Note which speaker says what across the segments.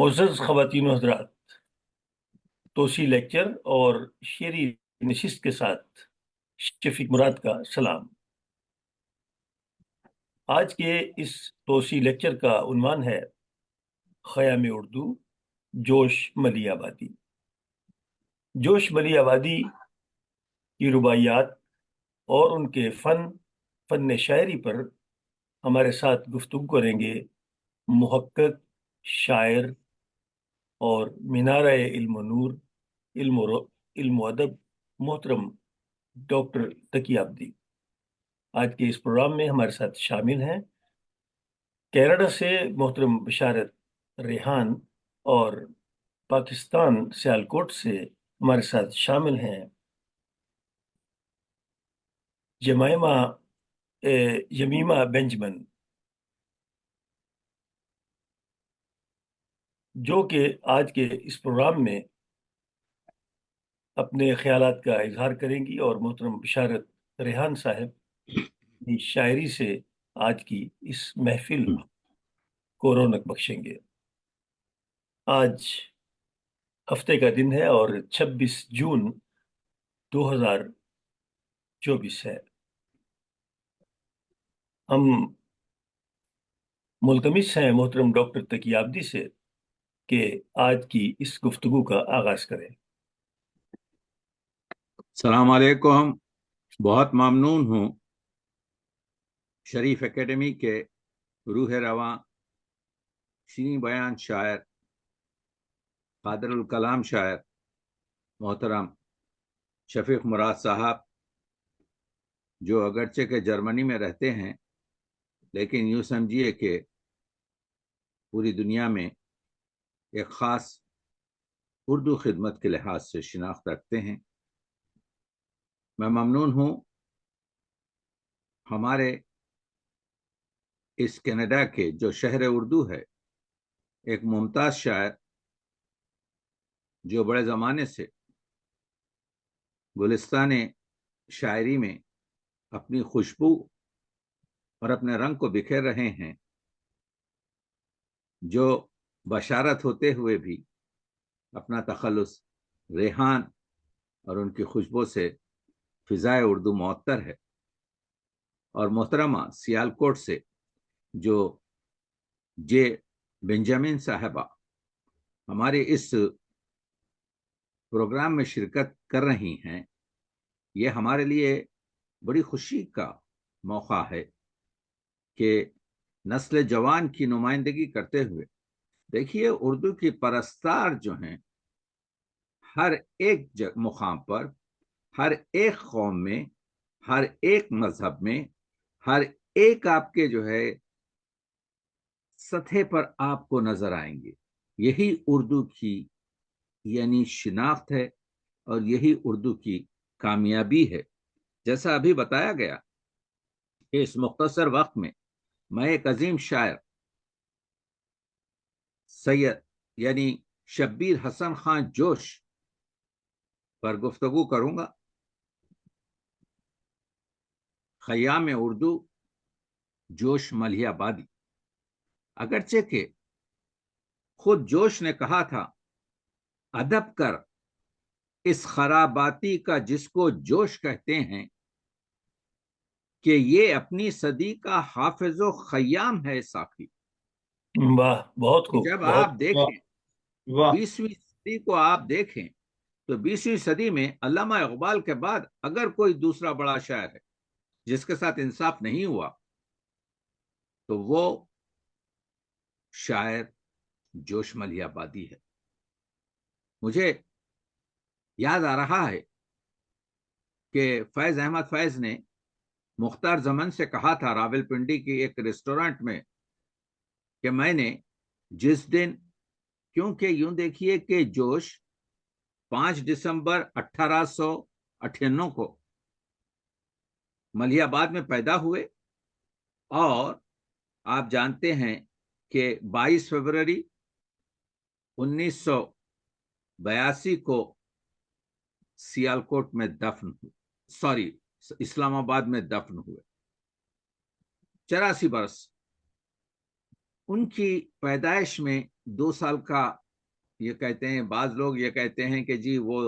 Speaker 1: معزز خواتین و حضرات، توسیع لیکچر اور شعری نشست کے ساتھ شفیق مراد کا سلام۔ آج کے اس توسیع لیکچر کا عنوان ہے خیام اردو جوش ملی آبادی۔ جوش ملی آبادی کی رباعیات اور ان کے فن شاعری پر ہمارے ساتھ گفتگو کریں گے محقق، شاعر اور مینارہ علم و نور، علم و ادب محترم ڈاکٹر تقی عابدی۔ آج کے اس پروگرام میں ہمارے ساتھ شامل ہیں کینیڈا سے محترم بشارت ریحان، اور پاکستان سیالکوٹ سے ہمارے ساتھ شامل ہیں یمیمہ بینجمن، جو کہ آج کے اس پروگرام میں اپنے خیالات کا اظہار کریں گی، اور محترم بشارت ریحان صاحب کی شاعری سے آج کی اس محفل کو رونق بخشیں گے۔ آج ہفتے کا دن ہے اور 26 جون 2024 ہے۔ ہم ملتمس ہیں محترم ڈاکٹر تقی عابدی سے کہ آج کی اس گفتگو کا آغاز کریں۔
Speaker 2: السلام علیکم، بہت ممنون ہوں شریف اکیڈمی کے روح رواں شیریں بیان شاعر، قادر الکلام شاعر محترم شفیق مراد صاحب، جو اگرچہ کہ جرمنی میں رہتے ہیں لیکن یوں سمجھیے کہ پوری دنیا میں ایک خاص اردو خدمت کے لحاظ سے شناخت رکھتے ہیں۔ میں ممنون ہوں ہمارے اس کینیڈا کے جو شہر اردو ہے، ایک ممتاز شاعر جو بڑے زمانے سے گلستان شاعری میں اپنی خوشبو اور اپنے رنگ کو بکھیر رہے ہیں، جو بشارت ہوتے ہوئے بھی اپنا تخلص ریحان اور ان کی خوشبو سے فضائے اردو معطر ہے، اور محترمہ سیالکوٹ سے جو جے بنجامن صاحبہ ہمارے اس پروگرام میں شرکت کر رہی ہیں، یہ ہمارے لیے بڑی خوشی کا موقع ہے کہ نسل جوان کی نمائندگی کرتے ہوئے، دیکھیے اردو کی پرستار جو ہیں ہر ایک مقام پر، ہر ایک قوم میں، ہر ایک مذہب میں، ہر ایک آپ کے جو ہے سطح پر آپ کو نظر آئیں گے۔ یہی اردو کی یعنی شناخت ہے اور یہی اردو کی کامیابی ہے۔ جیسا ابھی بتایا گیا کہ اس مختصر وقت میں ایک عظیم شاعر سید یعنی شبیر حسن خان جوش پر گفتگو کروں گا۔ خیام اردو جوش ملی آبادی، اگرچہ کہ خود جوش نے کہا تھا ادب کر اس خراباتی کا جس کو جوش کہتے ہیں، کہ یہ اپنی صدی کا حافظ و خیام ہے ساقی۔
Speaker 1: واہ، بہت خوب۔
Speaker 2: جب آپ دیکھیں 20ویں صدی کو، آپ دیکھیں تو 20ویں صدی میں علامہ اقبال کے بعد اگر کوئی دوسرا بڑا شاعر ہے جس کے ساتھ انصاف نہیں ہوا تو وہ شاعر جوش ملی آبادی ہے۔ مجھے یاد آ رہا ہے کہ فیض احمد فیض نے مختار زمن سے کہا تھا راول پنڈی کی ایک ریسٹورنٹ میں کہ میں نے جس دن، کیونکہ یوں دیکھیے کہ جوش 5 دسمبر 1898 کو ملی آباد میں پیدا ہوئے، اور آپ جانتے ہیں کہ 22 فروری 1982 کو سیالکوٹ میں اسلام آباد میں دفن ہوئے۔ 84 برس ان کی پیدائش میں 2 سال کا یہ کہتے ہیں، بعض لوگ یہ کہتے ہیں کہ جی وہ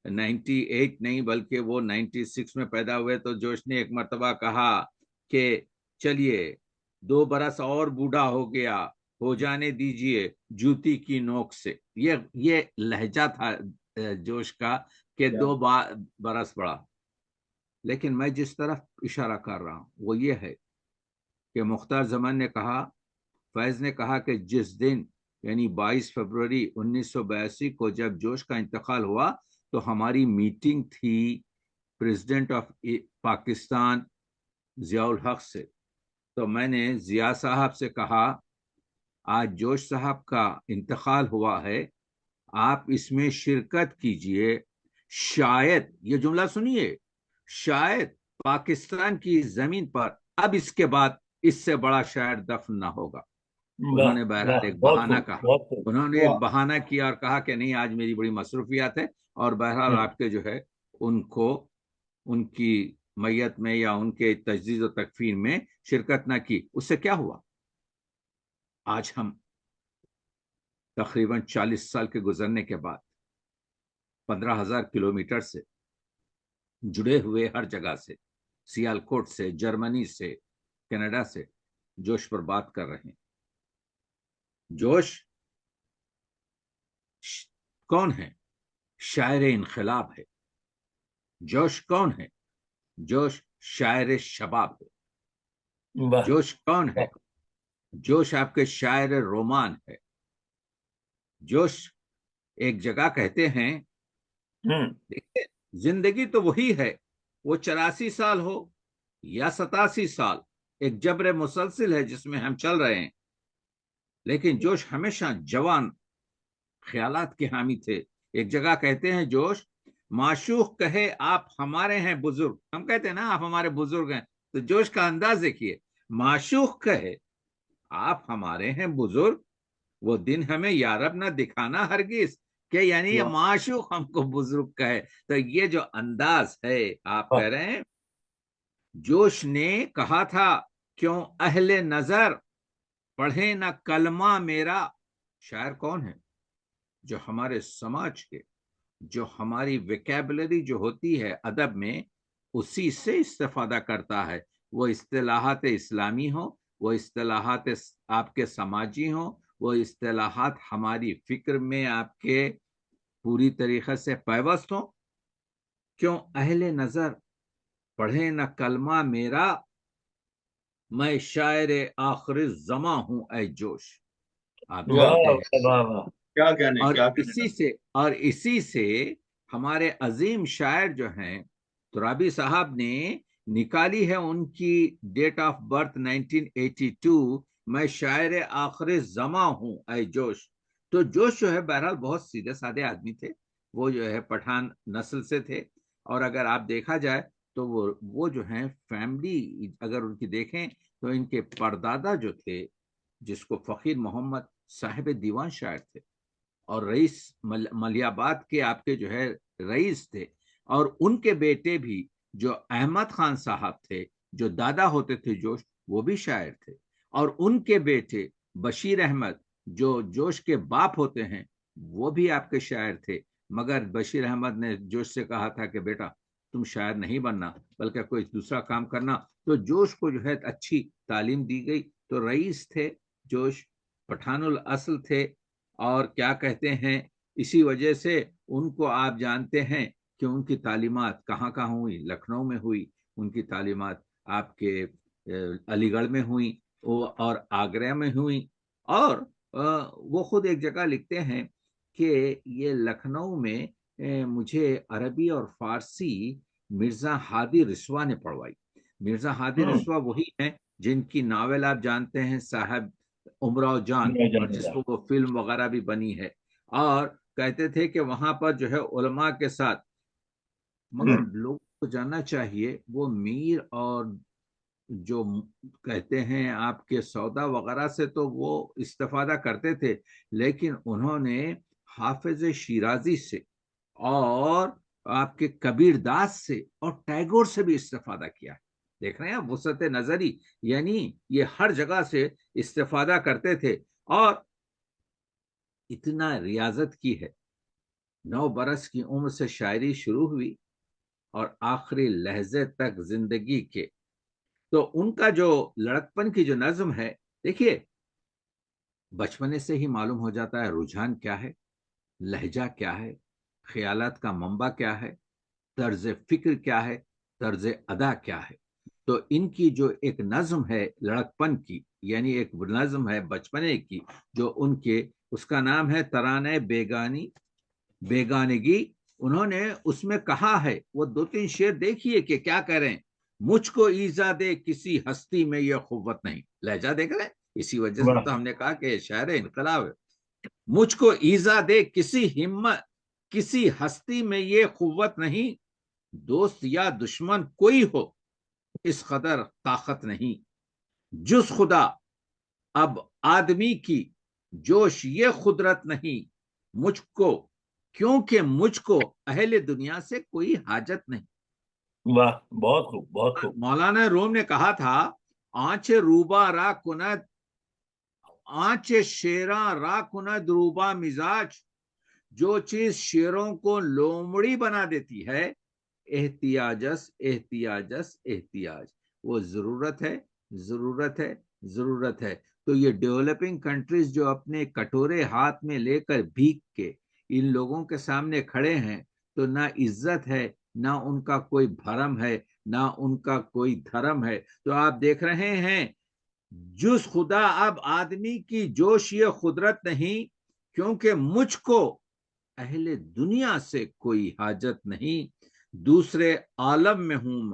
Speaker 2: 98 نہیں بلکہ وہ 96 میں پیدا ہوئے، تو جوش نے ایک مرتبہ کہا کہ چلیے 2 برس اور بوڑھا ہو گیا، ہو جانے دیجئے جوتی کی نوک سے. یہ لہجہ تھا جوش کا کہ 2 برس بڑا. لیکن میں جس طرف اشارہ کر رہا ہوں وہ یہ ہے کہ مختار زمان نے کہا، فیض نے کہا کہ جس دن یعنی 22 فروری 1982 کو جب جوش کا انتقال ہوا تو ہماری میٹنگ تھی پریزیڈنٹ آف پاکستان ضیاء الحق سے. تو میں نے ضیاء صاحب سے کہا آج جوش صاحب کا انتقال ہوا ہے، آپ اس میں شرکت کیجئے، شاید، یہ جملہ سنیے، شاید پاکستان کی زمین پر اب اس کے بعد اس سے بڑا شاعر دفن نہ ہوگا. انہوں
Speaker 1: واہ
Speaker 2: نے بہرحال
Speaker 1: واہ،
Speaker 2: ایک
Speaker 1: بہت
Speaker 2: بہانہ
Speaker 1: خوب،
Speaker 2: کہا،
Speaker 1: بہت خوب.
Speaker 2: انہوں نے ایک بہانہ کیا اور کہا کہ نہیں آج میری بڑی مصروفیات ہے، اور بہرحال
Speaker 1: ہوں.
Speaker 2: آپ کے جو ہے ان کو ان کی میت میں یا ان کے تجدید و تکفین میں شرکت نہ کی. اس سے کیا ہوا؟ آج ہم تقریباً 40 سال کے گزرنے کے بعد 15,000 کلومیٹر سے جڑے ہوئے، ہر جگہ سے، سیالکوٹ سے، جرمنی سے، کینیڈا سے، جوش پر بات کر رہے ہیں. جوش کون ہے؟ شاعر انقلاب ہے. جوش کون ہے؟ جوش شاعر شباب ہے.
Speaker 1: واہ
Speaker 2: جوش کون ہے؟
Speaker 1: واہ.
Speaker 2: جوش آپ کے شاعر رومان ہے. جوش ایک جگہ کہتے ہیں،
Speaker 1: ہوں.
Speaker 2: دیکھیں زندگی تو وہی ہے، وہ 84 سال ہو یا 87 سال، ایک جبر مسلسل ہے جس میں ہم چل رہے ہیں. لیکن جوش ہمیشہ جوان خیالات کے حامی تھے. ایک جگہ کہتے ہیں جوش، معشوق کہے آپ ہمارے ہیں بزرگ، ہم کہتے ہیں نا آپ ہمارے بزرگ ہیں، تو جوش کا انداز دیکھیے، معشوق کہے آپ ہمارے ہیں بزرگ، وہ دن ہمیں یارب نہ دکھانا ہرگز، کہ یعنی یہ معشوق ہم کو بزرگ کہے. تو یہ جو انداز ہے، آپ کہہ رہے ہیں جوش نے کہا تھا کیوں اہل نظر پڑھے نہ کلمہ میرا. شاعر کون ہے؟ جو ہمارے سماج کے، جو ہماری ویکیبلری جو ہوتی ہے ادب میں، اسی سے استفادہ کرتا ہے. وہ اصطلاحات اسلامی ہوں، وہ اصطلاحات آپ کے سماجی ہوں، وہ اصطلاحات ہماری فکر میں آپ کے پوری طریقے سے پیوست ہوں. کیوں اہل نظر پڑھے نہ کلمہ میرا، میں شاعر آخر زماں ہوں اے جوش. آپ
Speaker 1: واہ
Speaker 2: جانتے ہیں.
Speaker 1: واہ واہ.
Speaker 3: کیا کہنے
Speaker 2: اور
Speaker 3: کیا کہنے
Speaker 2: اسی سے ہمارے عظیم شاعر جو ہیں ترابی صاحب نے نکالی ہے ان کی ڈیٹ آف برتھ 1982، میں شاعر آخر زماں ہوں اے جوش. تو جوش جو ہے بہرحال بہت سیدھے سادے آدمی تھے، وہ جو ہے پٹھان نسل سے تھے. اور اگر آپ دیکھا جائے تو وہ جو ہیں فیملی اگر ان کی دیکھیں تو ان کے پردادا جو تھے، جس کو فقیر محمد صاحب دیوان شاعر تھے، اور رئیس ملیاباد کے آپ کے جو ہے رئیس تھے، اور ان کے بیٹے بھی جو احمد خان صاحب تھے، جو دادا ہوتے تھے جوش، وہ بھی شاعر تھے. اور ان کے بیٹے بشیر احمد جو جوش کے باپ ہوتے ہیں، وہ بھی آپ کے شاعر تھے. مگر بشیر احمد نے جوش سے کہا تھا کہ بیٹا تم شاعر نہیں بننا بلکہ کوئی دوسرا کام کرنا. تو جوش کو جو ہے اچھی تعلیم دی گئی. تو رئیس تھے جوش، پٹھان الاصل تھے، اور کیا کہتے ہیں اسی وجہ سے ان کو آپ جانتے ہیں کہ ان کی تعلیمات کہاں کہاں ہوئی. لکھنؤ میں ہوئی ان کی تعلیمات، آپ کے علی گڑھ میں ہوئی، اور آگرہ میں ہوئی. اور وہ خود ایک جگہ لکھتے ہیں کہ یہ لکھنؤ میں مجھے عربی اور فارسی مرزا ہادی رسوا نے پڑھوائی. مرزا ہادی رسوا وہی ہیں جن کی ناول آپ جانتے ہیں صاحب امراؤ جان، اور جس کو وہ فلم وغیرہ بھی بنی ہے. اور کہتے تھے کہ وہاں پر جو ہے علماء کے ساتھ، مگر لوگوں کو جاننا چاہیے وہ میر اور جو کہتے ہیں آپ کے سودا وغیرہ سے تو وہ استفادہ کرتے تھے، لیکن انہوں نے حافظ شیرازی سے اور آپ کے کبیر داس سے اور ٹیگور سے بھی استفادہ کیا. دیکھ رہے ہیں آپ وسعت نظری، یعنی یہ ہر جگہ سے استفادہ کرتے تھے. اور اتنا ریاضت کی ہے. 9 برس کی عمر سے شاعری شروع ہوئی اور آخری لحظے تک زندگی کے. تو ان کا جو لڑکپن کی جو نظم ہے، دیکھیے بچپنے سے ہی معلوم ہو جاتا ہے رجحان کیا ہے، لہجہ کیا ہے، خیالات کا منبع کیا ہے، طرز فکر کیا ہے، طرز ادا کیا ہے. تو ان کی جو ایک نظم ہے لڑکپن کی، یعنی ایک نظم ہے بچپنے کی، جو ان کے اس کا نام ہے ترانے بیگانگی. انہوں نے اس میں کہا ہے، وہ 2-3 شعر دیکھیے کہ کیا کریں. مجھ کو ایزا دے کسی ہستی میں یہ قوت نہیں. لہجہ دیکھ رہے ہیں، اسی وجہ سے
Speaker 1: واہ،
Speaker 2: تو ہم نے کہا کہ شاعر انقلاب ہے. مجھ کو ایزا دے کسی ہستی میں یہ قوت نہیں، دوست یا دشمن کوئی ہو اس قدر طاقت نہیں. جز خدا اب آدمی کی جوش یہ قدرت نہیں، مجھ کو کیونکہ مجھ کو اہل دنیا سے کوئی حاجت نہیں.
Speaker 1: واہ، بہت خوب، بہت خوب.
Speaker 2: مولانا روم نے کہا تھا، آنچ روبا را کند آنچ شیراں را کند روبا مزاج. جو چیز شیروں کو لومڑی بنا دیتی ہے، احتیاج، وہ ضرورت ہے، ضرورت ہے، ضرورت ہے. تو یہ ڈیولپنگ کنٹریز جو اپنے کٹورے ہاتھ میں لے کر بھیگ کے ان لوگوں کے سامنے کھڑے ہیں، تو نہ عزت ہے، نہ ان کا کوئی بھرم ہے، نہ ان کا کوئی دھرم ہے. تو آپ دیکھ رہے ہیں، جز خدا اب آدمی کی جوش یہ قدرت نہیں، کیونکہ مجھ کو اہل دنیا سے کوئی حاجت نہیں. دوسرے عالم میں ہوں،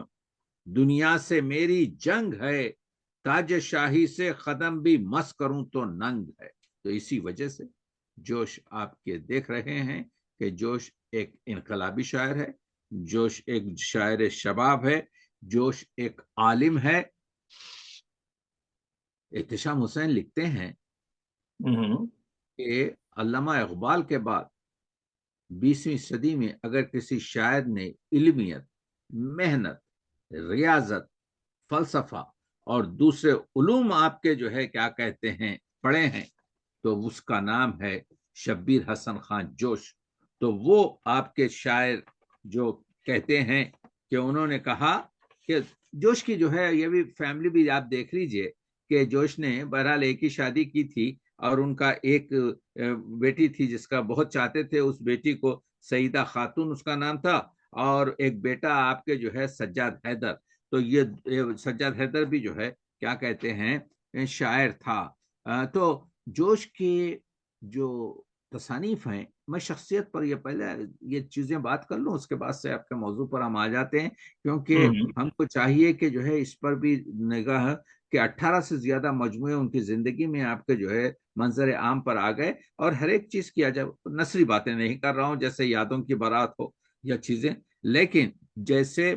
Speaker 2: دنیا سے میری جنگ ہے، تاج شاہی سے قدم بھی مس کروں تو ننگ ہے. تو اسی وجہ سے جوش آپ کے دیکھ رہے ہیں کہ جوش ایک انقلابی شاعر ہے، جوش ایک شاعر شباب ہے، جوش ایک عالم ہے. احتشام حسین لکھتے ہیں کہ علامہ اقبال کے بعد 20ویں صدی میں اگر کسی شاعر نے علمیت، محنت، ریاضت، فلسفہ اور دوسرے علوم آپ کے جو ہے کیا کہتے ہیں پڑھے ہیں، تو اس کا نام ہے شبیر حسن خان جوش. تو وہ آپ کے شاعر جو کہتے ہیں کہ انہوں نے کہا کہ جوش کی جو ہے یہ بھی فیملی بھی آپ دیکھ لیجئے کہ جوش نے بہرحال ایک ہی شادی کی تھی، اور ان کا ایک بیٹی تھی جس کا بہت چاہتے تھے. اس بیٹی کو سیدہ خاتون اس کا نام تھا، اور ایک بیٹا آپ کے جو ہے سجاد حیدر. تو یہ سجاد حیدر بھی جو ہے کیا کہتے ہیں شاعر تھا. تو جوش کے جو تصانیف ہیں، میں شخصیت پر یہ پہلے یہ چیزیں بات کر لوں، اس کے بعد سے آپ کے موضوع پر ہم آ جاتے ہیں، کیونکہ ہم کو چاہیے کہ جو ہے اس پر بھی نگاہ کہ 18 سے زیادہ مجموعے ان کی زندگی میں آپ کے جو ہے منظر عام پر آ گئے. اور ہر ایک چیز کیا جائے، نثری باتیں نہیں کر رہا ہوں جیسے یادوں کی بارات ہو یا چیزیں، لیکن جیسے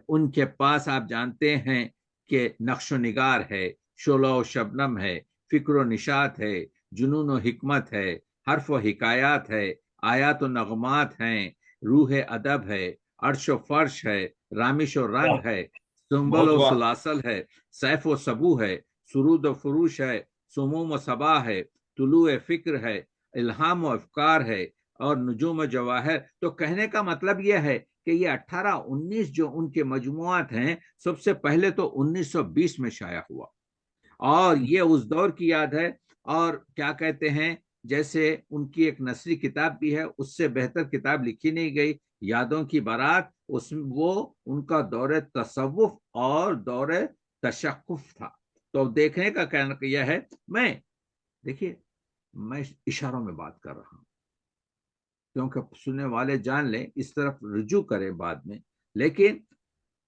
Speaker 2: ان کے پاس آپ جانتے ہیں کہ نقش و نگار ہے، شعلہ و شبنم ہے، فکر و نشاط ہے، جنون و حکمت ہے، حرف و حکایات ہے، آیات و نغمات ہیں، روح ادب ہے، عرش و فرش ہے، رامش و رنگ ہے، سنبل
Speaker 1: بہت
Speaker 2: و
Speaker 1: واہ.
Speaker 2: سلاسل ہے، سیف و سبو ہے، سرود و فروش ہے، سموم و صبا ہے، طلوع فکر ہے، الہام و افکار ہے، اور نجوم و جواہر. تو کہنے کا مطلب یہ ہے کہ یہ 18-19 جو ان کے مجموعات ہیں، سب سے پہلے تو 1920 میں شائع ہوا، اور یہ اس دور کی یاد ہے. اور کیا کہتے ہیں، جیسے ان کی ایک نثری کتاب بھی ہے، اس سے بہتر کتاب لکھی نہیں گئی، یادوں کی بارات. وہ ان کا دور تصوف اور دور تشقف تھا. تو دیکھنے کا کہنا یہ ہے، دیکھیے میں اشاروں میں بات کر رہا ہوں کیونکہ سننے والے جان لیں، اس طرف رجوع کریں بعد میں. لیکن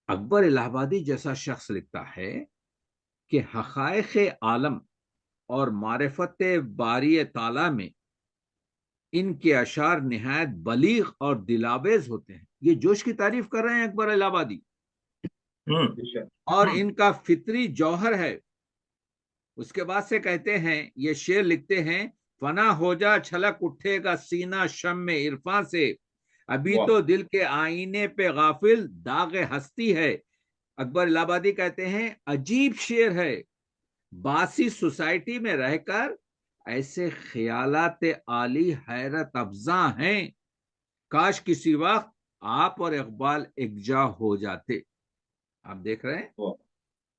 Speaker 2: اکبر الہ آبادی جیسا شخص لکھتا ہے کہ حقائق عالم اور معرفت باری تعالی میں ان کے اشعار نہایت بلیغ اور دلاویز ہوتے ہیں. یہ جوش کی تعریف کر رہے ہیں اکبر الہ آبادی، اور ان کا فطری جوہر ہے. اس کے بعد سے کہتے ہیں، یہ شعر لکھتے ہیں، فنا ہو جا چھلک اٹھے گا سینہ شم عرفاں سے، ابھی تو دل کے آئینے پہ غافل داغ ہستی ہے. اکبر الہ آبادی کہتے ہیں عجیب شعر ہے، باسی سوسائٹی میں رہ کر ایسے خیالات عالی حیرت افزاں ہیں، کاش کسی وقت آپ اور اقبال یکجا ہو جاتے۔ آپ دیکھ رہے ہیں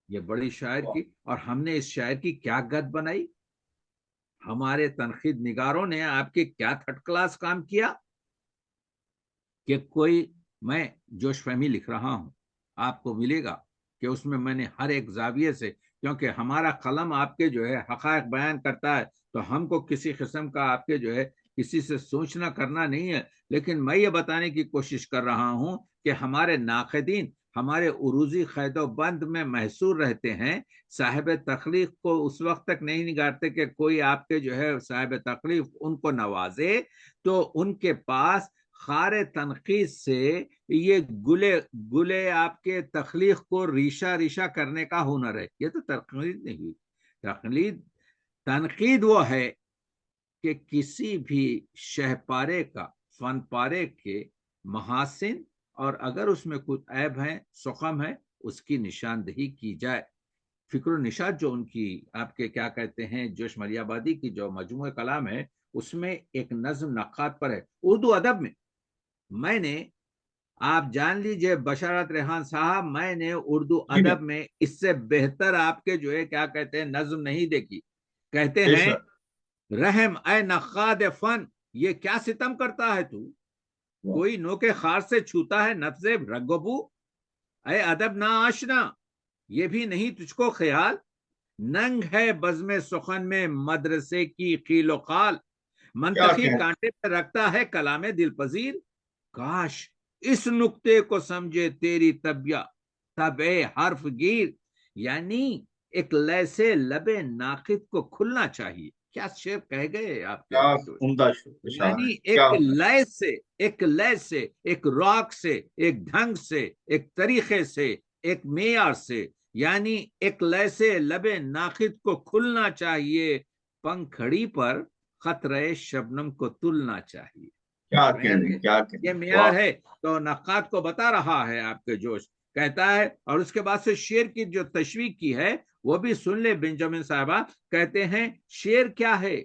Speaker 2: یہ بڑی شاعر کی، اور ہم نے اس شاعر کی کیا گد بنائی، ہمارے تنقید نگاروں نے آپ کے کیا تھرڈ کلاس کام کیا کہ کوئی، میں جوش فہمی لکھ رہا ہوں، آپ کو ملے گا کہ اس میں نے ہر ایک زاویے سے، کیونکہ ہمارا قلم آپ کے جو ہے حقائق بیان کرتا ہے، تو ہم کو کسی قسم کا آپ کے جو ہے کسی سے سوچنا کرنا نہیں ہے، لیکن میں یہ بتانے کی کوشش کر رہا ہوں کہ ہمارے ناقدین ہمارے عروضی قید و بند میں محصور رہتے ہیں، صاحب تخلیق کو اس وقت تک نہیں نگارتے کہ کوئی آپ کے جو ہے صاحب تخلیق ان کو نوازے، تو ان کے پاس خار تنقید سے یہ گلے آپ کے تخلیق کو ریشہ کرنے کا ہنر ہے۔ یہ تو تنقید نہیں ہوئی، تنقید وہ ہے کہ کسی بھی شہ پارے کا، فن پارے کے محاسن، اور اگر اس میں کچھ عیب ہے، سقم ہے، اس کی نشاندہی کی جائے۔ فکر و نشاط جو ان کی آپ کے کیا کہتے ہیں جوش ملیح آبادی کی جو مجموعہ کلام ہے، اس میں ایک نظم نقاد پر ہے۔ اردو ادب میں نے، آپ جان لیجئے بشارت ریحان صاحب، میں نے اردو ادب میں اس سے بہتر آپ کے جو ہے کیا کہتے ہیں نظم نہیں دیکھی۔ کہتے ہیں رحم اے نقاد فن، یہ کیا ستم کرتا ہے تو، کوئی نوک خار سے چھوتا ہے نفس رگبو، اے ادب نا آشنا، یہ بھی نہیں تجھ کو خیال، ننگ ہے بزم سخن میں مدرسے کی قیل و قال، منطقی کانٹے پہ رکھتا ہے کلام دل پذیر، کاش اس نقطے کو سمجھے تیری طبع حرف گیر، یعنی ایک لے سے لب ناقد کو کھلنا چاہیے۔ کیا شعر کہہ گئے آپ کے، یعنی ایک لے سے ایک راگ سے ایک ڈھنگ سے ایک طریقے سے ایک معیار سے، یعنی ایک لے سے لب ناقد کو کھلنا چاہیے، پنکھڑی پر خطرہ شبنم کو تلنا چاہیے۔ یہ معیار ہے، تو نقاد کو بتا رہا ہے آپ کے جوش، کہتا ہے، اور اس کے بعد سے شعر کی جو تشویق کی ہے وہ بھی سن لے بنجامن صاحبہ، کہتے ہیں شعر کیا ہے،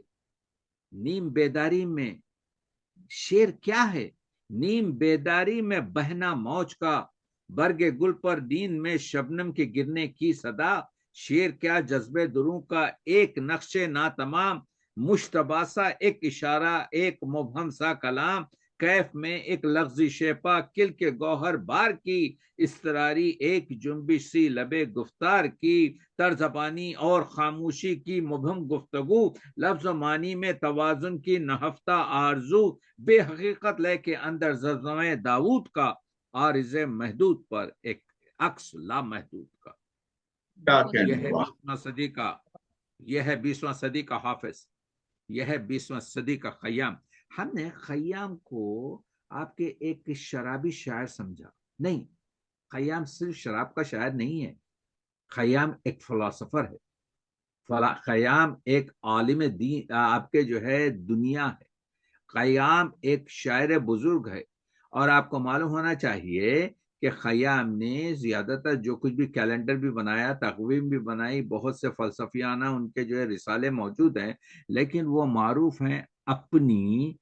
Speaker 2: نیم بیداری میں، شعر کیا ہے، نیم بیداری میں بہنا موج کا، برگ گل پر نیند میں شبنم کے گرنے کی صدا، شعر کیا جذبے دروں کا ایک نقش ناتمام، مشتبہ سا ایک اشارہ ایک مبہم سا کلام، کیف میں ایک لفظی شیپا کل کے گوہر بار کی، استراری ایک جنبش سی لبے گفتار کی، ترزبانی اور خاموشی کی مبہم گفتگو، لفظ و معنی میں توازن کی نہفتہ آرزو، بے حقیقت لے کے اندر زمزمے داود کا، عارض محدود پر ایک عکس لامحدود کا۔ یہ ہے 20واں صدی کا، یہ ہے 20واں صدی کا حافظ، یہ ہے 20واں صدی کا خیام۔ ہم نے خیام کو آپ کے ایک شرابی شاعر سمجھا، نہیں، خیام صرف شراب کا شاعر نہیں ہے، خیام ایک فلسفر ہے، خیام ایک عالم دین آپ کے جو ہے دنیا ہے، خیام ایک شاعر بزرگ ہے، اور آپ کو معلوم ہونا چاہیے کہ خیام نے زیادہ تر جو کچھ بھی کیلنڈر بھی بنایا، تقویم بھی بنائی، بہت سے فلسفیانہ ان کے جو ہے رسالے موجود ہیں، لیکن وہ معروف ہیں اپنی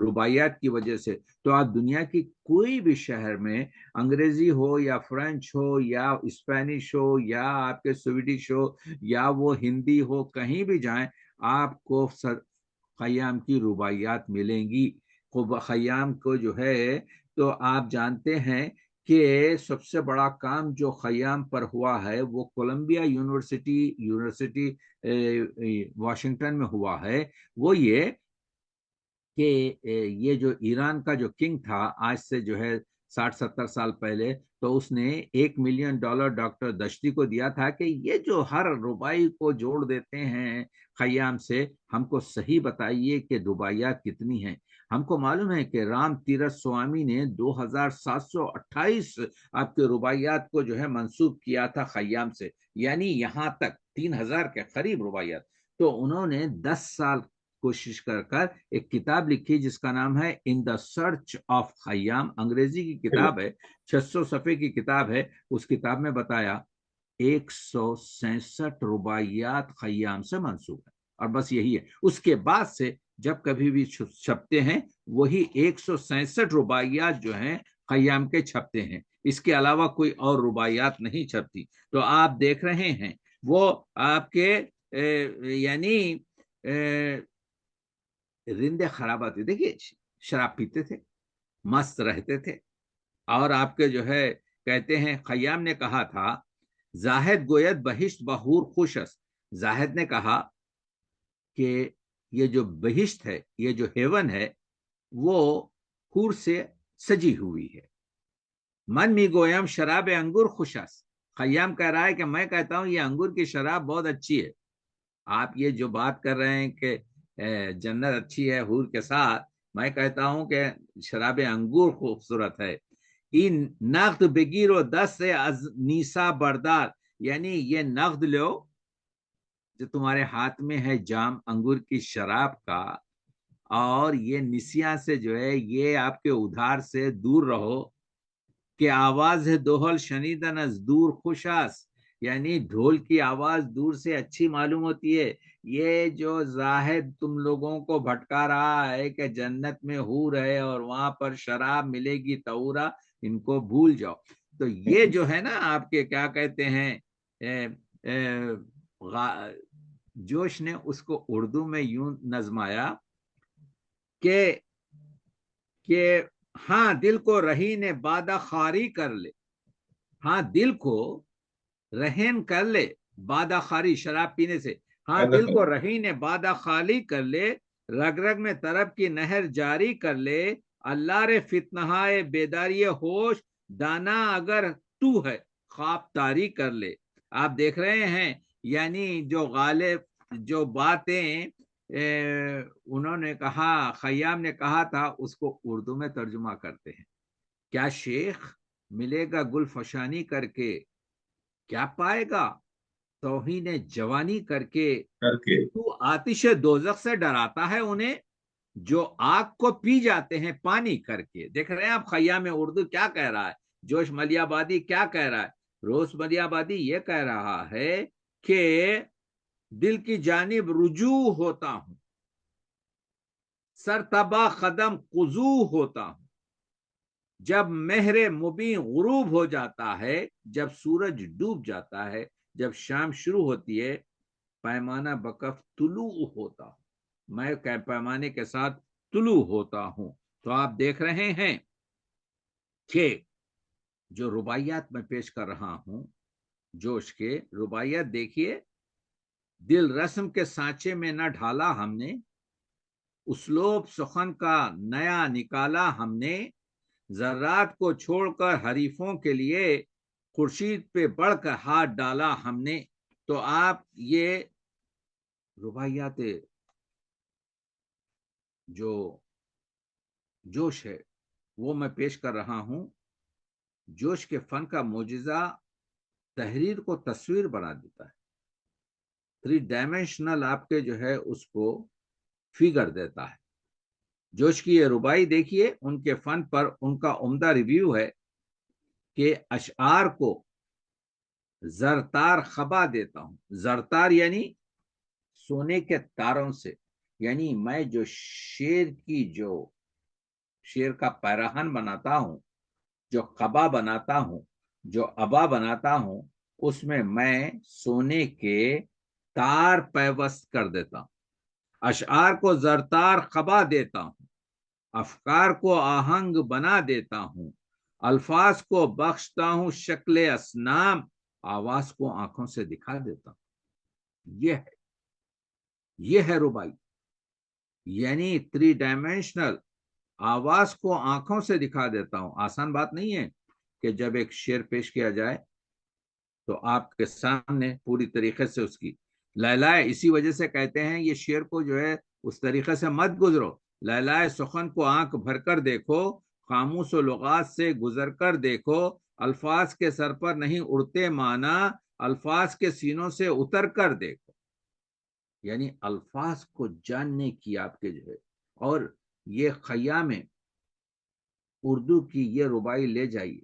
Speaker 2: رباعیات کی وجہ سے۔ تو آپ دنیا کی کوئی بھی شہر میں، انگریزی ہو یا فرینچ ہو یا اسپینش ہو یا آپ کے سویڈش ہو یا وہ ہندی ہو، کہیں بھی جائیں آپ کو خیام کی رباعیات ملیں گی۔ خیام کو جو ہے تو آپ جانتے ہیں کہ سب سے بڑا کام جو خیام پر ہوا ہے وہ کولمبیا یونیورسٹی واشنگٹن میں ہوا ہے، وہ یہ کہ یہ جو ایران کا جو کنگ تھا آج سے جو ہے 60-70 سال پہلے، تو اس نے $1 ملین ڈاکٹر دشتی کو دیا تھا کہ یہ جو ہر ربائی کو جوڑ دیتے ہیں خیام سے، ہم کو صحیح بتائیے کہ رباعیات کتنی ہیں۔ ہم کو معلوم ہے کہ رام تیرتھ سوامی نے 2728 آپ کے رباعیات کو جو ہے منسوب کیا تھا خیام سے، یعنی یہاں تک 3000 کے قریب رباعیات۔ تو انہوں نے 10 سال کوشش کر ایک کتاب لکھی جس کا نام ہے ان دا سرچ آف خیام، انگریزی کی کتاب ہے، 600 صفحے کی کتاب ہے۔ اس کتاب میں بتایا 166 رباعیات خیام سے منسوب ہے۔ اور بس یہی ہے. اس کے بعد سے جب کبھی بھی چھپتے ہیں وہی 167 رباعیات جو ہیں خیام کے چھپتے ہیں، اس کے علاوہ کوئی اور رباعیات نہیں چھپتی. تو آپ دیکھ رہے ہیں وہ آپ کے یعنی رندے خرابات، دیکھیے شراب پیتے تھے، مست رہتے تھے، اور آپ کے جو ہے کہتے ہیں خیام نے کہا تھا زاہد گوید بہشت بہور خوش است. زاہد نے کہا کہ یہ جو بہشت ہے، یہ جو ہیون ہے، وہ حور سے سجی ہوئی ہے. من می گویم شراب انگور خوش است. خیام کہہ رہا ہے کہ میں کہتا ہوں یہ انگور کی شراب بہت اچھی ہے. آپ یہ جو بات کر رہے ہیں کہ جنت اچھی ہے حور کے ساتھ، میں کہتا ہوں کہ شراب انگور خوبصورت ہے. این نقد بگیر و دست از نیسا بردار، یعنی یہ نقد لو جو تمہارے ہاتھ میں ہے جام انگور کی شراب کا، اور یہ نسیاں سے جو ہے یہ آپ کے ادھار سے دور رہو. کہ آواز ہے دوہل شنیدن از دور خوش است، یعنی ڈھول کی آواز دور سے اچھی معلوم ہوتی ہے. یہ جو زاہد تم لوگوں کو بھٹکا رہا ہے کہ جنت میں حور ہے اور وہاں پر شراب ملے گی طہورا، ان کو بھول جاؤ. تو یہ جو ہے نا آپ کے کیا کہتے ہیں جوش نے اس کو اردو میں یوں نظمایا کہ ہاں دل کو رہین بادہ خاری کر لے. ہاں دل کو رہن کر لے بادہ خاری، شراب پینے سے. ہاں دل کو رہین بادہ خالی کر لے، رگ رگ میں طرب کی نہر جاری کر لے. اللہ رے فتنہائے بیداری ہوش، دانا اگر تو ہے خواب تاری کر لے. آپ دیکھ رہے ہیں یعنی جو غالب جو باتیں انہوں نے کہا، خیام نے کہا تھا، اس کو اردو میں ترجمہ کرتے ہیں. کیا شیخ ملے گا گل فشانی کر کے، کیا پائے گا توہین جوانی کر کے. تو آتش دوزخ سے ڈراتا ہے انہیں جو آگ کو پی جاتے ہیں پانی کر کے. دیکھ رہے ہیں آپ خیام اردو کیا کہہ رہا ہے، جوش ملیح آبادی کیا کہہ رہا ہے. روز ملیح آبادی یہ کہہ رہا ہے کہ دل کی جانب رجوع ہوتا ہوں، سرتبا قدم قضو ہوتا ہوں. جب مہر مبین غروب ہو جاتا ہے، جب سورج ڈوب جاتا ہے، جب شام شروع ہوتی ہے، پیمانہ بکف طلوع ہوتا ہوں، میں پیمانے کے ساتھ طلوع ہوتا ہوں. تو آپ دیکھ رہے ہیں کہ جو رباعیات میں پیش کر رہا ہوں جوش کے رباعیات دیکھیے. دل رسم کے سانچے میں نہ ڈھالا ہم نے، اسلوب سخن کا نیا نکالا ہم نے. ذرات کو چھوڑ کر حریفوں کے لیے خورشید پہ بڑھ کر ہاتھ ڈالا ہم نے. تو آپ یہ رباعیات جو جوش ہے وہ میں پیش کر رہا ہوں. جوش کے فن کا معجزہ تحریر کو تصویر بنا دیتا ہے، 3 ڈائمینشنل آپ کے جو ہے اس کو فگر دیتا ہے. جوش کی یہ رباعی دیکھیے، ان کے فن پر ان کا عمدہ ریویو ہے کہ اشعار کو زرتار خبا دیتا ہوں. زرتار یعنی سونے کے تاروں سے، یعنی میں جو شیر کا پیراہن بناتا ہوں، جو قبا بناتا ہوں، جو ابا بناتا ہوں، اس میں سونے کے تار پیوست کر دیتا ہوں. اشعار کو زرتار خبا دیتا ہوں، افکار کو آہنگ بنا دیتا ہوں، الفاظ کو بخشتا ہوں شکل اسنام، آواز کو آنکھوں سے دکھا دیتا ہوں. یہ ہے ربائی، یعنی 3 ڈائمینشنل آواز کو آنکھوں سے دکھا دیتا ہوں. آسان بات نہیں ہے کہ جب ایک شعر پیش کیا جائے تو آپ کے سامنے پوری طریقے سے اس کی لیلائے، اسی وجہ سے کہتے ہیں یہ شعر کو جو ہے اس طریقے سے مت گزرو. لیلائے سخن کو آنکھ بھر کر دیکھو، خاموش و لغات سے گزر کر دیکھو، الفاظ کے سر پر نہیں اڑتے معنی، الفاظ کے سینوں سے اتر کر دیکھو. یعنی الفاظ کو جاننے کی آپ کے جو ہے. اور یہ خیام اردو کی یہ رباعی لے جائیے،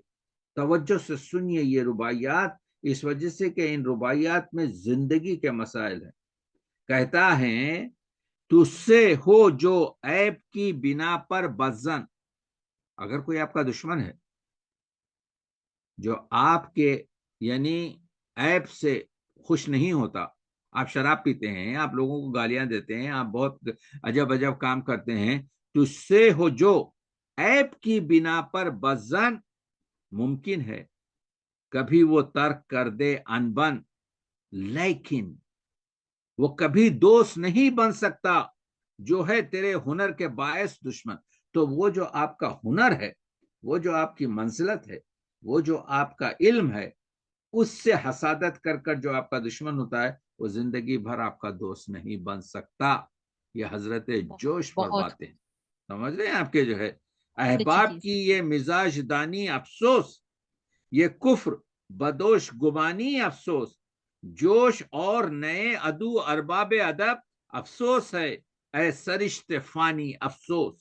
Speaker 2: توجہ سے سنیے یہ رباعیات، اس وجہ سے کہ ان رباعیات میں زندگی کے مسائل ہیں. کہتا ہے تجھ سے ہو جو عیب کی بنا پر بزن. اگر کوئی آپ کا دشمن ہے جو آپ کے یعنی عیب سے خوش نہیں ہوتا، آپ شراب پیتے ہیں، آپ لوگوں کو گالیاں دیتے ہیں، آپ بہت عجب عجب کام کرتے ہیں، تجھ سے ہو جو عیب کی بنا پر بزن، ممکن ہے کبھی وہ ترک کر دے انبن، لیکن وہ کبھی دوست نہیں بن سکتا جو ہے تیرے ہنر کے باعث دشمن. تو وہ جو آپ کا ہنر ہے، وہ جو آپ کی منزلت ہے، وہ جو آپ کا علم ہے، اس سے حسادت کر کر جو آپ کا دشمن ہوتا ہے وہ زندگی بھر آپ کا دوست نہیں بن سکتا. یہ حضرت جوش پر
Speaker 3: بہت
Speaker 2: باتیں سمجھ رہے ہیں آپ کے جو ہے
Speaker 3: اچھی
Speaker 2: احباب
Speaker 3: چیز.
Speaker 2: کی یہ مزاج دانی افسوس، یہ کفر بدوش گمانی افسوس، جوش اور نئے ادو ارباب ادب افسوس ہے، اے سرشت فانی افسوس.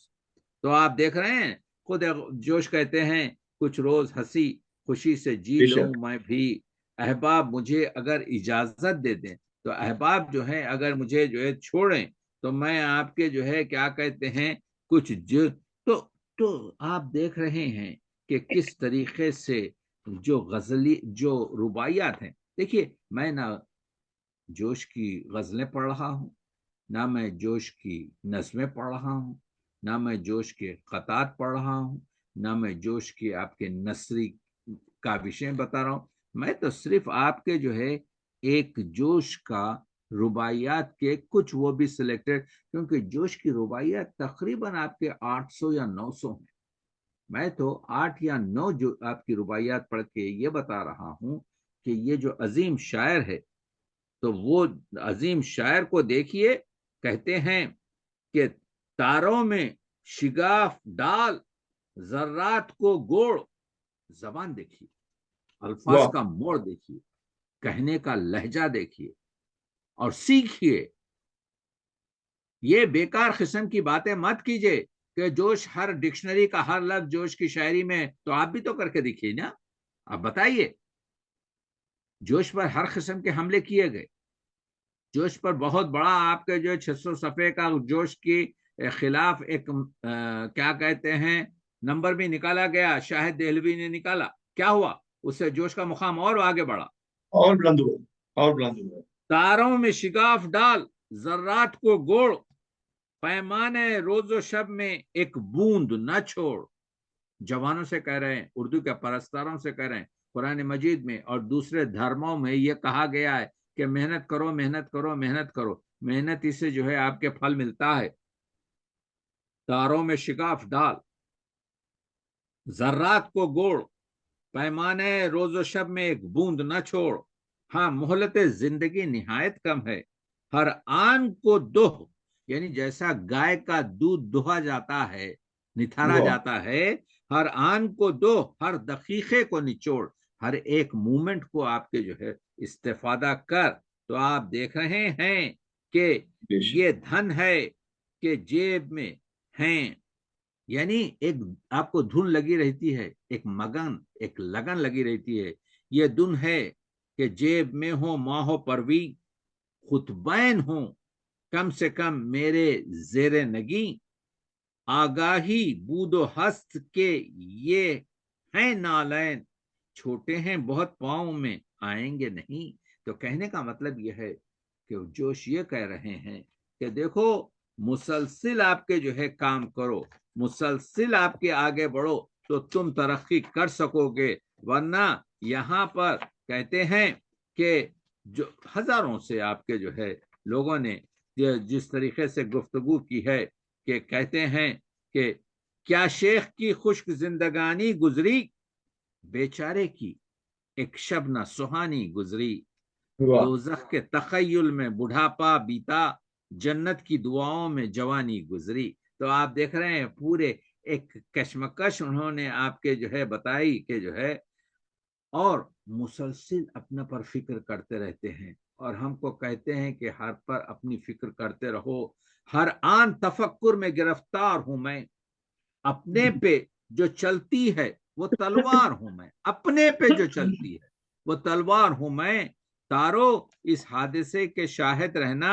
Speaker 2: تو آپ دیکھ رہے ہیں خود جوش کہتے ہیں کچھ روز ہنسی خوشی سے جی
Speaker 1: بے
Speaker 2: لوں
Speaker 1: شک.
Speaker 2: میں بھی، احباب مجھے اگر اجازت دے دیں، تو احباب جو ہے اگر مجھے جو ہے چھوڑیں تو میں آپ کے جو ہے کیا کہتے ہیں کچھ تو آپ دیکھ رہے ہیں کہ کس طریقے سے جو غزلی جو رباعیات ہیں. دیکھیے میں نہ جوش کی غزلیں پڑھ رہا ہوں، نہ میں جوش کی نظمیں پڑھ رہا ہوں، نہ میں جوش کے خطات پڑھ رہا ہوں، نہ میں جوش کی آپ کے نثری کاوشیں بتا رہا ہوں. میں تو صرف آپ کے جو ہے ایک جوش کا رباعیات کے کچھ وہ بھی سلیکٹڈ، کیونکہ جوش کی رباعیات تقریباً آپ کے 800 یا 900 ہیں. میں تو 8 یا 9 جو آپ کی رباعیات پڑھ کے یہ بتا رہا ہوں کہ یہ جو عظیم شاعر ہے، تو وہ عظیم شاعر کو دیکھیے، کہتے ہیں کہ تاروں میں شگاف ڈال، ذرات کو گوڑ. زبان دیکھیے، الفاظ
Speaker 1: واہ.
Speaker 2: کا موڑ دیکھیے، کہنے کا لہجہ دیکھیے اور سیکھیے. یہ بیکار قسم کی باتیں مت کیجیے کہ جوش ہر ڈکشنری کا ہر لفظ جوش کی شاعری میں. تو آپ بھی تو کر کے دیکھیے نا، آپ بتائیے. جوش پر ہر قسم کے حملے کیے گئے، جوش پر بہت بڑا آپ کے جو 600 صفحے کا جوش کی خلاف ایک کیا کہتے ہیں نمبر بھی نکالا گیا، شاہد دہلوی نے نکالا. کیا ہوا؟ اس سے جوش کا مقام اور آگے بڑھا.
Speaker 1: اور بلند ہوا، اور بلند ہوا.
Speaker 2: تاروں میں شگاف ڈال، ذرات کو گوڑ، پیمانے روز و شب میں ایک بوند نہ چھوڑ. جوانوں سے کہہ رہے ہیں، اردو کے پرستاروں سے کہہ رہے ہیں. قرآن مجید میں اور دوسرے دھرموں میں یہ کہا گیا ہے کہ محنت کرو، محنت کرو، محنت کرو. محنت ہی سے جو ہے آپ کے پھل ملتا ہے. تاروں میں شگاف ڈال، ذرات کو گوڑ، پیمانے روز و شب میں ایک بوند نہ چھوڑ. ہاں مہلت زندگی نہایت کم ہے، ہر آن کو دوہ، یعنی جیسا گائے کا دودھ دوہا جاتا ہے، نتھارا
Speaker 1: واہ.
Speaker 2: جاتا ہے، ہر آن کو دو، ہر دقیقے کو نچوڑ، ہر ایک مومنٹ کو آپ کے جو ہے استفادہ کر. تو آپ دیکھ رہے ہیں کہ
Speaker 1: بے شک.
Speaker 2: یہ دھن ہے کہ جیب میں ہیں، یعنی ایک آپ کو دھن لگی رہتی ہے، ایک مگن ایک لگن لگی رہتی ہے. یہ دن ہے کہ جیب میں ہو ماہ پروی، خطبین ہوں کم سے کم میرے زیر نگی. آگاہی بود و ہست کے یہ ہیں نالین، چھوٹے ہیں بہت پاؤں میں آئیں گے نہیں. تو کہنے کا مطلب یہ ہے کہ جوش یہ کہہ رہے ہیں کہ دیکھو مسلسل آپ کے جو ہے کام کرو، مسلسل آپ کے آگے بڑھو تو تم ترقی کر سکو گے. ورنہ یہاں پر کہتے ہیں کہ جو ہزاروں سے آپ کے جو ہے لوگوں نے جس طریقے سے گفتگو کی ہے کہ کہتے ہیں کہ کیا شیخ کی خشک زندگانی گزری، بیچارے کی ایک شب نہ سہانی گزری.
Speaker 1: واہ.
Speaker 2: دوزخ کے تخیل میں بڑھاپا بیتا، جنت کی دعاؤں میں جوانی گزری. تو آپ دیکھ رہے ہیں پورے ایک کشمکش انہوں نے آپ کے جو ہے بتائی کہ جو ہے، اور مسلسل اپنا پر فکر کرتے رہتے ہیں. اور ہم کو کہتے ہیں کہ ہر پر اپنی فکر کرتے رہو. ہر آن تفکر میں گرفتار ہوں میں، اپنے پہ جو چلتی ہے وہ تلوار ہوں میں، اپنے پہ جو چلتی ہے وہ تلوار ہوں میں. تارو اس حادثے کے شاہد رہنا،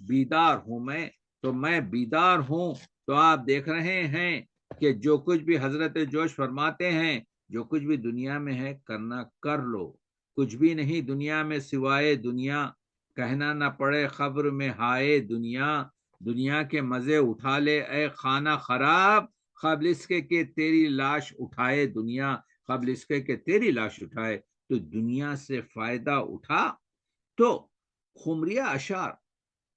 Speaker 2: بیدار ہوں میں بیدار ہوں. تو آپ دیکھ رہے ہیں کہ جو کچھ بھی حضرت جوش فرماتے ہیں، جو کچھ بھی دنیا میں ہے کرنا کر لو، کچھ بھی نہیں دنیا میں سوائے دنیا، کہنا نہ پڑے خبر میں ہائے دنیا، دنیا کے مزے اٹھا لے اے خانہ خراب، قبل اس کے کہ تیری لاش اٹھائے دنیا، قبل اس کے کہ تیری لاش اٹھائے. تو دنیا سے فائدہ اٹھا. تو خمریہ اشعار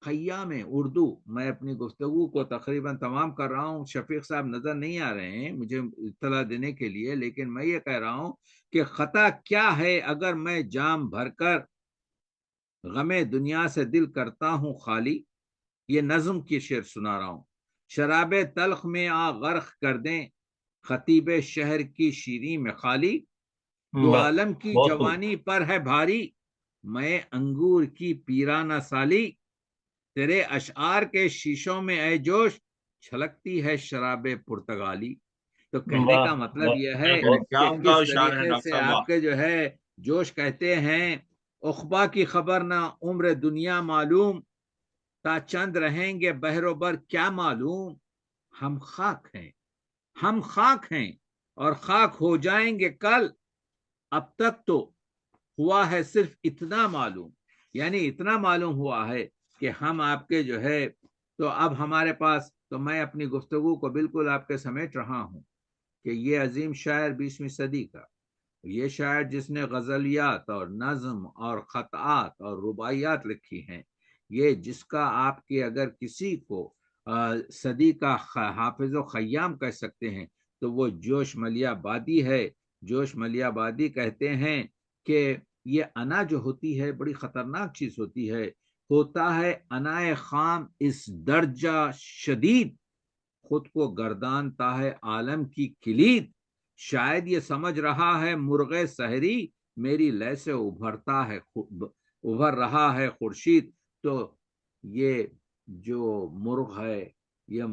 Speaker 2: خیام اردو، میں اپنی گفتگو کو تقریباً تمام کر رہا ہوں. شفیق صاحب نظر نہیں آ رہے ہیں مجھے اطلاع دینے کے لیے، لیکن میں یہ کہہ رہا ہوں کہ خطا کیا ہے اگر میں جام بھر کر غم دنیا سے دل کرتا ہوں خالی. یہ نظم کی شعر سنا رہا ہوں. شراب تلخ میں آ غرق کر دیں خطیب شہر کی شیریں میں خالی. دو
Speaker 1: واہ،
Speaker 2: عالم کی
Speaker 1: بہت خوب۔
Speaker 2: جوانی پر ہے بھاری، میں انگور کی پیرانہ سالی. تیرے اشعار کے شیشوں میں اے جوش چھلکتی ہے شراب پرتگالی. تو کہنے
Speaker 1: واہ
Speaker 2: کا مطلب
Speaker 1: واہ،
Speaker 2: یہ
Speaker 1: کیا
Speaker 2: ہے
Speaker 1: بات
Speaker 2: کہ
Speaker 1: ہے۔
Speaker 2: کس طریقے سے آپ کے جو ہے جوش کہتے ہیں عقبا کی خبر نہ عمر دنیا معلوم، تا چند رہیں گے بہر و بر کیا معلوم. ہم خاک ہیں، ہم خاک ہیں اور خاک ہو جائیں گے کل، اب تک تو ہوا ہے صرف اتنا معلوم. یعنی اتنا معلوم ہوا ہے کہ ہم آپ کے جو ہے تو اب ہمارے پاس، تو میں اپنی گفتگو کو بالکل آپ کے سمیٹ رہا ہوں کہ یہ عظیم شاعر 20ویں صدی کا، یہ شاعر جس نے غزلیات اور نظم اور خطعات اور رباعیات لکھی ہیں، یہ جس کا آپ کے اگر کسی کو صدی کا حافظ و خیام کہہ سکتے ہیں تو وہ جوش ملیح آبادی ہے. جوش ملیح آبادی کہتے ہیں کہ یہ انا جو ہوتی ہے بڑی خطرناک چیز ہوتی ہے. ہوتا ہے انائے خام اس درجہ شدید، خود کو گردانتا ہے عالم کی کلید. شاید یہ سمجھ رہا ہے مرغ سحری، میری لے سے ابھر رہا ہے خورشید. تو یہ جو مرغ ہے، یہ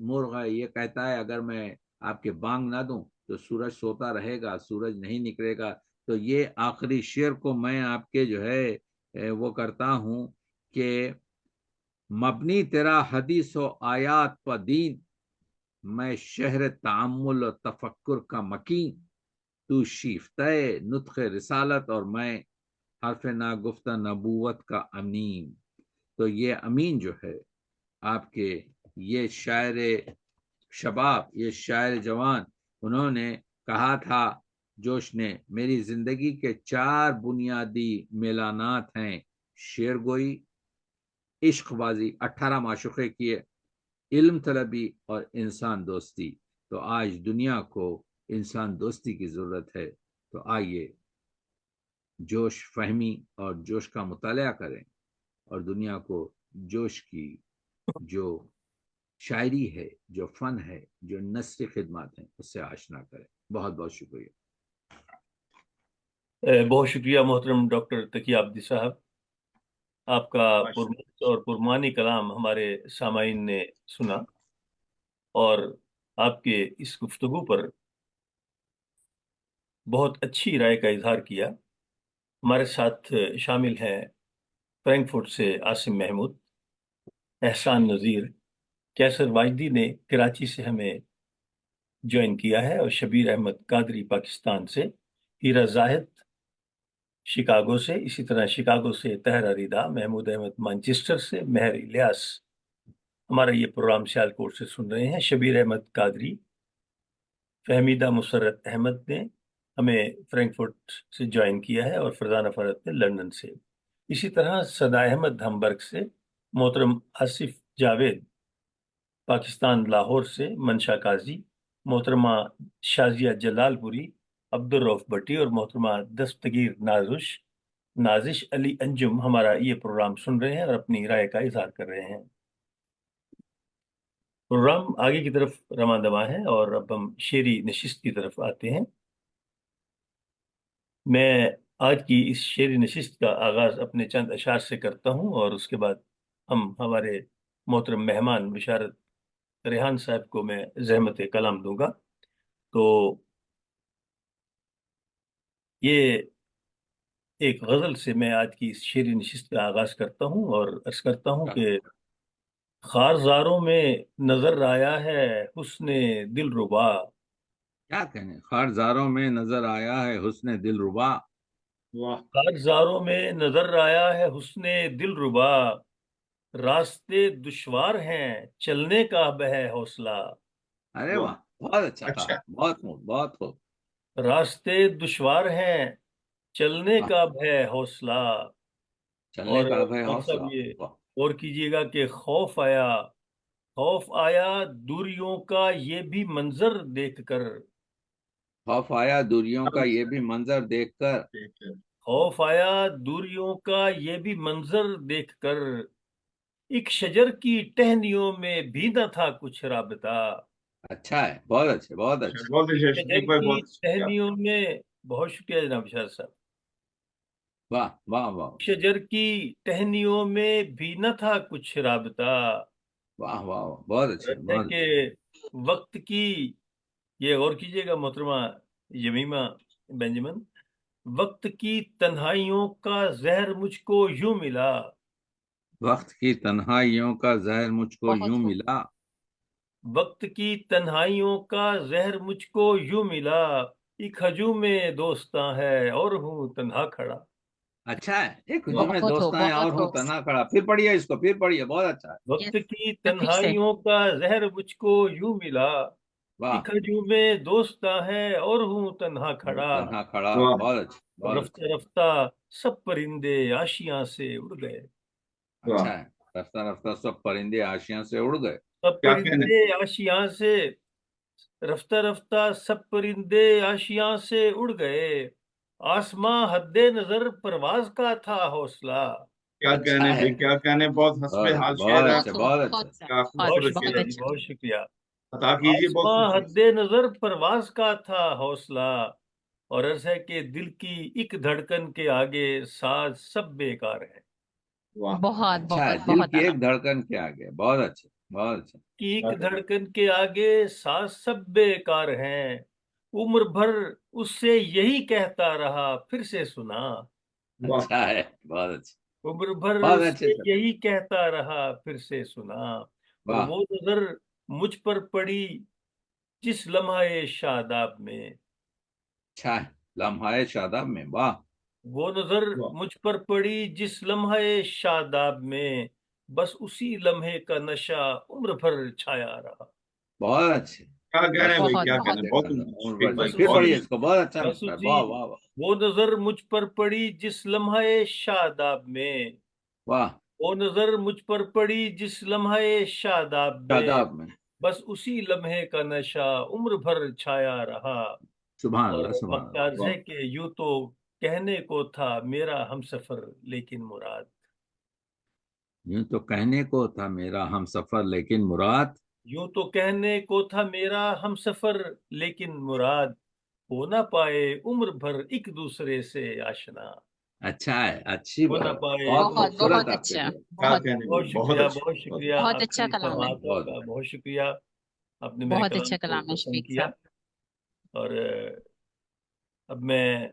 Speaker 2: مرغ ہے، یہ کہتا ہے اگر میں آپ کے بانگ نہ دوں تو سورج سوتا رہے گا، سورج نہیں نکلے گا. تو یہ آخری شعر کو میں آپ کے جو ہے وہ کرتا ہوں کہ مبنی تیرا حدیث و آیات پر دین، میں شہر تعمل و تفکر کا مکین. تو شیفتہ نطق رسالت اور میں حرف ناگفتہ نبوت کا امین. تو یہ امین جو ہے آپ کے یہ شاعر شباب، یہ شاعر جوان، انہوں نے کہا تھا جوش نے میری زندگی کے 4 بنیادی میلانات ہیں: شعر گوئی، عشق بازی 18 معشوقے کیے، علم طلبی اور انسان دوستی. تو آج دنیا کو انسان دوستی کی ضرورت ہے. تو آئیے جوش فہمی اور جوش کا مطالعہ کریں اور دنیا کو جوش کی جو شاعری ہے، جو فن ہے، جو نثری خدمات ہیں اس سے آشنا کریں. بہت بہت شکریہ.
Speaker 1: بہت شکریہ محترم ڈاکٹر تقی عابدی صاحب، آپ کا پرمخت اور پرمعنی کلام ہمارے سامعین نے سنا، اور آپ کے اس گفتگو پر بہت اچھی رائے کا اظہار کیا. ہمارے ساتھ شامل ہیں فرینکفرٹ سے عاصم محمود، احسان نذیر، کیسر واجدی نے کراچی سے ہمیں جوائن کیا ہے، اور شبیر احمد قادری پاکستان سے، ہیرا زاہد شکاگو سے، اسی طرح شکاگو سے طاہرہ رضا، محمود احمد مانچسٹر سے، مہر الیاس ہمارا یہ پروگرام سیالکوٹ سے سن رہے ہیں، شبیر احمد قادری، فہمیدہ مسرت احمد نے ہمیں فرینکفرٹ سے جوائن کیا ہے، اور فرزانہ فرد نے لندن سے. اسی طرح صدا احمد ہمبرگ سے، محترم آصف جاوید پاکستان لاہور سے، منشا قاضی، محترمہ شازیہ جلال پوری، عبدالرؤف بٹی اور محترمہ دستگیر نازش علی انجم ہمارا یہ پروگرام سن رہے ہیں اور اپنی رائے کا اظہار کر رہے ہیں. پروگرام آگے کی طرف رواں دواں ہے، اور اب ہم شعری نشست کی طرف آتے ہیں. میں آج کی اس شعری نشست کا آغاز اپنے چند اشعار سے کرتا ہوں، اور اس کے بعد ہم ہمارے محترم مہمان بشارت ریحان صاحب کو میں زحمت کلام دوں گا. تو یہ ایک غزل سے میں آج کی اس شعری نشست کا آغاز کرتا ہوں اور عرض کرتا ہوں کہ خارزاروں میں نظر آیا ہے حسن دل ربا.
Speaker 2: کیا کہنے، خارزاروں میں نظر آیا ہے حسن دل ربا.
Speaker 3: واہ
Speaker 1: خارزاروں میں نظر آیا ہے حسن دل ربا. راستے دشوار ہیں چلنے کا اب ہے حوصلہ.
Speaker 2: ارے
Speaker 3: واہ
Speaker 2: واہ، بہت اچھا کہا،
Speaker 3: اچھا
Speaker 2: بہت خوب بہت خوب.
Speaker 1: راستے دشوار ہیں چلنے
Speaker 2: واہ،
Speaker 1: کا اب ہے حوصلہ.
Speaker 2: چلنے
Speaker 1: اور
Speaker 2: کا اب ہے
Speaker 1: ڈاکٹر
Speaker 2: حوصلہ.
Speaker 1: صاحب یہ
Speaker 2: واہ،
Speaker 1: اور کیجئے گا کہ خوف آیا دوریوں کا یہ بھی منظر دیکھ کر.
Speaker 2: خوف آیا دوریوں کا یہ بھی منظر دیکھ کر.
Speaker 3: ٹھیک ہے
Speaker 1: خوف آیا دوریوں کا یہ بھی منظر دیکھ کر. ایک شجر کی ٹہنیوں میں بھی نہ تھا کچھ رابطہ.
Speaker 2: اچھا ہے، بہت اچھے بہت
Speaker 3: اچھا،
Speaker 2: اچھے.
Speaker 3: بہت اچھا
Speaker 1: شجر
Speaker 3: شفیق بھائی،
Speaker 1: کی
Speaker 3: بہت شکریہ.
Speaker 1: ٹہنیوں میں بہت شکریہ جناب بشار صاحب.
Speaker 2: واہ واہ واہ
Speaker 1: شجر کی ٹہنیوں میں بھی نہ تھا کچھ رابطہ.
Speaker 2: واہ واہ واہ، بہت اچھے
Speaker 1: رد ہے
Speaker 2: بہت
Speaker 1: کہ
Speaker 2: اچھے.
Speaker 1: وقت کی، یہ غور کیجئے گا محترمہ یمیمہ بینجمن، وقت کی تنہائیوں کا زہر مجھ کو یوں ملا.
Speaker 2: وقت کی تنہائیوں کا زہر مجھ کو
Speaker 4: بہت
Speaker 2: یوں
Speaker 4: خوب.
Speaker 2: ملا.
Speaker 1: وقت کی تنہائیوں کا زہر مجھ کو یوں ملا. ایک ہجوم میں دوستاں ہے اور ہوں تنہا کھڑا.
Speaker 2: اچھا ہے، ایک ہجوم میں
Speaker 4: بہت ہو
Speaker 2: دوست ہیں اور
Speaker 4: بہت
Speaker 2: ہوں
Speaker 4: ہو.
Speaker 2: تنہا کھڑا. پھر پڑھیے اس کو، پھر پڑھیے، بہت اچھا ہے.
Speaker 1: وقت
Speaker 4: یس،
Speaker 1: کی
Speaker 4: پھر سے.
Speaker 1: تنہائیوں کا زہر مجھ کو یوں ملا.
Speaker 2: واہ،
Speaker 1: ایک ہجوم میں دوستاں ہے اور ہوں تنہا
Speaker 2: ہوں
Speaker 1: کھڑا.
Speaker 2: تنہا کھڑا.
Speaker 3: واہ
Speaker 2: بہت اچھے بہت اچھے.
Speaker 1: رفتہ رفتہ سب پرندے آشیاں سے اڑ گئے.
Speaker 3: واہ،
Speaker 2: اچھا ہے، رفتہ رفتہ سب پرندے آشیاں سے اڑ گئے.
Speaker 1: سب
Speaker 3: کیا کہنے.
Speaker 1: پرندے آشیاں سے، رفتہ رفتہ سب پرندے آشیاں سے اڑ گئے. آسماں حد نظر پرواز کا تھا حوصلہ.
Speaker 3: کیا کہنے
Speaker 2: اچھا ہے،
Speaker 3: بھائی، کیا کہنے، بہت حسب
Speaker 2: بہت
Speaker 3: حال شعر
Speaker 2: بہت
Speaker 3: ہے.
Speaker 4: بہت
Speaker 2: اچھا
Speaker 4: خوب،
Speaker 2: بہت اچھا.
Speaker 4: بہت سا.
Speaker 3: کیا
Speaker 1: بہت
Speaker 3: خوبصورت
Speaker 4: بہت
Speaker 3: شعر
Speaker 1: شکریہ
Speaker 3: ہے.
Speaker 1: جی،
Speaker 4: اچھا.
Speaker 1: بہت شکریہ.
Speaker 3: عطا کیجیے، بہت
Speaker 1: آسماں
Speaker 3: خوبصورت.
Speaker 1: حد نظر پرواز کا تھا حوصلہ. اور عرض ہے کہ دل کی ایک دھڑکن کے آگے ساز سب بیکار ہے.
Speaker 3: واہ
Speaker 4: بہت
Speaker 2: اچھا ہے،
Speaker 4: بہت
Speaker 2: دل
Speaker 4: بہت
Speaker 2: کی
Speaker 4: اعلیٰ.
Speaker 2: ایک دھڑکن کے آگے. بہت اچھے بہت اچھے.
Speaker 1: کہ ایک
Speaker 3: کیا کہنے.
Speaker 1: دھڑکن کے آگے ساز سب بیکار ہیں. عمر بھر اس سے یہی کہتا رہا پھر سے سنا.
Speaker 3: واہ
Speaker 2: اچھا ہے، بہت اچھے
Speaker 1: عمر بھر
Speaker 2: بہت
Speaker 1: اس
Speaker 2: اچھے
Speaker 1: سے
Speaker 2: سے.
Speaker 1: یہی کہتا رہا پھر سے سنا. اور
Speaker 2: واہ،
Speaker 1: وہ نظر مجھ پر پڑی جس لمحے شاداب میں.
Speaker 2: اچھا ہے، لمحہ شاداب میں. واہ،
Speaker 1: وہ نظر
Speaker 3: واہ،
Speaker 1: مجھ پر پڑی جس لمحے شاداب میں. بس اسی لمحے کا نشہ عمر بھر چھایا رہا.
Speaker 2: بہت اچھے.
Speaker 3: کیا کہنے
Speaker 2: بس
Speaker 3: بھائی،
Speaker 2: اسی
Speaker 4: بہت
Speaker 3: کیا
Speaker 2: لمحے
Speaker 3: کہنے،
Speaker 4: بہت.
Speaker 2: کے
Speaker 3: بہت
Speaker 2: قدر
Speaker 3: عمدہ
Speaker 2: عمر
Speaker 3: شفیق
Speaker 2: بھر
Speaker 3: بھائی،
Speaker 2: چھا.
Speaker 1: بس
Speaker 2: پھر
Speaker 3: بہت
Speaker 1: اسی
Speaker 2: پڑھیے
Speaker 3: اچھا.
Speaker 2: اس کو، بہت اچھا
Speaker 1: بس
Speaker 2: لگتا ہے.
Speaker 1: اسی
Speaker 2: واہ واہ واہ.
Speaker 1: وہ نظر مجھ پر پڑی جس لمحے شاداب میں.
Speaker 2: واہ،
Speaker 1: وہ نظر مجھ پر پڑی جس لمحے شاداب میں.
Speaker 2: شاداب میں.
Speaker 1: بس اسی لمحے کا نشہ عمر بھر چھایا رہا.
Speaker 2: سبحان
Speaker 1: اور
Speaker 2: اللہ سبحان
Speaker 1: وقت
Speaker 2: اللہ.
Speaker 1: عرض
Speaker 3: واہ
Speaker 1: ہے کہ یوں تو کہنے کو تھا میرا ہم سفر لیکن مراد.
Speaker 2: یوں تو کہنے کو تھا میرا ہم سفر لیکن مراد.
Speaker 1: یوں تو کہنے کو تھا میرا ہم سفر لیکن مراد. ہو نہ پائے عمر بھر ایک دوسرے سے آشنا.
Speaker 2: اچھا ہے، اچھی
Speaker 1: ہو نہ
Speaker 2: بات،
Speaker 1: پائے
Speaker 2: بہت
Speaker 1: عمر
Speaker 4: بہت
Speaker 1: بھر.
Speaker 2: خوبصورت
Speaker 4: بہت
Speaker 2: آپ کے
Speaker 4: اچھا.
Speaker 2: جو.
Speaker 3: کیا
Speaker 4: بہت
Speaker 3: کہنے
Speaker 1: بہت
Speaker 3: بھائی، بہت
Speaker 1: شکریہ،
Speaker 3: اچھا.
Speaker 1: بہت
Speaker 2: بہت
Speaker 1: شکریہ
Speaker 4: بہت
Speaker 1: آپ
Speaker 4: اچھا
Speaker 1: کی
Speaker 4: کلام ہے.
Speaker 1: سماعتوں
Speaker 2: بہت
Speaker 1: کا. بہت شکریہ، آپ نے میرے
Speaker 4: بہت
Speaker 1: کلام
Speaker 4: اچھا
Speaker 1: کو
Speaker 4: کلام ہے
Speaker 1: پسند
Speaker 4: شفیق
Speaker 1: کیا.
Speaker 4: صاحب.
Speaker 1: اور اب میں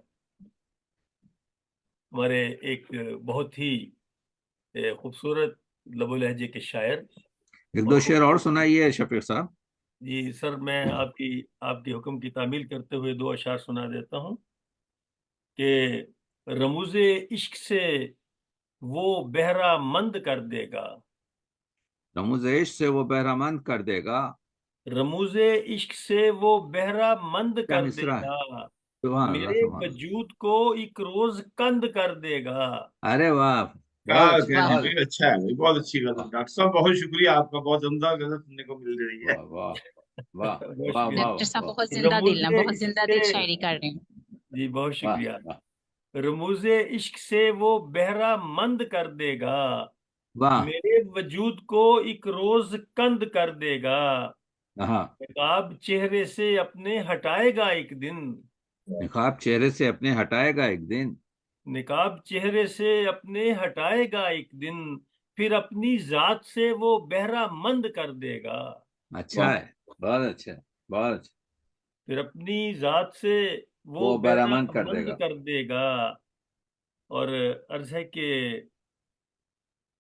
Speaker 1: ہمارے ایک بہت ہی خوبصورت لب و لہجے کے شاعر
Speaker 2: ایک
Speaker 1: اور
Speaker 2: دو شعر اور
Speaker 1: خوبصورت،
Speaker 2: سنائیے شفیق صاحب.
Speaker 1: جی سر، میں آپ کی حکم کی تعمیل کرتے ہوئے دو اشعار سنا دیتا ہوں کہ رموز عشق سے وہ بہرہ مند کر دے گا.
Speaker 2: رموز عشق سے وہ بہرہ مند کر دے گا.
Speaker 1: رموز عشق سے وہ بہرہ مند
Speaker 2: کیا
Speaker 1: کر دے
Speaker 2: مصرع ہے.
Speaker 1: گا.
Speaker 2: سبحان اللہ
Speaker 1: میرے
Speaker 2: سبحان اللہ.
Speaker 1: وجود کو ایک روز کند کر دے گا.
Speaker 2: ارے واہ،
Speaker 3: کیا
Speaker 2: بہت اچھے
Speaker 3: کہنے
Speaker 4: واہ.
Speaker 2: بہت
Speaker 3: بھائی،
Speaker 2: اچھے.
Speaker 3: اچھا ہے بھائی، بہت اچھی غزل.
Speaker 2: واہ
Speaker 3: ڈاکٹر صاحب بہت شکریہ آپ کا، بہت عمدہ غزل سننے کو مل رہی ہے.
Speaker 2: واہ واہ واہ
Speaker 1: بہت
Speaker 2: واہ
Speaker 1: شکریہ.
Speaker 2: واہ
Speaker 4: ڈاکٹر صاحب
Speaker 2: واہ
Speaker 4: بہت زندہ دل
Speaker 1: رموز
Speaker 4: ہیں، بہت
Speaker 1: عشق
Speaker 4: زندہ
Speaker 1: سے،
Speaker 4: دل شاعری کر رہے ہیں.
Speaker 1: جی بہت
Speaker 2: واہ
Speaker 1: شکریہ.
Speaker 2: واہ
Speaker 1: رموز عشق سے وہ بہرہ مند کر دے گا.
Speaker 2: واہ.
Speaker 1: میرے وجود کو ایک روز کند کر دے گا.
Speaker 2: ہاں،
Speaker 1: نقاب چہرے سے اپنے ہٹائے گا ایک دن.
Speaker 2: نقاب چہرے سے اپنے ہٹائے گا ایک دن.
Speaker 1: نقاب چہرے سے اپنے ہٹائے گا ایک دن. پھر اپنی ذات سے وہ بہرہ مند کر دے گا.
Speaker 2: اچھا
Speaker 3: واہ
Speaker 2: ہے، بہت اچھا بہت اچھا.
Speaker 1: پھر اپنی ذات سے وہ
Speaker 2: وہ بہرہ
Speaker 1: بہرہ
Speaker 2: مند کر دے
Speaker 1: مند
Speaker 2: گا.
Speaker 1: کر دے گا. اور عرض ہے کہ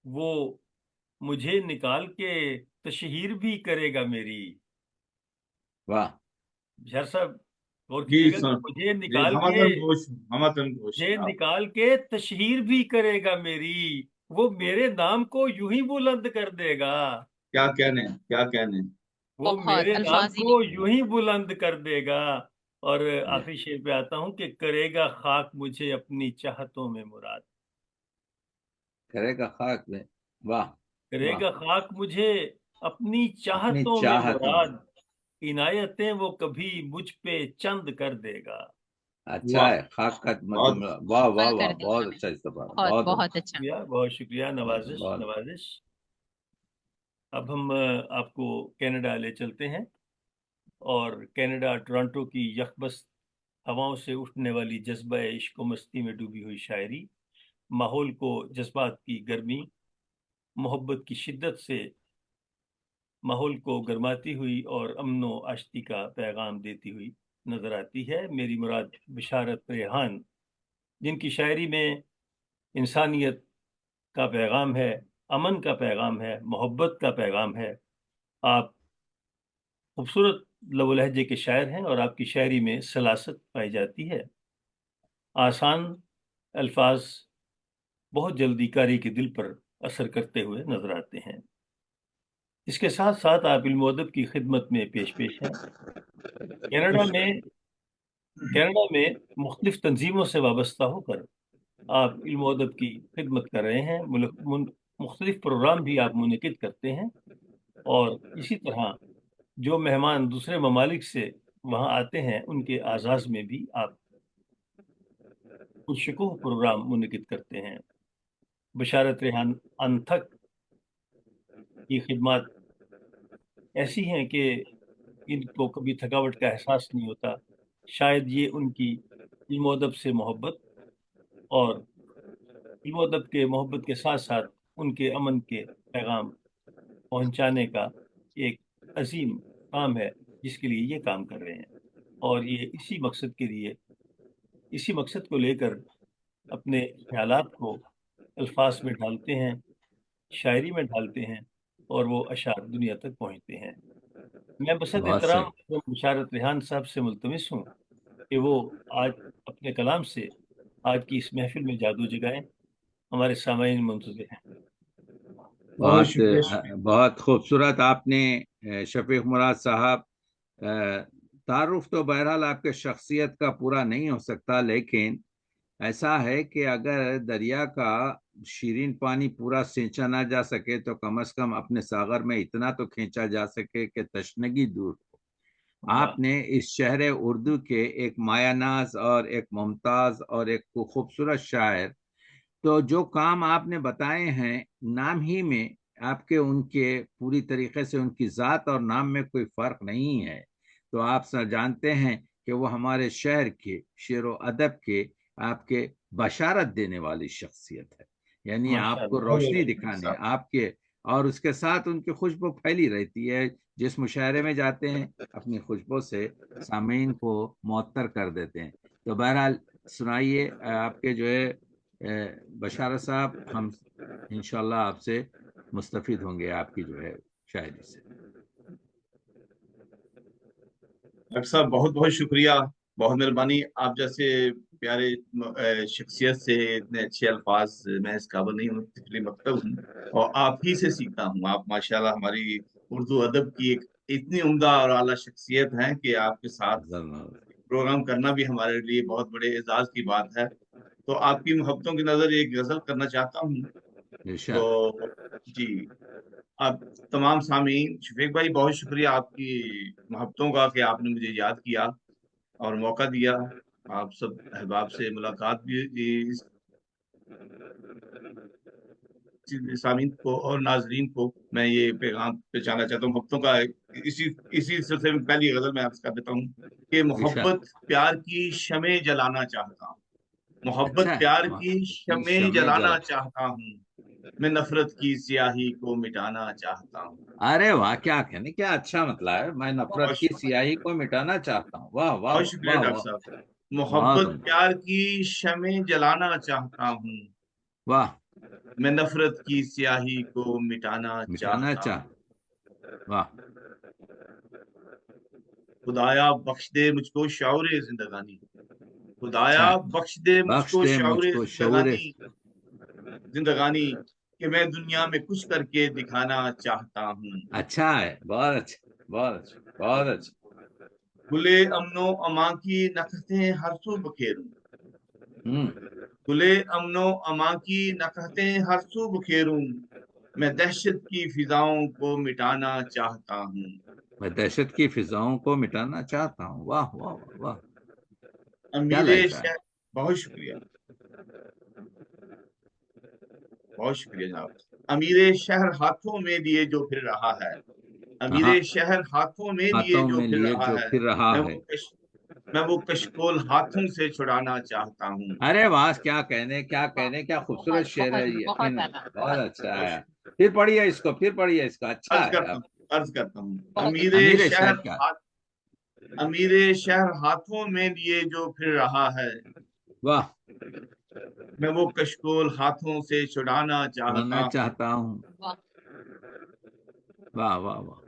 Speaker 1: وہ مجھے نکال کے تشہیر بھی کرے گا میری.
Speaker 2: واہ.
Speaker 1: بشار صاحب غور
Speaker 3: جی
Speaker 1: کیجیے گا کہ
Speaker 3: سر،
Speaker 1: مجھے
Speaker 3: جی
Speaker 1: نکال کے
Speaker 3: ہمتن گوش، ہمتن گوش
Speaker 1: مجھے
Speaker 3: آپ.
Speaker 1: نکال کے تشہیر بھی کرے گا میری. وہ میرے نام کو یوں ہی بلند کر دے گا.
Speaker 3: کیا کہنے، کیا کہنے.
Speaker 1: وہ
Speaker 4: بہت
Speaker 1: میرے نام
Speaker 4: الفاظ ہی
Speaker 1: کو
Speaker 4: نہیں.
Speaker 1: یوں ہی بلند کر دے گا. اور آخری شعر پہ آتا ہوں کہ کرے گا خاک مجھے اپنی چاہتوں میں مراد.
Speaker 2: کرے گا خاک میں. واہ.
Speaker 1: کرے
Speaker 2: واہ.
Speaker 1: گا خاک مجھے اپنی
Speaker 2: اپنی
Speaker 1: چاہتوں میں
Speaker 2: چاہتوں
Speaker 1: مراد.
Speaker 2: میں.
Speaker 1: عنایتیں وہ کبھی مجھ پہ چند کر دے گا.
Speaker 2: اچھا
Speaker 3: واہ،
Speaker 2: ہے خاک کا
Speaker 3: بہت
Speaker 2: جملہ. واہ واہ
Speaker 4: مکمل
Speaker 2: واہ،
Speaker 4: کر دیا
Speaker 2: بہت
Speaker 4: انہوں نے.
Speaker 2: اچھا استفاد،
Speaker 4: بہت
Speaker 2: بہت
Speaker 4: بہت
Speaker 2: اچھا.
Speaker 4: اچھا.
Speaker 1: شکریہ، بہت شکریہ. نوازش
Speaker 2: بہت.
Speaker 1: نوازش. اب ہم آپ کو کینیڈا لے چلتے ہیں، اور کینیڈا ٹورانٹو کی یکبست ہواؤں سے اٹھنے والی جذبہ عشق و مستی میں ڈوبی ہوئی شاعری، ماحول کو جذبات کی گرمی، محبت کی شدت سے ماحول کو گرماتی ہوئی اور امن و آشتی کا پیغام دیتی ہوئی نظر آتی ہے. میری مراد بشارت ریحان، جن کی شاعری میں انسانیت کا پیغام ہے، امن کا پیغام ہے، محبت کا پیغام ہے. آپ خوبصورت لب و لہجے کے شاعر ہیں، اور آپ کی شاعری میں سلاست پائی جاتی ہے. آسان الفاظ بہت جلدی قاری کے دل پر اثر کرتے ہوئے نظر آتے ہیں. اس کے ساتھ ساتھ آپ علم و ادب کی خدمت میں پیش پیش ہیں. کینیڈا میں مختلف تنظیموں سے وابستہ ہو کر آپ علم و ادب کی خدمت کر رہے ہیں. مختلف پروگرام بھی آپ منعقد کرتے ہیں، اور اسی طرح جو مہمان دوسرے ممالک سے وہاں آتے ہیں ان کے اعزاز میں بھی آپ پرشکوہ پروگرام منعقد کرتے ہیں. بشارت ریحان انتھک کی خدمات ایسی ہیں کہ ان کو کبھی تھکاوٹ کا احساس نہیں ہوتا. شاید یہ ان کی علم و ادب سے محبت، اور علم و ادب کے محبت کے ساتھ ساتھ ان کے امن کے پیغام پہنچانے کا ایک عظیم کام ہے جس کے لیے یہ کام کر رہے ہیں. اور یہ اسی مقصد کو لے کر اپنے خیالات کو الفاظ میں ڈھالتے ہیں، شاعری میں ڈھالتے ہیں، اور وہ اشعار دنیا تک پہنچتے ہیں. میں بصد
Speaker 2: بہت
Speaker 1: احترام
Speaker 2: صحیح.
Speaker 1: بشارت ریحان صاحب سے ملتمس ہوں کہ وہ آج اپنے کلام سے آج کی اس محفل میں جادو جگائیں. ہمارے سامعین منتظر ہیں.
Speaker 3: بہت
Speaker 2: بہت
Speaker 3: شکریہ، شکریہ.
Speaker 2: بہت خوبصورت آپ نے شفیق مراد صاحب. تعارف تو بہرحال آپ کے شخصیت کا پورا نہیں ہو سکتا، لیکن ایسا ہے کہ اگر دریا کا شیرین پانی پورا سینچا نہ جا سکے تو کم از کم اپنے ساغر میں اتنا تو کھینچا جا سکے کہ تشنگی دور ہو. آپ نے اس شہر اردو کے ایک مایہ ناز اور ایک ممتاز اور ایک خوبصورت شاعر، تو جو کام آپ نے بتائے ہیں نام ہی میں آپ کے ان کے پوری طریقے سے ان کی ذات اور نام میں کوئی فرق نہیں ہے. تو آپ جانتے ہیں کہ وہ ہمارے شہر کے شعر و ادب کے آپ کے بشارت دینے والی شخصیت ہے. یعنی
Speaker 1: ماشاء
Speaker 2: آپ کو
Speaker 1: اللہ.
Speaker 2: روشنی
Speaker 3: بہت
Speaker 2: دکھانے
Speaker 3: صاحب.
Speaker 2: آپ کے، اور اس کے ساتھ ان کی خوشبو پھیلی رہتی ہے. جس مشاعرے میں جاتے ہیں اپنی خوشبو سے سامعین کو معطر کر دیتے ہیں. تو بہرحال سنائیے آپ کے جو ہے بشارت صاحب، ہم انشاءاللہ آپ سے مستفید ہوں گے آپ کی جو ہے شاعری سے.
Speaker 3: ڈاکٹر صاحب بہت بہت شکریہ، بہت مہربانی. آپ جیسے پیارے شخصیت سے اتنے اچھے الفاظ میں اس قابل نہیں ہوں، اتنی مکتب ہوں اور آپ ہی سے سیکھا ہوں. آپ ماشاءاللہ ہماری اردو ادب کی ایک اتنی عمدہ اور اعلیٰ شخصیت ہیں کہ آپ کے ساتھ پروگرام کرنا بھی ہمارے لیے بہت بڑے اعزاز کی بات ہے. تو آپ کی محبتوں کی نظر ایک غزل کرنا چاہتا ہوں.
Speaker 2: ارشاد.
Speaker 3: تو جی، آپ تمام سامعین، شفیق بھائی بہت شکریہ آپ کی محبتوں کا کہ آپ نے مجھے یاد کیا اور موقع دیا. آپ سب احباب سے ملاقات بھی، سامعین کو اور ناظرین کو میں یہ پیغام پہنچانا چاہتا ہوں محبتوں کا. اسی سلسلے میں پہلی غزل میں عرض کر دیتا ہوں کہ
Speaker 2: ارشاد.
Speaker 3: محبت پیار کی شمع جلانا چاہتا ہوں. محبت
Speaker 2: اچھا ہے.
Speaker 3: پیار کی شمع
Speaker 2: شمع
Speaker 3: جلانا
Speaker 2: جلا.
Speaker 3: چاہتا ہوں. میں نفرت کی سیاہی کو مٹانا چاہتا ہوں.
Speaker 2: ارے واہ، کیا کہنے، کیا اچھا مطلب ہے. میں
Speaker 3: بہت
Speaker 2: نفرت کی
Speaker 3: شکریہ،
Speaker 2: سیاہی کو مٹانا چاہتا ہوں. واہ واہ
Speaker 3: بہت
Speaker 2: واہ
Speaker 3: شکریہ
Speaker 2: واہ
Speaker 3: ڈاکٹر
Speaker 2: واہ.
Speaker 3: صاحب. محبت
Speaker 2: عمدہ،
Speaker 3: پیار کی شمع جلانا چاہتا ہوں،
Speaker 2: واہ،
Speaker 3: میں نفرت کی سیاہی کو مٹانا
Speaker 2: مٹانا
Speaker 3: چاہتا ہوں،
Speaker 2: واہ،
Speaker 3: خدایا بخش دے مجھ کو شعور زندگانی، خدایا
Speaker 2: اچھا،
Speaker 3: بخش دے مجھ
Speaker 2: بخش
Speaker 3: کو
Speaker 2: دے
Speaker 3: شعور
Speaker 2: مجھ کو شعور،
Speaker 3: زندگانی کہ میں دنیا میں کچھ کر کے دکھانا چاہتا ہوں،
Speaker 2: اچھا ہے، بہت اچھا، بہت اچھا، بہت اچھا،
Speaker 3: گلے امن و امان کی نکھتیں ہر سو بکھیروں،
Speaker 2: ہوں،
Speaker 3: گلے امن و امان کی نکھتیں ہر سو بکھیروں، میں دہشت کی فضاؤں کو مٹانا چاہتا ہوں،
Speaker 2: میں دہشت کی فضاؤں کو مٹانا چاہتا ہوں، واہ واہ واہ واہ، کیا
Speaker 3: امیر
Speaker 2: لائقہ ہے،
Speaker 3: شہر، بہت شکریہ، بہت شکریہ جناب، امیر شہر ہاتھوں میں لیے جو پھر رہا ہے، امیر
Speaker 2: ہاں،
Speaker 3: شہر ہاتھوں میں لیے
Speaker 2: ہاتھوں
Speaker 3: جو
Speaker 2: میں
Speaker 3: پھر
Speaker 2: لیے
Speaker 3: رہا
Speaker 2: جو
Speaker 3: ہے،
Speaker 2: پھر رہا ہے،
Speaker 3: میں وہ کشکول ہاتھوں سے چھڑانا چاہتا ہوں،
Speaker 2: ارے واہ، کیا کہنے، کیا کہنے، کیا خوبصورت شعر ہے، یقیناً بہت اچھا ہے، پھر پڑھیے اس کو، پھر پڑھیے اس کو، اچھا ہے اب،
Speaker 3: عرض کرتا ہوں امیر
Speaker 2: امیر
Speaker 3: شہر
Speaker 2: شہر کا،
Speaker 3: امیر شہر ہاتھوں میں لیے جو پھر رہا ہے،
Speaker 2: واہ،
Speaker 3: میں وہ کشکول ہاتھوں سے چھڑانا چاہتا
Speaker 2: چھڑانا
Speaker 3: ہوں،
Speaker 2: چاہتا ہوں، واہ واہ واہ،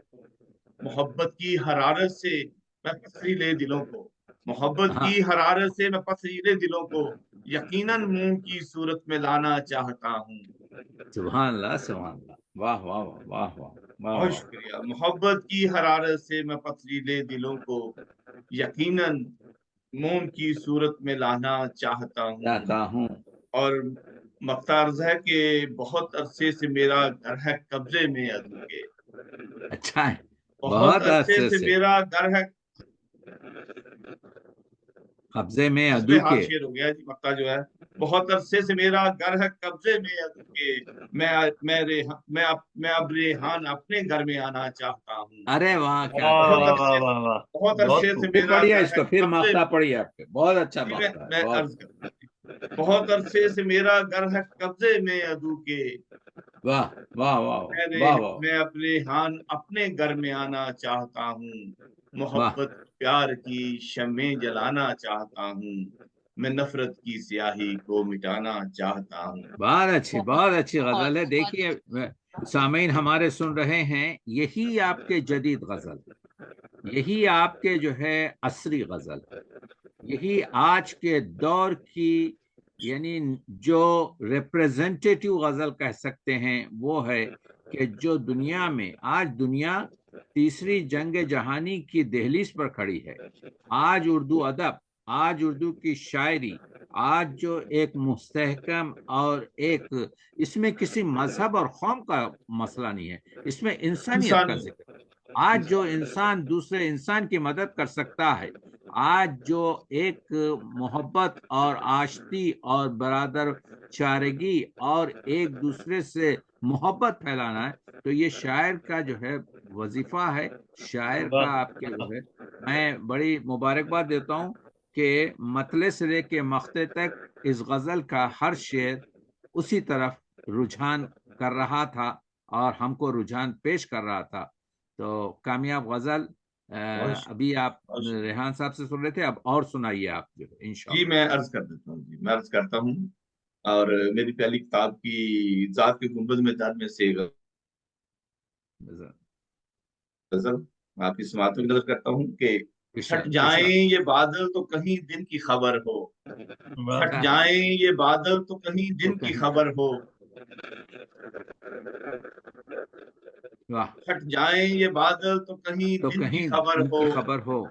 Speaker 3: محبت کی حرارت سے میں پتھریلے دلوں کو، محبت
Speaker 2: ہاں،
Speaker 3: کی حرارت سے میں پتھریلے دلوں کو یقیناً منہ کی صورت میں لانا چاہتا ہوں،
Speaker 2: سبحان اللہ، سبحان اللہ، واہ واہ واہ واہ واہ واہ
Speaker 3: بہت
Speaker 2: واہ،
Speaker 3: شکریہ، محبت کی حرارت سے میں پتھریلے دلوں کو یقیناً موم کی صورت میں لانا چاہتا ہوں،
Speaker 2: چاہتا ہوں،
Speaker 3: اور مقطع عرض ہے کہ بہت عرصے سے میرا گھر ہے قبضے میں عدو کے،
Speaker 2: اچھا ہے،
Speaker 3: بہت
Speaker 2: بہت
Speaker 3: عرصے
Speaker 2: عرصے
Speaker 3: سے
Speaker 2: سے
Speaker 3: میرا گھر ہے،
Speaker 2: قبضے میں
Speaker 3: حسب
Speaker 2: عدو
Speaker 3: حال
Speaker 2: کے،
Speaker 3: شعر ہو گیا جی مقطع جو ہے، بہت عرصے سے میرا گھر ہے قبضے میں عدو کے، میں اب ریحان اپنے گھر میں آنا چاہتا ہوں،
Speaker 2: ارے واہ، کیا
Speaker 1: واہ
Speaker 3: بہت
Speaker 2: کہنے،
Speaker 1: واہ
Speaker 3: عرصے
Speaker 1: واہ واہ واہ،
Speaker 3: بہت
Speaker 1: بہت
Speaker 3: عرصے سے
Speaker 1: خوب،
Speaker 2: پھر
Speaker 3: میرا
Speaker 2: پڑھیے
Speaker 3: گھر
Speaker 2: اس
Speaker 3: ہے
Speaker 2: کو، پھر
Speaker 3: قبضے
Speaker 2: مقطع
Speaker 3: میں،
Speaker 2: پڑھیے آپ کے، بہت اچھا
Speaker 3: جی
Speaker 2: مقطع ہے،
Speaker 3: میں
Speaker 2: بہت،
Speaker 3: عرض کرتا ہوں، بہت عرصے سے میرا گھر ہے قبضے میں عدو کے،
Speaker 2: واہ واہ واہ واہ واہ،
Speaker 3: میں اپنے ہان اپنے گھر میں آنا چاہتا ہوں،
Speaker 2: واہ،
Speaker 3: محبت پیار کی شمع جلانا چاہتا ہوں، میں نفرت کی سیاہی کو مٹانا چاہتا ہوں،
Speaker 2: بہت اچھی غزل ہے، دیکھیے سامعین ہمارے سن رہے ہیں، یہی آپ کے جدید غزل، یہی آپ کے جو ہے عصری غزل، یہی آج کے دور کی، یعنی جو ریپریزنٹیٹیو غزل کہہ سکتے ہیں وہ ہے کہ جو دنیا میں آج دنیا تیسری جنگ جہانی کی دہلیز پر کھڑی ہے، آج اردو ادب، آج اردو کی شاعری، آج جو ایک مستحکم اور ایک، اس میں کسی مذہب اور قوم کا مسئلہ نہیں ہے، اس میں انسانیت کا
Speaker 3: انسانی
Speaker 2: ذکر، آج جو انسان دوسرے انسان کی مدد کر سکتا ہے، آج جو ایک محبت اور آشتی اور برادر چارگی اور ایک دوسرے سے محبت پھیلانا ہے، تو یہ شاعر کا جو ہے وظیفہ ہے، شاعر کا
Speaker 1: واہ،
Speaker 2: آپ کے جو ہے، میں بڑی مبارکباد دیتا ہوں کہ مطلع سے لے کے مقطع تک اس غزل کا ہر شعر اسی طرف رجحان کر رہا تھا اور ہم کو رجحان پیش کر رہا تھا، تو کامیاب غزل ابھی آپ ریحان صاحب سے سن رہے تھے، اب اور سنائیے آپ جو ہے
Speaker 3: جی
Speaker 2: انشاءاللہ،
Speaker 3: میں عرض کر دیتا ہوں، جی میں عرض کرتا ہوں، اور میری پہلی کتاب کی ذات کے گنبد میں در میں سے غزل آپ کی سماعتوں کی نظر کرتا ہوں کہ چھٹ
Speaker 2: ارشاد
Speaker 3: جائیں
Speaker 2: ارشاد،
Speaker 3: یہ بادل تو کہیں دن کی خبر ہو،
Speaker 1: واہ،
Speaker 3: چھٹ جائیں یہ بادل تو کہیں
Speaker 2: تو
Speaker 3: دن کی
Speaker 2: کہیں،
Speaker 3: خبر ہو،
Speaker 2: واہ،
Speaker 3: چھٹ جائیں یہ بادل تو کہیں
Speaker 2: تو
Speaker 3: دن کی
Speaker 2: کہیں
Speaker 3: خبر
Speaker 2: دن
Speaker 3: ہو،
Speaker 2: کی خبر ہو،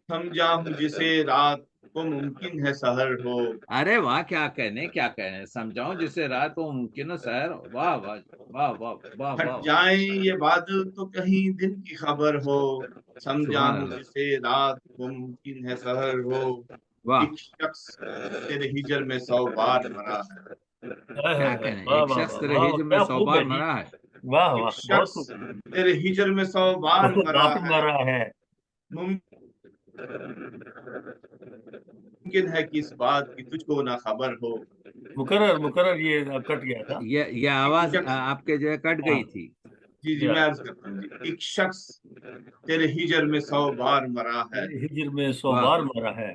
Speaker 3: سمجھا ہوں جسے رات کو ممکن ہے سحر ہو،
Speaker 2: ارے واہ، کیا کہنے، کیا کہنے، سمجھاؤں جسے رات کو ممکن ہے سحر، واہ واہ واہ واہ واہ
Speaker 3: ہٹ
Speaker 2: واہ،
Speaker 3: جائیں یہ بادل تو کہیں دن کی خبر ہو، سمجھا
Speaker 2: سبحان
Speaker 3: ہوں
Speaker 2: اللہ،
Speaker 3: جسے رات کو ممکن ہے سحر ہو،
Speaker 2: واہ،
Speaker 3: ایک شخص تیرے ہجر میں 100 بار مرا ہے،
Speaker 2: کیا کہنے،
Speaker 1: واہ
Speaker 2: ایک
Speaker 1: واہ
Speaker 2: شخص
Speaker 1: واہ
Speaker 2: تیرے
Speaker 1: واہ،
Speaker 2: ہجر میں
Speaker 1: کیا
Speaker 2: 100
Speaker 1: خوب
Speaker 2: بار
Speaker 1: ہے جی،
Speaker 2: مرا ہے،
Speaker 1: واہ
Speaker 3: ایک
Speaker 1: واہ، بہت
Speaker 3: شخص
Speaker 1: خوب،
Speaker 3: تیرے ہجر میں 100 بار مرا
Speaker 1: بار
Speaker 3: ہے،
Speaker 1: مرا ہے،
Speaker 3: ممکن ہے کہ اس بات کی تجھ کو نہ خبر ہو،
Speaker 1: مقرر یہ کٹ گیا تھا،
Speaker 2: یہ
Speaker 3: ایک
Speaker 2: آواز
Speaker 3: شخص،
Speaker 2: آپ کے جو ہے کٹ
Speaker 1: ہاں،
Speaker 2: گئی تھی،
Speaker 3: جی جی میں عرض کرتا ہوں، جی ایک شخص تیرے ہجر میں 100 بار مرا ہے،
Speaker 1: ہجر میں 100
Speaker 2: واہ،
Speaker 1: بار مرا ہے،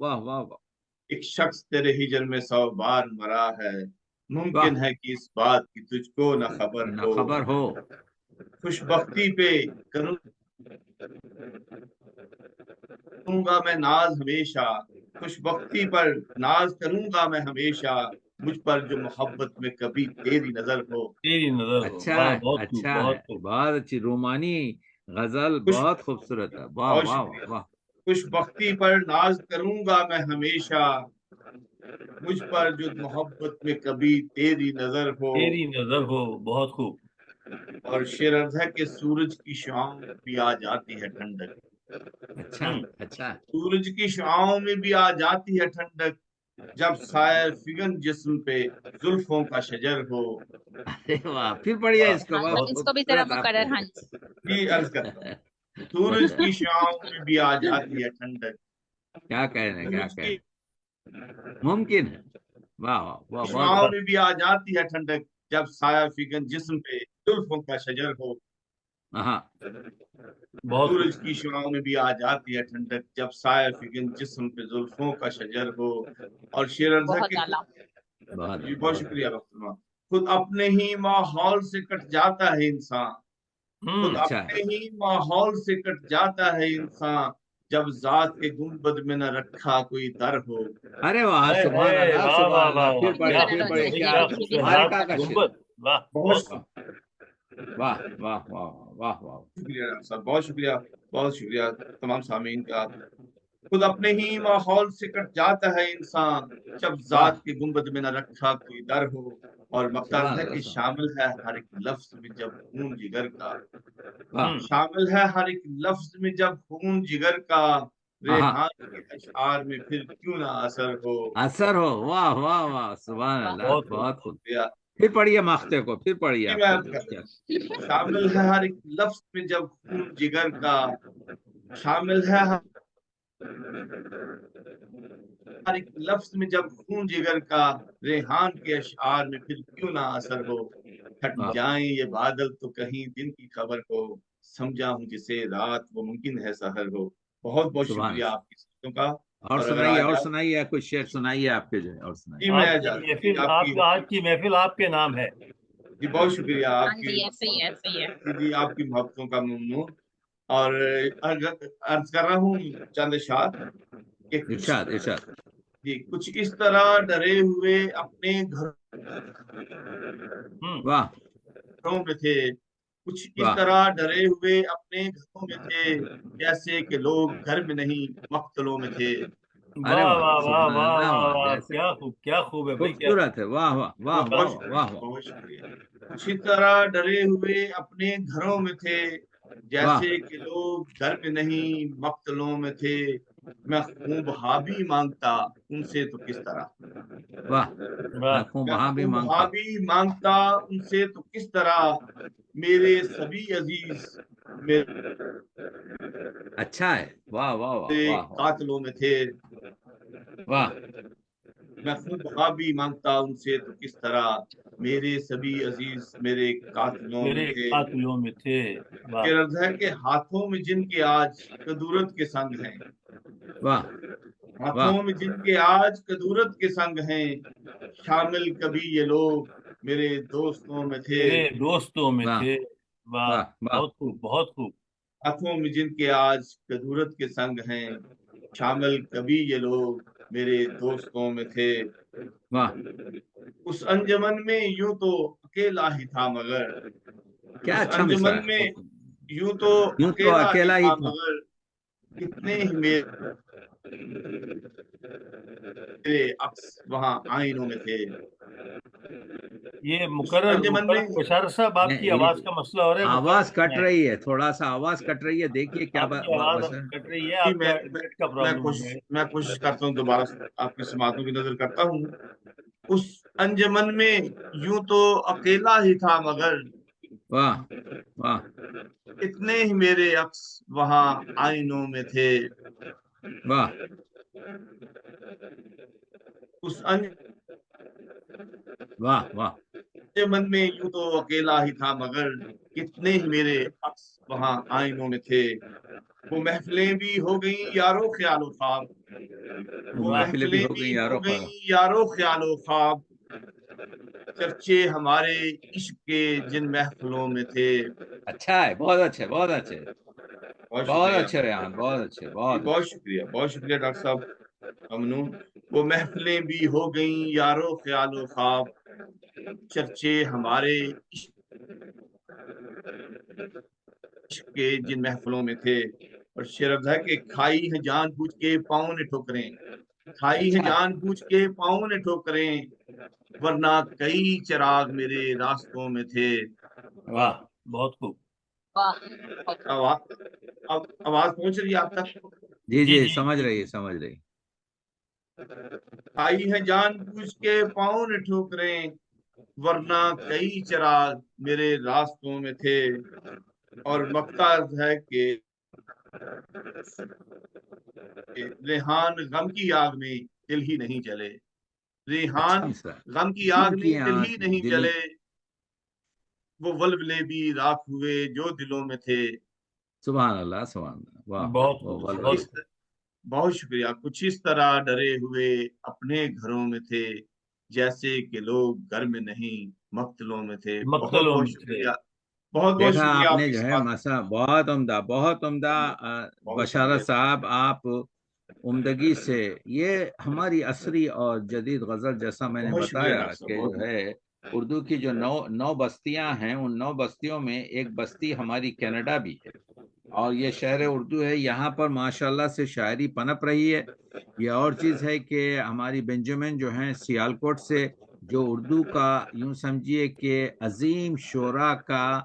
Speaker 2: واہ واہ واہ.
Speaker 3: ایک شخص تیرے ہجر میں 100 بار مرا ہے،
Speaker 2: واہ،
Speaker 3: ممکن ہے کہ اس بات کی تجھ کو نہ خبر
Speaker 2: نہ
Speaker 3: ہو،
Speaker 2: خبر ہو.
Speaker 3: خوش بختی پہ کروں گا میں ناز ہمیشہ، خوش بختی پر ناز کروں گا میں ہمیشہ، مجھ پر جو محبت میں کبھی تیری نظر ہو۔
Speaker 1: تیری نظر ہو۔
Speaker 2: اچھا
Speaker 1: واہ،
Speaker 2: ہے،
Speaker 1: بہت خوب،
Speaker 2: اچھا ہے،
Speaker 1: بہت خوب۔
Speaker 2: بہت اچھی رومانی غزل،
Speaker 3: خوش
Speaker 2: بہت خوبصورت ہے. واہ
Speaker 3: بہت
Speaker 2: واہ
Speaker 3: شکریہ۔
Speaker 2: واہ.
Speaker 3: خوش بختی پر ناز کروں گا میں ہمیشہ، مجھ پر جو محبت میں کبھی تیری نظر ہو۔
Speaker 1: تیری نظر ہو، بہت خوب۔
Speaker 3: اور شعر عرض ہے کہ سورج کی شعاؤں میں بھی آ جاتی ہے ٹھنڈک،
Speaker 2: اچھا اچھا.
Speaker 3: سورج کی شعاؤں میں بھی آ جاتی ہے ٹھنڈک، جب سایہ فگن جسم پہ زلفوں کا شجر ہو۔
Speaker 2: ارے واہ، پھر پڑھیے
Speaker 1: واہ،
Speaker 2: اس کو،
Speaker 4: ہاں
Speaker 2: بہت
Speaker 1: بہت
Speaker 4: اس
Speaker 1: خوب۔
Speaker 4: کو بھی ذرا
Speaker 2: خوبصورت آپ
Speaker 4: مقرر،
Speaker 2: نے.
Speaker 4: ہاں جی۔
Speaker 3: یہ عرض کرتا ہوں، سورج کی شعاؤں میں بھی آ جاتی ہے ٹھنڈک،
Speaker 2: کیا کہنے، کیا
Speaker 3: سورج کی
Speaker 2: کہنے. ممکن ہے. واہ واہ واہ، بہت
Speaker 3: شعاؤں
Speaker 2: اچھا.
Speaker 3: میں بھی آ جاتی ہے ٹھنڈک، جب سایہ فگن جسم پہ زلفوں کا شجر ہو۔
Speaker 2: ہاں،
Speaker 1: بہت خوب۔
Speaker 3: سورج کی شعاؤں میں بھی آ جاتی ہے ٹھنڈک، جب سایہ فگن جسم پہ زلفوں کا شجر ہو۔ اور شعر عرض ہے
Speaker 4: بہت
Speaker 3: کہ
Speaker 4: اعلیٰ۔
Speaker 2: بہت
Speaker 3: جی بہت
Speaker 2: بہت.
Speaker 3: شکریہ رحمتہ، خود اپنے ہی ماحول سے کٹ جاتا ہے انسان، خود
Speaker 2: اچھا
Speaker 3: اپنے
Speaker 2: ہے.
Speaker 3: ہی ماحول سے کٹ جاتا ہے انسان، جب ذات کے گنبد میں نہ رکھا کوئی در ہو۔
Speaker 2: ارے واہ،
Speaker 1: اے
Speaker 2: سبحان
Speaker 1: اے،
Speaker 2: اللہ،
Speaker 1: واہ
Speaker 2: سبحان
Speaker 1: واہ
Speaker 2: اللہ.
Speaker 1: واہ
Speaker 2: پھر
Speaker 1: واہ،
Speaker 4: ایک
Speaker 2: پڑھے،
Speaker 1: کیا
Speaker 4: مقرر
Speaker 2: پھر
Speaker 4: ہو
Speaker 2: پڑھے.
Speaker 4: جائے
Speaker 1: خوبصورت،
Speaker 4: گی،
Speaker 2: کیا
Speaker 1: کیا
Speaker 4: جی جی
Speaker 1: خوبصورت،
Speaker 4: بالکل۔
Speaker 1: رات
Speaker 2: مارکا کا
Speaker 1: کی
Speaker 2: شعر.
Speaker 1: گنبد۔ واہ،
Speaker 3: بہت
Speaker 1: بہت خوب۔
Speaker 2: واہ واہ واہ واہ واہ.
Speaker 3: شکریہ ڈاکٹر صاحب، بہت شکریہ، بہت شکریہ تمام سامعین کا۔ خود اپنے ہی ماحول سے کٹ جاتا ہے انسان، جب
Speaker 2: واہ،
Speaker 3: ذات کے گنبد میں نہ رکھا کوئی در ہو۔ اور مقصد
Speaker 2: سبحان
Speaker 3: ہے
Speaker 2: اللہ،
Speaker 3: کہ
Speaker 2: سبحان.
Speaker 3: شامل ہے ہر ایک لفظ میں جب خون جگر کا،
Speaker 2: واہ.
Speaker 3: شامل ہے ہر ایک لفظ میں جب خون جگر کا،
Speaker 2: ہاں،
Speaker 3: ریحان کے اشعار میں پھر کیوں نہ اثر ہو۔
Speaker 2: اثر ہو. واہ واہ واہ، سبحان
Speaker 4: واہ،
Speaker 2: اللہ،
Speaker 1: بہت خوب۔
Speaker 2: بہت خوب.
Speaker 3: شکریہ۔
Speaker 2: پھر پڑھیے ماختے کو، پھر پڑھیے
Speaker 3: جی
Speaker 2: آپ
Speaker 3: میں
Speaker 2: کو
Speaker 3: عرض
Speaker 2: جو
Speaker 3: کر رہا
Speaker 2: کیا.
Speaker 3: ہوں، شامل ہے ہر ایک لفظ میں جب خون جگر کا، شامل ہے ہر ایک لفظ میں جب خون جگر کا، ریحان کے اشعار میں پھر کیوں نہ اثر ہو۔ ہٹ
Speaker 2: واہ،
Speaker 3: جائیں یہ بادل تو کہیں دن کی خبر ہو، سمجھا ہوں جسے رات وہ ممکن ہے سحر ہو۔ بہت بہت
Speaker 2: سبحان
Speaker 3: شکریہ
Speaker 2: اللہ.
Speaker 3: آپ کی سبوں کا۔
Speaker 2: اور
Speaker 3: اور اگر
Speaker 2: سنائیے،
Speaker 3: آج
Speaker 2: اور
Speaker 3: آپ
Speaker 2: سنائیے، کچھ شعر سنائیے آپ کے جو ہے، اور سنائیے.
Speaker 3: جی میں
Speaker 1: آج کی
Speaker 3: اجازت جی
Speaker 1: محفل،
Speaker 3: آپ
Speaker 1: آپ
Speaker 3: کی
Speaker 1: کا آج کی محفل آپ کے نام ہے۔
Speaker 3: جی بہت شکریہ آپ
Speaker 4: ہاں
Speaker 3: کی
Speaker 4: جی، ایسے ہی ایسے ہی ہے۔
Speaker 3: جی آپ کی محبتوں کا ممنون۔ اور عرض کر رہا ہوں چند اشعار کہ کچھ
Speaker 2: ارشاد ارشاد.
Speaker 3: جی کچھ اس طرح ڈرے ہوئے اپنے
Speaker 1: ہوں،
Speaker 2: واہ
Speaker 3: گھروں میں تھے، کچھ اس
Speaker 2: واہ.
Speaker 3: طرح ڈرے ہوئے اپنے گھروں میں تھے، جیسے کہ لوگ گھر میں نہیں مقتلوں میں تھے۔
Speaker 2: ارے
Speaker 1: واہ
Speaker 2: واہ،
Speaker 1: واہ واہ
Speaker 2: سبحان
Speaker 1: واہ
Speaker 2: اللہ،
Speaker 1: واہ
Speaker 2: واہ.
Speaker 1: واہ،
Speaker 2: جیسے
Speaker 1: کیا خوب، کیا خوب ہے بھائی، کیا خوب۔
Speaker 2: خوبصورت ہے. واہ واہ واہ
Speaker 3: بہت
Speaker 2: واہ
Speaker 3: شکریہ،
Speaker 2: واہ واہ.
Speaker 3: بہت شکریہ۔ کچھ اس طرح ڈرے ہوئے اپنے گھروں میں تھے،
Speaker 2: واہ
Speaker 3: جیسے کہ لوگ گھر میں نہیں مقتلوں میں تھے، میں خون بہا بھی مانگتا ان سے تو کس طرح،
Speaker 2: واہ.
Speaker 1: واہ،
Speaker 2: میں خوں
Speaker 3: میں
Speaker 2: وہاں بھی
Speaker 3: خون بہا
Speaker 2: مانگتا.
Speaker 3: بھی مانگتا ان سے تو کس طرح، میرے سبھی عزیز
Speaker 2: اچھا ہے. واہ واہ واہ
Speaker 3: میرے
Speaker 2: واہ واہ
Speaker 3: قاتلوں میں تھے،
Speaker 2: واہ.
Speaker 3: میں خون بہا بھی مانگتا ان سے تو کس طرح، میرے سبھی عزیز میرے قاتلوں میں
Speaker 1: میرے
Speaker 3: تھے۔
Speaker 1: قاتلوں میں تھے۔ واہ،
Speaker 3: یہ رمز ہے کہ ہاتھوں میں جن کے آج کدورت کے سنگ ہیں،
Speaker 2: واہ واہ
Speaker 3: ہاتھوں میں جن کے آج کدورت کے سنگ ہیں، شامل کبھی یہ لوگ میرے دوستوں میں تھے۔
Speaker 1: میرے دوستوں میں
Speaker 2: واہ
Speaker 1: تھے۔ واہ،
Speaker 2: واہ واہ.
Speaker 1: بہت خوب، بہت خوب۔
Speaker 3: ہاتھوں میں جن کے آج کدورت کے سنگ ہیں، شامل کبھی یہ لوگ میرے دوستوں میں تھے۔
Speaker 2: واہ.
Speaker 3: اس انجمن میں یوں تو اکیلا ہی تھا مگر،
Speaker 2: کیا
Speaker 3: اس
Speaker 2: اچھا مصرع
Speaker 3: انجمن
Speaker 2: ہے.
Speaker 3: میں یوں تو
Speaker 2: یوں تو
Speaker 3: اکیلا ہی
Speaker 2: اکیلا
Speaker 3: تھا
Speaker 2: ہی تھا.
Speaker 3: مگر، کتنے ہی میرے عکس وہاں آئینوں میں تھے۔
Speaker 1: یہ
Speaker 3: اس
Speaker 1: مقرر
Speaker 3: انجمن میں
Speaker 1: بشار صاحب، آپ کی
Speaker 2: نہیں،
Speaker 1: آواز کا مسئلہ ہو رہا ہے،
Speaker 2: آواز
Speaker 1: مقرر
Speaker 2: کٹ
Speaker 1: سنائیں۔
Speaker 2: رہی ہے، تھوڑا سا آواز کٹ رہی ہے. دیکھیے کیا
Speaker 1: آپ کی آواز
Speaker 2: مسئلہ ہے.
Speaker 1: کٹ رہی ہے،
Speaker 3: جی
Speaker 1: آپ کا انٹرنیٹ کا پرابلم ہو گیا ہے۔
Speaker 3: میں کوشش کرتا ہوں دوبارہ آپ کی سماعتوں کی نظر کرتا ہوں۔ اس انجمن میں یوں تو اکیلا ہی تھا مگر،
Speaker 2: واہ واہ.
Speaker 3: اتنے ہی میرے عکس وہاں آئینوں میں تھے۔
Speaker 2: واہ
Speaker 3: اس
Speaker 2: واہ واہ.
Speaker 3: من میں یوں تو اکیلا ہی تھا، مگر کتنے ہی میرے عکس وہاں آئینوں میں تھے. وہ محفلیں بھی ہو گئیں یارو خیال و خواب،
Speaker 2: وہ
Speaker 3: وہ
Speaker 1: واہ،
Speaker 2: محفلیں بھی
Speaker 3: محفلیں
Speaker 2: ہو
Speaker 3: بھی
Speaker 2: گئی
Speaker 3: ہو
Speaker 2: یارو
Speaker 3: گئیں
Speaker 2: خارا.
Speaker 3: یارو خیال و خواب. چرچے ہمارے عشق کے جن محفلوں میں تھے.
Speaker 2: اچھا ہے، بہت اچھے، بہت اچھے،
Speaker 3: بہت
Speaker 2: بہت
Speaker 3: شکریہ.
Speaker 2: اچھے ریحان، بہت اچھے،
Speaker 3: جی
Speaker 2: بہت
Speaker 3: بہت
Speaker 2: اچھے.
Speaker 3: شکریہ، بہت شکریہ ڈاکٹر صاحب. ممنون. وہ محفلیں بھی ہو گئیں یارو خیال و خواب، چرچے ہمارے عشق کے جن محفلوں میں تھے. اور شعر ہے کہ کھائی ہے جان بوجھ کے پاؤں نے ٹھوکریں، کھائی ہے
Speaker 2: اچھا،
Speaker 3: جان بوجھ کے پاؤں نے ٹھوکریں، ورنہ کئی چراغ میرے راستوں میں تھے.
Speaker 1: واہ، بہت خوب.
Speaker 3: اب آواز پہنچ رہی ہے آپ تک؟
Speaker 2: جی
Speaker 1: جی
Speaker 2: جی،
Speaker 1: جی
Speaker 2: سمجھ
Speaker 1: جی.
Speaker 2: رہی ہے، سمجھ رہی.
Speaker 3: آئی ہے جان بوجھ کے پاؤں نے ٹھوکریں، ورنہ کئی چراغ میرے راستوں میں تھے. اور مقطع ہے کہ ریحان غم کی آگ میں دل ہی نہیں جلے، ریحان
Speaker 2: اچھا مصرا.
Speaker 3: غم کی
Speaker 2: غم
Speaker 3: آگ
Speaker 2: کی
Speaker 3: میں دل
Speaker 2: آنکھ
Speaker 3: ہی
Speaker 2: میں
Speaker 3: نہیں
Speaker 2: دلی.
Speaker 3: جلے، وہ ولولے بھی راکھ ہوئے جو دلوں میں تھے.
Speaker 2: سبحان اللہ، سبحان اللہ، واہ.
Speaker 1: بہت
Speaker 2: وہ
Speaker 1: خوب،
Speaker 2: ولولے.
Speaker 1: بہت
Speaker 3: اس
Speaker 1: خوب.
Speaker 3: بہت شکریہ. کچھ اس طرح ڈرے ہوئے اپنے گھروں میں تھے، جیسے کہ لوگ گھر میں نہیں مقتلوں میں تھے. بہت
Speaker 1: مقتلوں
Speaker 3: بہت
Speaker 1: میں تھے.
Speaker 3: شکریہ، بہت بہت
Speaker 2: دیکھا
Speaker 3: شکریہ
Speaker 2: آپ
Speaker 3: آپ
Speaker 2: نے
Speaker 3: کی
Speaker 2: جو
Speaker 3: اس
Speaker 2: ہے
Speaker 3: بات.
Speaker 2: مسا بہت عمدہ، بہت عمدہ.
Speaker 3: بہت
Speaker 2: بشارت
Speaker 3: شکریہ.
Speaker 2: صاحب، آپ عمدگی سے یہ ہماری عصری اور جدید غزل، جیسا میں نے
Speaker 3: بہت شکریہ
Speaker 2: بتایا
Speaker 3: ڈاکٹر صاحب،
Speaker 2: کہ جو
Speaker 3: بہت.
Speaker 2: ہے اردو کی جو نو بستیاں ہیں، ان 9 بستیوں میں ایک بستی ہماری کینیڈا بھی ہے، اور یہ شہر اردو ہے. یہاں پر ماشاءاللہ سے شاعری پنپ رہی ہے. یہ اور چیز ہے کہ ہماری بنجمن جو ہیں سیالکوٹ سے، جو اردو کا یوں سمجھیے کہ عظیم شعراء کا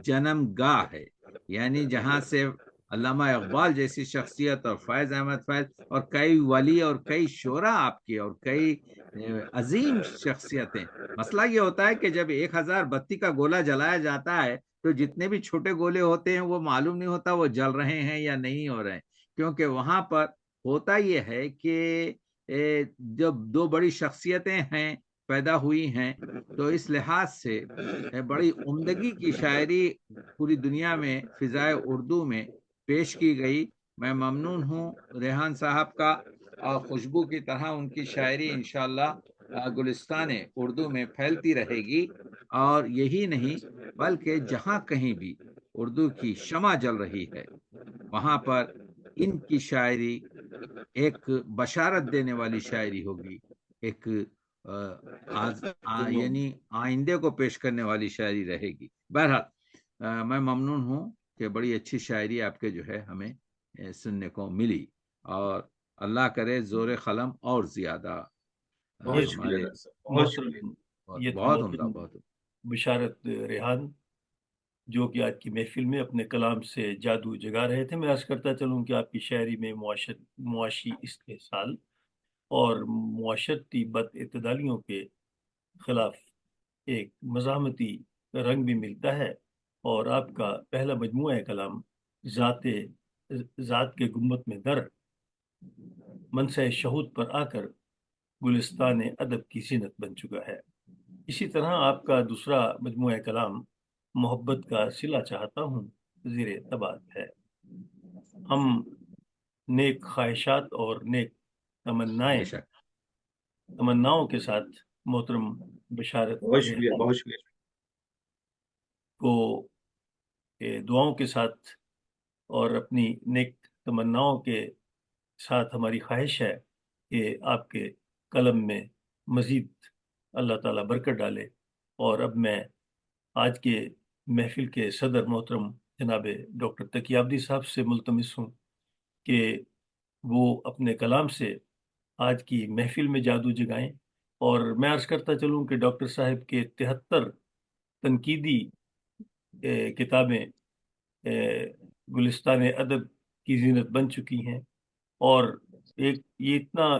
Speaker 2: جنم گاہ ہے، یعنی جہاں سے علامہ اقبال جیسی شخصیت اور فیض احمد فیض اور کئی ولی اور کئی شعراء آپ کے اور کئی عظیم شخصیتیں. مسئلہ یہ ہوتا ہے کہ جب 1000 بتی کا گولا جلایا جاتا ہے تو جتنے بھی چھوٹے گولے ہوتے ہیں وہ معلوم نہیں ہوتا وہ جل رہے ہیں یا نہیں ہو رہے ہیں، کیونکہ وہاں پر ہوتا یہ ہے کہ جب 2 بڑی شخصیتیں ہیں پیدا ہوئی ہیں، تو اس لحاظ سے بڑی عمدگی کی شاعری پوری دنیا میں فضائے اردو میں پیش کی گئی. میں ممنون ہوں ریحان صاحب کا، اور خوشبو کی طرح ان کی شاعری انشاءاللہ گلستان اردو میں پھیلتی رہے گی. اور یہی نہیں بلکہ جہاں کہیں بھی اردو کی شمع جل رہی ہے وہاں پر ان کی شاعری ایک بشارت دینے والی شاعری ہوگی، ایک یعنی آئندے کو پیش کرنے والی شاعری رہے گی. بہرحال میں ممنون ہوں کہ بڑی اچھی شاعری آپ کے جو ہے ہمیں سننے کو ملی، اور اللہ کرے زور قلم اور زیادہ
Speaker 3: بہت
Speaker 1: یہ
Speaker 3: شکریہ
Speaker 2: ہمارے.
Speaker 3: ڈاکٹر صاحب، بہت شکریہ.
Speaker 1: محترم، یہ تو
Speaker 2: بہت عمدہ،
Speaker 1: محترم
Speaker 2: بہت عمدہ.
Speaker 1: بشارت ریحان، جو کہ آج کی محفل میں اپنے کلام سے جادو جگا رہے تھے. میں عرض کرتا چلوں کہ آپ کی شاعری میں معاشی استحصال اور معاشرتی بد اعتدالیوں کے خلاف ایک مزاحمتی رنگ بھی ملتا ہے. اور آپ کا پہلا مجموعہ کلام ذات کے گنبد میں در منصہ شہود پر آ کر گلستان ادب کی زینت بن چکا ہے. اسی طرح آپ کا دوسرا مجموعہ کلام محبت کا صلہ چاہتا ہوں زیر طباعت ہے. ہم نیک خواہشات اور نیک
Speaker 2: بے شک.
Speaker 1: تمناؤں کے ساتھ محترم بشارت
Speaker 3: بہت شکریہ،
Speaker 1: ریحان
Speaker 3: بہت شکریہ.
Speaker 1: کو دعاؤں کے ساتھ اور اپنی نیک تمناؤں کے ساتھ ہماری خواہش ہے کہ آپ کے قلم میں مزید اللہ تعالیٰ برکت ڈالے. اور اب میں آج کے محفل کے صدر محترم جناب ڈاکٹر تقی عابدی صاحب سے ملتمس ہوں کہ وہ اپنے کلام سے آج کی محفل میں جادو جگائیں. اور میں عرض کرتا چلوں کہ ڈاکٹر صاحب کے 73 تنقیدی کتابیں گلستان ادب کی زینت بن چکی ہیں، اور یہ اتنا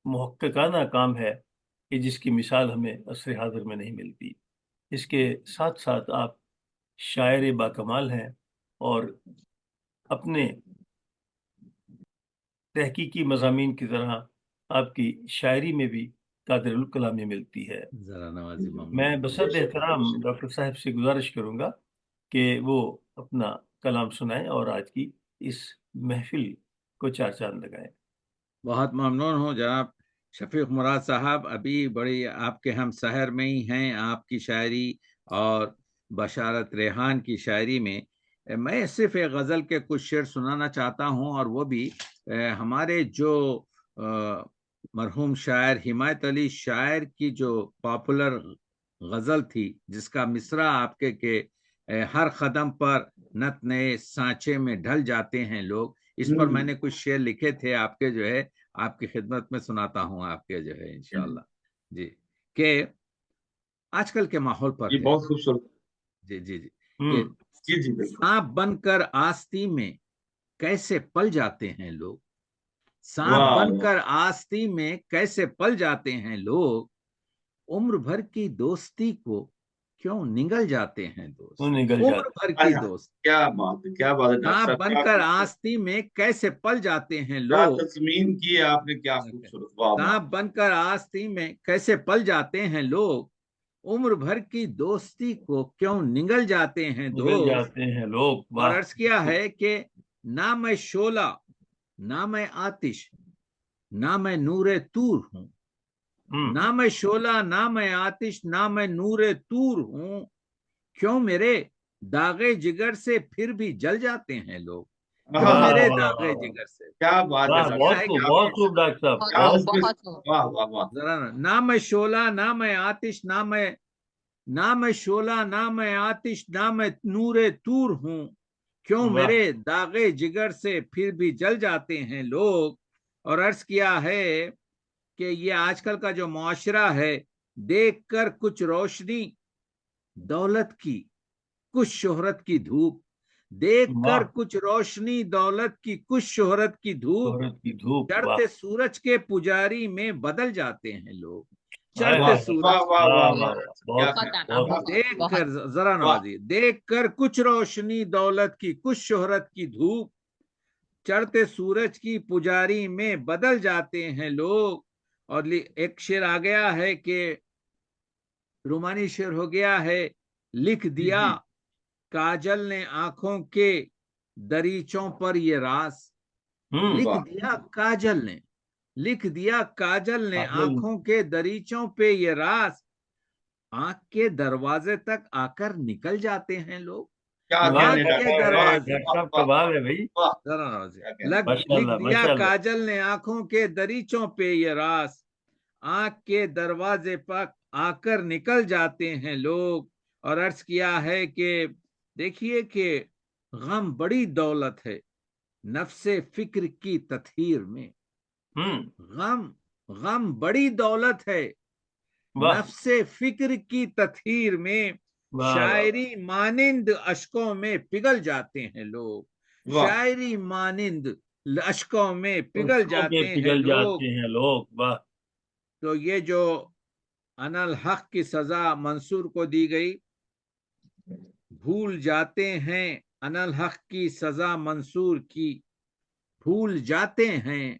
Speaker 1: محققانہ کام ہے کہ جس کی مثال ہمیں عصر حاضر میں نہیں ملتی. اس کے ساتھ ساتھ آپ شاعر باکمال ہیں، اور اپنے تحقیقی مضامین کی طرح آپ کی شاعری میں بھی قادر الکلامی ملتی ہے۔
Speaker 2: ذرا نوازی
Speaker 1: میں
Speaker 2: ممنون۔
Speaker 1: بصد احترام ڈاکٹر صاحب سے گزارش کروں گا کہ وہ اپنا کلام سنائیں اور آج کی اس محفل کو چار چاند لگائیں۔
Speaker 2: بہت ممنون ہوں جناب شفیق مراد صاحب، ابھی بڑی آپ کے ہم شہر میں ہی ہیں، آپ کی شاعری اور بشارت ریحان کی شاعری میں میں صرف ایک غزل کے کچھ شعر سنانا چاہتا ہوں، اور وہ بھی ہمارے جو مرحوم شاعر حمایت علی شاعر کی جو پاپولر غزل تھی، جس کا مصرع آپ کے کہ ہر قدم پر نت نئے سانچے میں ڈھل جاتے ہیں لوگ، اس پر میں نے کچھ شعر لکھے تھے، آپ کے جو ہے آپ کی خدمت میں سناتا ہوں آپ کے جو ہے انشاءاللہ۔ جی، کہ آج کل کے ماحول پر
Speaker 3: جی
Speaker 2: ہے،
Speaker 3: بہت خوبصورت۔
Speaker 2: جی جی جی، کہ
Speaker 3: جی جی بالکل۔
Speaker 2: سانپ بن کر آستی میں کیسے پل جاتے ہیں لوگ، سانپ
Speaker 3: واہ
Speaker 2: بن کر آستی میں کیسے پل جاتے ہیں لوگ، عمر بھر کی دوستی کو کیوں نگل جاتے ہیں دوست،
Speaker 1: وہ نگل
Speaker 2: عمر
Speaker 1: جاتے
Speaker 2: بھر کی دوست،
Speaker 3: کیا بات ہے، کیا بات ہے ڈاکٹر
Speaker 2: سانپ
Speaker 3: صاحب،
Speaker 2: بن
Speaker 3: کیا
Speaker 2: کر
Speaker 3: خوبصورت،
Speaker 2: آستی میں کیسے پل جاتے ہیں
Speaker 3: کیا
Speaker 2: لوگ،
Speaker 3: تزمین کی ہے آپ نے، کیا خوبصورت، واہ واہ۔
Speaker 2: سانپ بن کر آستی میں کیسے پل جاتے ہیں لوگ، عمر بھر کی دوستی کو کیوں نگل جاتے ہیں
Speaker 1: نگل
Speaker 2: دوست،
Speaker 1: جاتے ہیں لوگ،
Speaker 2: اور
Speaker 1: واہ۔
Speaker 2: عرض کیا ہے کہ نہ میں شعلہ نہ میں آتش نہ میں نور طور ہوں، نہ میں شعلہ نہ میں آتش نہ میں نور طور ہوں، کیوں میرے داغے جگر سے پھر بھی جل جاتے ہیں لوگ، کیوں میرے داغے جگر سے،
Speaker 3: کیا بات ہے
Speaker 1: واہ،
Speaker 3: ڈاکٹر
Speaker 1: بہت
Speaker 3: صاحب،
Speaker 1: خوب،
Speaker 3: کیا
Speaker 1: بہت خوب ڈاکٹر صاحب،
Speaker 3: کیا
Speaker 1: بہت
Speaker 3: اس میں، واہ واہ واہ۔
Speaker 2: ذرا نہ میں شعلہ نہ میں آتش نہ میں شعلہ نہ میں آتش نہ میں نور طور ہوں، کیوں
Speaker 1: واہ۔
Speaker 2: میرے داغے جگر سے پھر بھی جل جاتے ہیں لوگ، اور عرض کیا ہے کہ یہ آج کل کا جو معاشرہ ہے، دیکھ کر کچھ روشنی دولت کی کچھ شہرت کی دھوپ، دیکھ
Speaker 1: واہ،
Speaker 2: کر کچھ روشنی دولت کی کچھ شہرت کی دھوپ،
Speaker 1: شہرت کی دھوپ، واہ،
Speaker 2: چڑھتے سورج کے پجاری میں بدل جاتے ہیں لوگ،
Speaker 1: ہائے
Speaker 2: چڑھتے
Speaker 1: ہائے،
Speaker 2: سورج
Speaker 3: واہ واہ
Speaker 1: واہ
Speaker 3: واہ
Speaker 1: واہ،
Speaker 3: واہ،
Speaker 1: بہت
Speaker 3: کیا
Speaker 1: بہت
Speaker 3: بات ہے،
Speaker 2: دیکھ کر ذرا
Speaker 3: واہ
Speaker 2: نوازی، دیکھ کر کچھ روشنی دولت کی کچھ شہرت کی دھوپ، چڑھتے سورج کی پجاری میں بدل جاتے ہیں لوگ، اور ایک شعر آ گیا ہے کہ رومانی شعر ہو گیا ہے، لکھ
Speaker 3: جی
Speaker 2: دیا
Speaker 3: جی
Speaker 2: کاجل نے آنکھوں کے دریچوں پر یہ راز، لکھ
Speaker 3: واہ
Speaker 2: دیا کاجل نے، لکھ دیا کاجل نے
Speaker 1: کاجل،
Speaker 2: آنکھوں کے دریچوں پہ یہ راز، آنکھ کے دروازے تک آ کر نکل جاتے ہیں لوگ،
Speaker 3: کیا
Speaker 1: واہ،
Speaker 2: آنکھ
Speaker 3: کہنے
Speaker 2: کے
Speaker 3: ڈاکٹر صاحب، واہ
Speaker 2: دروازے،
Speaker 1: ڈاکٹر
Speaker 3: واہ
Speaker 1: صاحب
Speaker 3: واہ
Speaker 1: کمال ہے بھائی،
Speaker 3: واہ،
Speaker 2: ذرا نوازی،
Speaker 3: کیا کہنے،
Speaker 1: ماشاء
Speaker 2: لکھ
Speaker 1: اللہ،
Speaker 2: دیا
Speaker 1: ماشاء اللہ۔
Speaker 2: کاجل نے آنکھوں کے دریچوں پہ یہ راز، آنکھ کے دروازے پر آ کر نکل جاتے ہیں لوگ، اور عرض کیا ہے کہ دیکھیے کہ غم بڑی دولت ہے نفس فکر کی تطہیر میں، غم بڑی دولت ہے
Speaker 1: واہ
Speaker 2: نفس فکر کی تطہیر میں،
Speaker 1: واہ واہ،
Speaker 2: شاعری مانند اشکوں میں پگھل جاتے ہیں لوگ،
Speaker 3: واہ
Speaker 2: شاعری مانند اشکوں میں پگھل
Speaker 1: عشقوں کے
Speaker 2: جاتے ہیں
Speaker 1: پگھل
Speaker 2: لوگ،
Speaker 1: جاتے ہیں لوگ، واہ،
Speaker 2: تو یہ جو انالحق کی سزا منصور کو دی گئی، بھول جاتے ہیں انالحق کی سزا منصور کی، بھول جاتے ہیں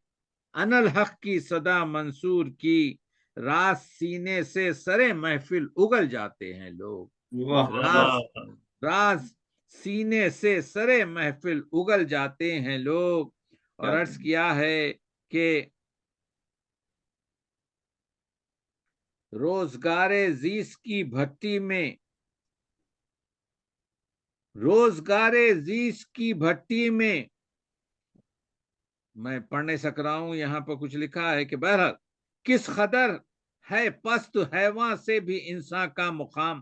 Speaker 2: انالحق کی سزا منصور کی، راز سینے سے سرے محفل اگل جاتے ہیں لوگ،
Speaker 3: واہ
Speaker 2: راز
Speaker 1: واہ،
Speaker 2: راز سینے سے سرے محفل اگل جاتے ہیں لوگ، اور
Speaker 3: کیا
Speaker 2: عرض کیا ہے کہ روزگار زیست کی بھٹی میں، روزگار زیست کی بھٹی میں پڑھ نہیں سک رہا ہوں، یہاں پر کچھ لکھا ہے کہ بہرحال کس قدر ہے پست حیوان سے بھی انسان کا مقام،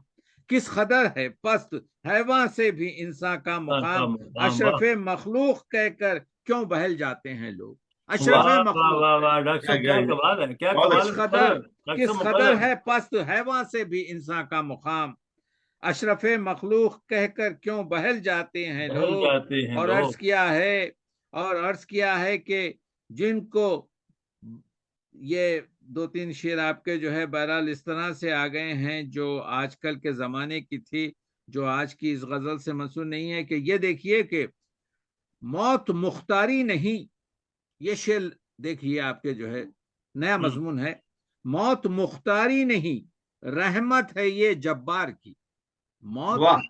Speaker 2: کس قدر ہے پست حیوان سے بھی انسان کا مقام، اشرف مخلوق کہہ کر کیوں بہل جاتے ہیں لوگ، اشرف
Speaker 1: واہ واہ
Speaker 2: مخلوق،
Speaker 1: واہ واہ، ڈاکٹر صاحب کیا کمال ہے، کیا
Speaker 3: بہت
Speaker 1: کمال
Speaker 2: کس
Speaker 1: ہے،
Speaker 3: اچھا،
Speaker 2: قدر
Speaker 1: ڈاکٹر
Speaker 2: کس
Speaker 1: صاحب
Speaker 2: قدر
Speaker 1: مکمل۔
Speaker 2: ہے پست حیوان سے بھی انسان کا مقام، اشرف مخلوق کہہ کر کیوں بہل جاتے ہیں
Speaker 1: بہل
Speaker 2: لوگ،
Speaker 1: جاتے ہیں
Speaker 2: اور
Speaker 1: لوگ،
Speaker 2: عرض کیا ہے کہ جن کو یہ دو تین شعر آپ کے جو ہے بہرحال اس طرح سے آ گئے ہیں جو آج کل کے زمانے کی تھی، جو آج کی اس غزل سے منسوب نہیں ہے، کہ یہ دیکھیے کہ موت مختاری نہیں، یہ شعر دیکھیے آپ کے جو ہے نیا مضمون ہے، موت مختاری نہیں رحمت ہے یہ جبار کی. موت
Speaker 3: واہ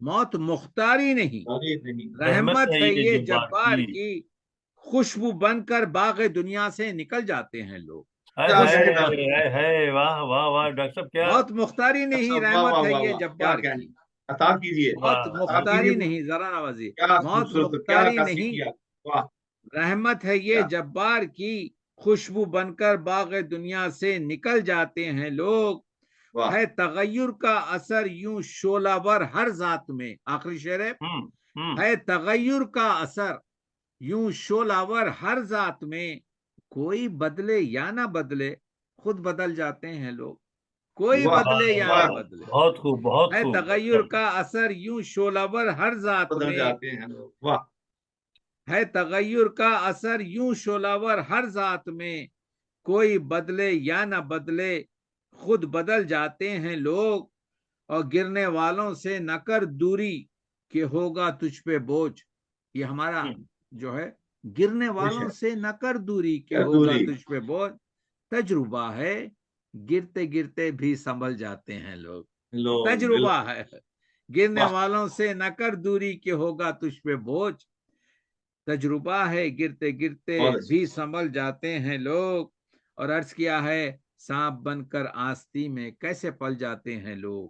Speaker 2: موت مختاری نہیں
Speaker 3: ارے نہیں
Speaker 2: رحمت ہے یہ
Speaker 1: جبار
Speaker 2: جبار
Speaker 1: کی.
Speaker 2: کی. خوشبو بن کر باغ دنیا سے نکل جاتے ہیں لوگ.
Speaker 1: ہائے
Speaker 3: کیا
Speaker 1: ہائے
Speaker 3: کہنا
Speaker 1: ہائے ہائے، واہ واہ واہ ڈاکٹر صاحب کیا.
Speaker 2: موت مختاری نہیں
Speaker 3: واہ واہ
Speaker 2: رحمت ہے
Speaker 3: واہ
Speaker 2: یہ
Speaker 3: واہ کیا
Speaker 2: جبار
Speaker 3: کہنا
Speaker 2: کی.
Speaker 3: عطا کیجیے
Speaker 2: موت
Speaker 1: واہ
Speaker 3: عطا
Speaker 2: مختاری
Speaker 3: کیجیے
Speaker 2: نہیں، ذرا نوازی.
Speaker 3: کیا
Speaker 2: موت
Speaker 3: خوبصورت کیا
Speaker 2: مختاری
Speaker 3: عکاسی
Speaker 2: نہیں
Speaker 3: کیا واہ
Speaker 2: رحمت ہے یہ
Speaker 3: کیا
Speaker 2: جبار کی. خوشبو بن کر باغ دنیا سے نکل جاتے ہیں لوگ.
Speaker 3: واہ
Speaker 2: ہے تغیر کا اثر یوں شعلہ ور ہر ذات میں. آخری شعر
Speaker 1: ہوں
Speaker 2: ہے تغیر کا اثر یوں شعلہ ور ہر ذات میں. کوئی بدلے یا نہ بدلے خود بدل جاتے ہیں لوگ. کوئی
Speaker 3: واہ
Speaker 2: بدلے یا
Speaker 3: واہ
Speaker 2: نہ بدلے
Speaker 1: بہت خوب بہت
Speaker 2: ہے
Speaker 1: خوب.
Speaker 2: تغیر کا اثر یوں شعلہ ور ہر ذات
Speaker 3: بدل
Speaker 2: میں.
Speaker 3: جاتے ہیں لوگ واہ
Speaker 2: ہے تغیر کا اثر یوں شعلہ ور ہر ذات میں. کوئی بدلے یا نہ بدلے خود بدل جاتے ہیں لوگ. اور گرنے والوں سے نہ کر دوری کہ ہوگا تجھ پہ بوجھ. یہ ہمارا جو ہے گرنے والوں سے نہ کر دوری کہ
Speaker 3: کیا
Speaker 2: ہوگا
Speaker 3: دوری
Speaker 2: تجھ پہ بوجھ. تجربہ ہے گرتے گرتے بھی سنبھل جاتے ہیں لوگ.
Speaker 3: لوگ
Speaker 2: تجربہ
Speaker 3: بالکل
Speaker 2: ہے گرنے
Speaker 3: واہ
Speaker 2: والوں سے نہ کر دوری کہ ہوگا تجھ پہ بوجھ. تجربہ ہے گرتے گرتے
Speaker 3: بہت اچھا
Speaker 2: بھی سنبھل جاتے ہیں لوگ. اور عرض کیا ہے سانپ بن کر آستی میں کیسے پل جاتے ہیں لوگ.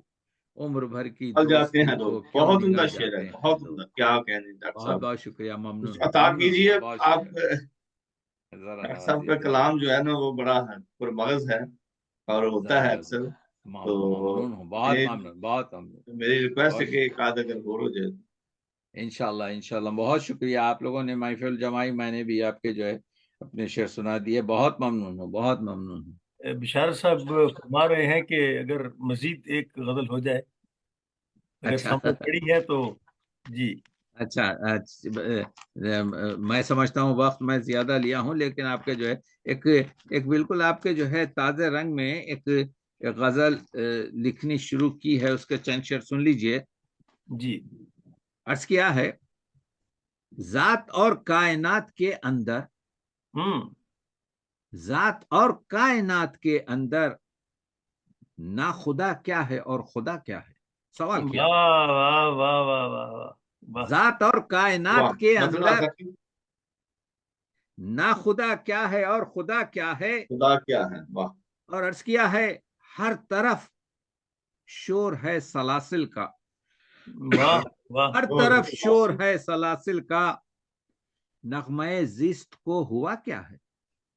Speaker 2: عمر بھر کی
Speaker 3: پل جاتے
Speaker 2: دوستی
Speaker 3: ہیں لوگ
Speaker 2: کو کیوں
Speaker 3: بہت عمدہ
Speaker 2: نگل
Speaker 3: شعر ہے
Speaker 2: جاتے ہیں
Speaker 3: بہت
Speaker 2: لوگ.
Speaker 3: عمدہ کیا کہنے ڈاکٹر
Speaker 2: بہت
Speaker 3: صاحب
Speaker 2: بہت شکریہ.
Speaker 3: کچھ
Speaker 2: ممنون
Speaker 3: عطا
Speaker 2: ممنون
Speaker 3: کیجیے
Speaker 2: بہت
Speaker 3: آپ
Speaker 2: شکریہ. ذرا
Speaker 3: ڈاکٹر صاحب
Speaker 2: نوازیے
Speaker 3: کا
Speaker 2: ذرا
Speaker 3: کلام جو ہے نا وہ بڑا پرمغز ہے اور ہوتا
Speaker 2: ذرا
Speaker 3: ہے
Speaker 2: نوازیے.
Speaker 3: اکثر تو
Speaker 2: ممنون ہوں بہت
Speaker 3: یہ
Speaker 2: ممنون بہت ممنون.
Speaker 3: میری ریکویسٹ ہے
Speaker 2: بہت
Speaker 3: کہ ایک آدھ اگر بول ہو جائے
Speaker 2: انشاءاللہ بہت شکریہ. آپ لوگوں نے محفل جمائی. میں نے بھی آپ کے جو ہے اپنے شعر سنا دیے. بہت ممنون ہوں بہت ممنون ہوں.
Speaker 1: بشارت صاحب فرما رہے ہیں کہ اگر مزید ایک غزل ہو جائے اگر
Speaker 2: اچھا
Speaker 1: سامنے پڑی ہے تو. جی
Speaker 2: اچھا میں سمجھتا ہوں وقت میں زیادہ لیا ہوں لیکن آپ کے جو ہے ایک بالکل آپ کے جو ہے تازہ رنگ میں ایک غزل لکھنی شروع کی ہے. اس کے چند شعر سن لیجئے.
Speaker 1: جی
Speaker 2: عرض کیا ہے ذات اور کائنات کے اندر ذات اور کائنات کے اندر نہ خدا کیا ہے اور خدا کیا ہے. سوال کیا
Speaker 1: واہ واہ واہ واہ واہ واہ.
Speaker 2: ذات اور کائنات
Speaker 3: واہ
Speaker 2: کے
Speaker 3: مثلا
Speaker 2: اندر نہ خدا کیا ہے اور خدا کیا ہے.
Speaker 3: خدا کیا ہے واہ
Speaker 2: اور عرض کیا ہے ہر طرف شور ہے سلاسل کا.
Speaker 1: واہ واہ
Speaker 2: ہر طرف شور ہے سلاسل کا. نغمہ زیست کو ہوا کیا ہے.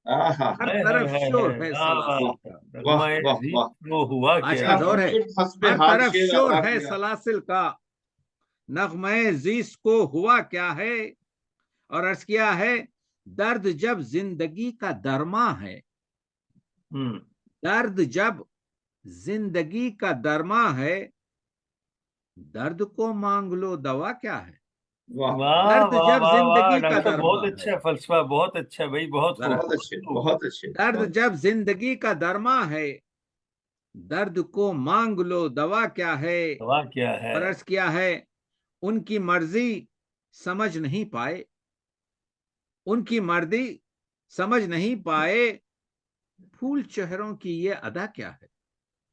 Speaker 2: ہر طرف شور ہے سلاسل کا.
Speaker 3: واہ
Speaker 1: نغمہ
Speaker 3: واہ
Speaker 1: زیست
Speaker 3: واہ
Speaker 1: کو ہوا
Speaker 2: آج
Speaker 1: کیا
Speaker 2: کا
Speaker 3: کیا
Speaker 1: ہے.
Speaker 2: دور ہے.
Speaker 3: خوبصورت حسب
Speaker 2: ہر
Speaker 3: حال
Speaker 2: طرف
Speaker 3: شعر
Speaker 2: شور
Speaker 3: عطا
Speaker 2: ہے
Speaker 3: کیا
Speaker 2: سلاسل کا. نغمہ زیست کو ہوا کیا ہے. اور عرض کیا ہے درد جب زندگی کا درما ہے. درد جب زندگی کا درما ہے درد کو مانگ لو دوا کیا ہے.
Speaker 3: واہ
Speaker 1: واہ
Speaker 2: درد
Speaker 1: واہ
Speaker 2: جب
Speaker 1: واہ واہ
Speaker 2: زندگی کا
Speaker 1: ڈاکٹر صاحب بہت
Speaker 2: درما ہے.
Speaker 1: اچھا فلسفہ بہت اچھا بھائی بہت خوب
Speaker 3: بہت اچھے بہت اچھے
Speaker 2: درد
Speaker 3: بہت
Speaker 2: جب زندگی کا درما ہے درد کو مانگ لو دوا کیا ہے.
Speaker 1: دوا کیا ہے.
Speaker 2: اور عرض کیا ہے ان کی مرضی سمجھ نہیں پائے. ان کی مرضی سمجھ نہیں پائے. پھول چہروں کی یہ ادا کیا ہے.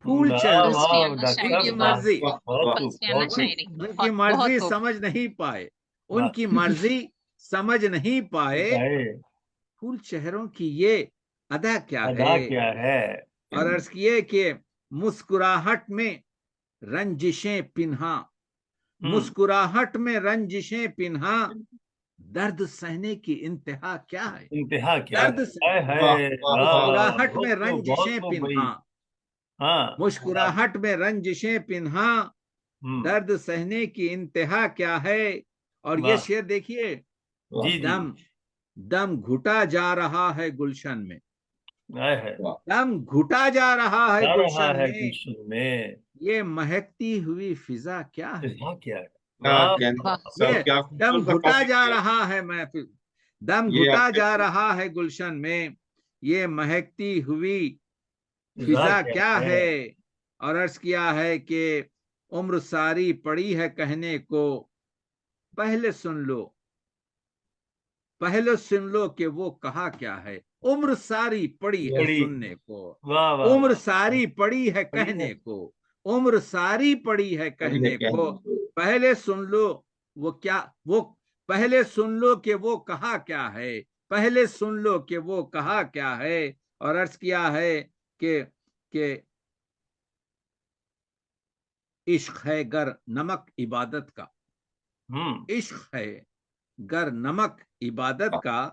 Speaker 2: پھول
Speaker 1: واہ
Speaker 2: چہروں
Speaker 1: واہ ڈاکٹر
Speaker 2: ان
Speaker 1: صاحب
Speaker 2: کی
Speaker 1: واہ
Speaker 2: مرضی
Speaker 1: بہت خوب بہت خوب.
Speaker 2: ان کی مرضی سمجھ نہیں پائے. ان کی مرضی سمجھ نہیں پائے. پھول چہروں کی یہ ادا کیا
Speaker 1: ادا
Speaker 2: ہے.
Speaker 1: کیا ہے.
Speaker 2: اور عرض کیے کہ مسکراہٹ میں رنجشیں پنہا. مسکراہٹ میں رنجشیں پنہا. درد سہنے کی انتہا کیا ہے.
Speaker 1: انتہا کیا
Speaker 2: درد
Speaker 1: ہے.
Speaker 2: مسکراہٹ میں
Speaker 1: بہت
Speaker 2: رنجشیں
Speaker 1: خوب بھائی.
Speaker 2: پنہا.
Speaker 1: ہاں
Speaker 2: مسکراہٹ میں رنجشیں پنہا. درد سہنے کی انتہا کیا ہے. اور یہ شعر دیکھیے
Speaker 1: جی جی
Speaker 2: دم گھٹا جا رہا ہے گلشن میں.
Speaker 1: ہے
Speaker 2: دم گھٹا جا رہا ہے
Speaker 1: جا رہا
Speaker 2: گلشن
Speaker 1: ہے
Speaker 2: میں.
Speaker 1: گلشن میں.
Speaker 2: یہ مہکتی ہوئی فضا کیا ہے.
Speaker 1: فضا کیا ہے.
Speaker 2: یہ
Speaker 3: کیا
Speaker 2: دم
Speaker 3: خوبصورت
Speaker 2: گھٹا
Speaker 3: عکاسی
Speaker 2: جا
Speaker 3: کی ہے
Speaker 2: رہا ہے محفل. دم
Speaker 3: یہ
Speaker 2: گھٹا
Speaker 3: آپ
Speaker 2: جا
Speaker 3: نے
Speaker 2: رہا ہے گلشن میں. یہ مہکتی ہوئی
Speaker 1: فضا
Speaker 2: فضا کیا ہے. اور عرض کیا ہے کہ عمر ساری پڑی ہے کہنے کو پہلے سن لو کہ وہ کہا کیا ہے. عمر ساری پڑی ہے
Speaker 1: بڑی
Speaker 2: سننے کو،
Speaker 1: واہ واہ
Speaker 2: عمر
Speaker 1: واہ
Speaker 2: ساری پڑی ہے
Speaker 1: بڑی ہے
Speaker 2: کہنے کو، عمر ساری پڑی ہے کہنے کو، پہلے سن لو وہ کیا، وہ پہلے سن لو کہ وہ کہا کیا ہے، پہلے سن لو کہ وہ کہا کیا ہے، اور عرض کیا ہے کہ عشق ہے گر نمک عبادت کا، عشق ہے گر نمک عبادت کا،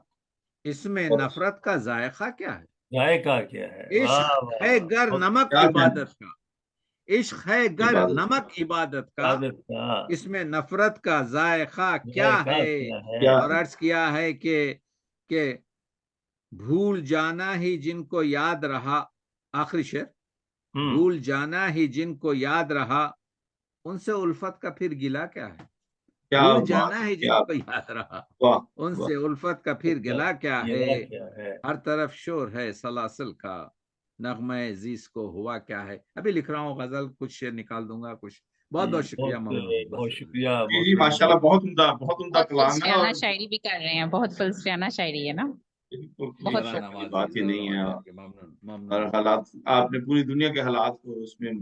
Speaker 2: اس میں نفرت کا ذائقہ کیا ہے،
Speaker 1: ذائقہ کیا ہے، واہ
Speaker 2: عشق
Speaker 1: واہ
Speaker 2: ہے
Speaker 1: واہ
Speaker 2: گر
Speaker 1: بہت
Speaker 2: نمک
Speaker 3: کیا
Speaker 2: عبادت کا، عشق ہے گر نمک عبادت کا،
Speaker 1: عبادت کا
Speaker 2: اس میں نفرت کا ذائقہ کیا
Speaker 1: ذائقہ
Speaker 2: ہے،
Speaker 1: کیا ہے،
Speaker 3: کیا
Speaker 2: اور عرض کیا ہے کہ بھول جانا ہی جن کو یاد رہا، آخری شعر، بھول جانا ہی جن کو یاد رہا، ان سے الفت کا پھر گلا کیا ہے،
Speaker 3: کیا
Speaker 2: بھول
Speaker 3: بات
Speaker 2: جانا
Speaker 3: ہے،
Speaker 2: ہی جن
Speaker 3: کیا
Speaker 2: کو یاد رہا،
Speaker 3: واہ
Speaker 2: ان
Speaker 3: واہ
Speaker 2: سے الفت کا پھر گلا کیا
Speaker 1: یہ
Speaker 2: ہے،
Speaker 1: کیا ہے،
Speaker 2: ہر طرف شور ہے سلاسل کا، نغمہ زیز کو ہوا کیا ہے۔ ابھی لکھ رہا ہوں غزل، کچھ شعر نکال دوں گا کچھ۔ بہت بہت شکریہ،
Speaker 1: بہت
Speaker 2: ممنون، بس
Speaker 1: بہت شکریہ
Speaker 3: جی جی،
Speaker 1: محترم
Speaker 3: ماشاءاللہ بہت عمدہ
Speaker 4: بہت
Speaker 3: کلام ہے، اور
Speaker 4: فلسفیانہ شاعری بھی کر رہے ہیں، بہت فلسفیانہ شاعری ہے نا،
Speaker 3: بالکل کوئی
Speaker 4: بہت
Speaker 2: ذرا
Speaker 3: شک کی
Speaker 2: نوازی،
Speaker 3: بات ہی
Speaker 2: ذرا
Speaker 3: نہیں ہے،
Speaker 2: نوازی، ممنون
Speaker 3: اور
Speaker 2: ممنون،
Speaker 3: حالات آپ نے پوری دنیا کے حالات کو اس میں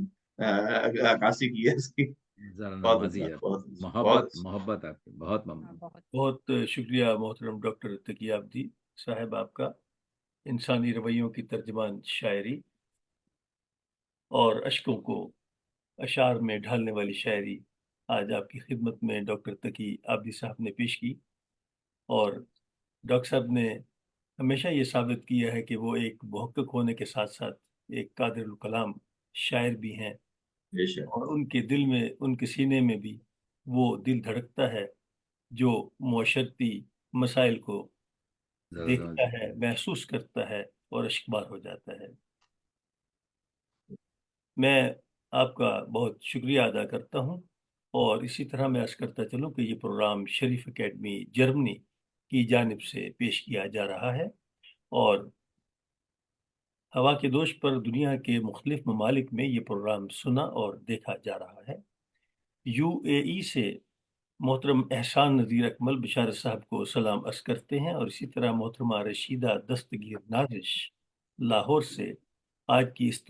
Speaker 3: عکاسی کی ہے اس کی،
Speaker 2: ذرا
Speaker 3: بہت
Speaker 2: نوازی
Speaker 3: عمدہ،
Speaker 2: ہے،
Speaker 3: بہت اچھا، بہت
Speaker 2: محبت
Speaker 3: اچھا۔
Speaker 2: محبت آپ کی، بہت ممنون۔
Speaker 4: بہت
Speaker 1: بہت شکریہ محترم ڈاکٹر تقی آبدی صاحب آپ کا، انسانی رویوں کی ترجمان شاعری اور اشکوں کو اشعار میں ڈھالنے والی شاعری آج آپ کی خدمت میں ڈاکٹر تقی آبدی صاحب نے پیش کی، اور ڈاکٹر صاحب نے ہمیشہ یہ ثابت کیا ہے کہ وہ ایک محقق ہونے کے ساتھ ساتھ ایک قادر الکلام شاعر بھی ہیں،
Speaker 3: بے شک،
Speaker 1: اور ان کے دل میں، ان کے سینے میں بھی وہ دل دھڑکتا ہے جو معاشرتی مسائل کو
Speaker 2: ذرا
Speaker 1: دیکھتا
Speaker 2: نوازی،
Speaker 1: ہے، محسوس کرتا ہے اور اشکبار ہو جاتا ہے۔ میں آپ کا بہت شکریہ ادا کرتا ہوں، اور اسی طرح میں عرض کرتا چلوں کہ یہ پروگرام شریف اکیڈمی جرمنی کی جانب سے پیش کیا جا رہا ہے، اور ہوا کے دوش پر دنیا کے مختلف ممالک میں یہ پروگرام سنا اور دیکھا جا رہا ہے۔ یو اے ای سے محترم احسان نذیر اکمل بشارت صاحب کو سلام عرض کرتے ہیں، اور اسی طرح محترمہ رشیدہ دستگیر نازش لاہور سے آج کی اس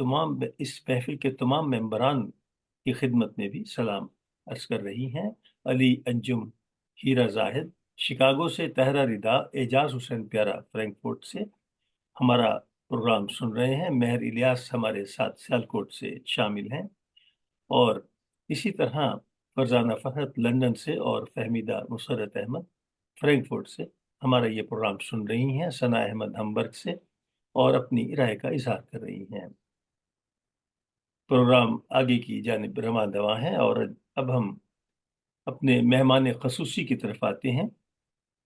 Speaker 1: محفل کے تمام ممبران کی خدمت میں بھی سلام عرض کر رہی ہیں۔ علی انجم ہیرا زاہد شکاگو سے، طاہرہ ردا، اعجاز حسین پیارا فرینکفورٹ سے ہمارا پروگرام سن رہے ہیں، مہر الیاس ہمارے ساتھ سیالکوٹ سے شامل ہیں، اور اسی طرح فرزانہ فرحت لندن سے اور فہمیدہ مسرت احمد فرینکفورٹ سے ہمارا یہ پروگرام سن رہی ہیں، ثنا احمد ہمبرگ سے اور اپنی رائے کا اظہار کر رہی ہیں۔ پروگرام آگے کی جانب رواں دواں ہے، اور اب ہم اپنے مہمان خصوصی کی طرف آتے ہیں،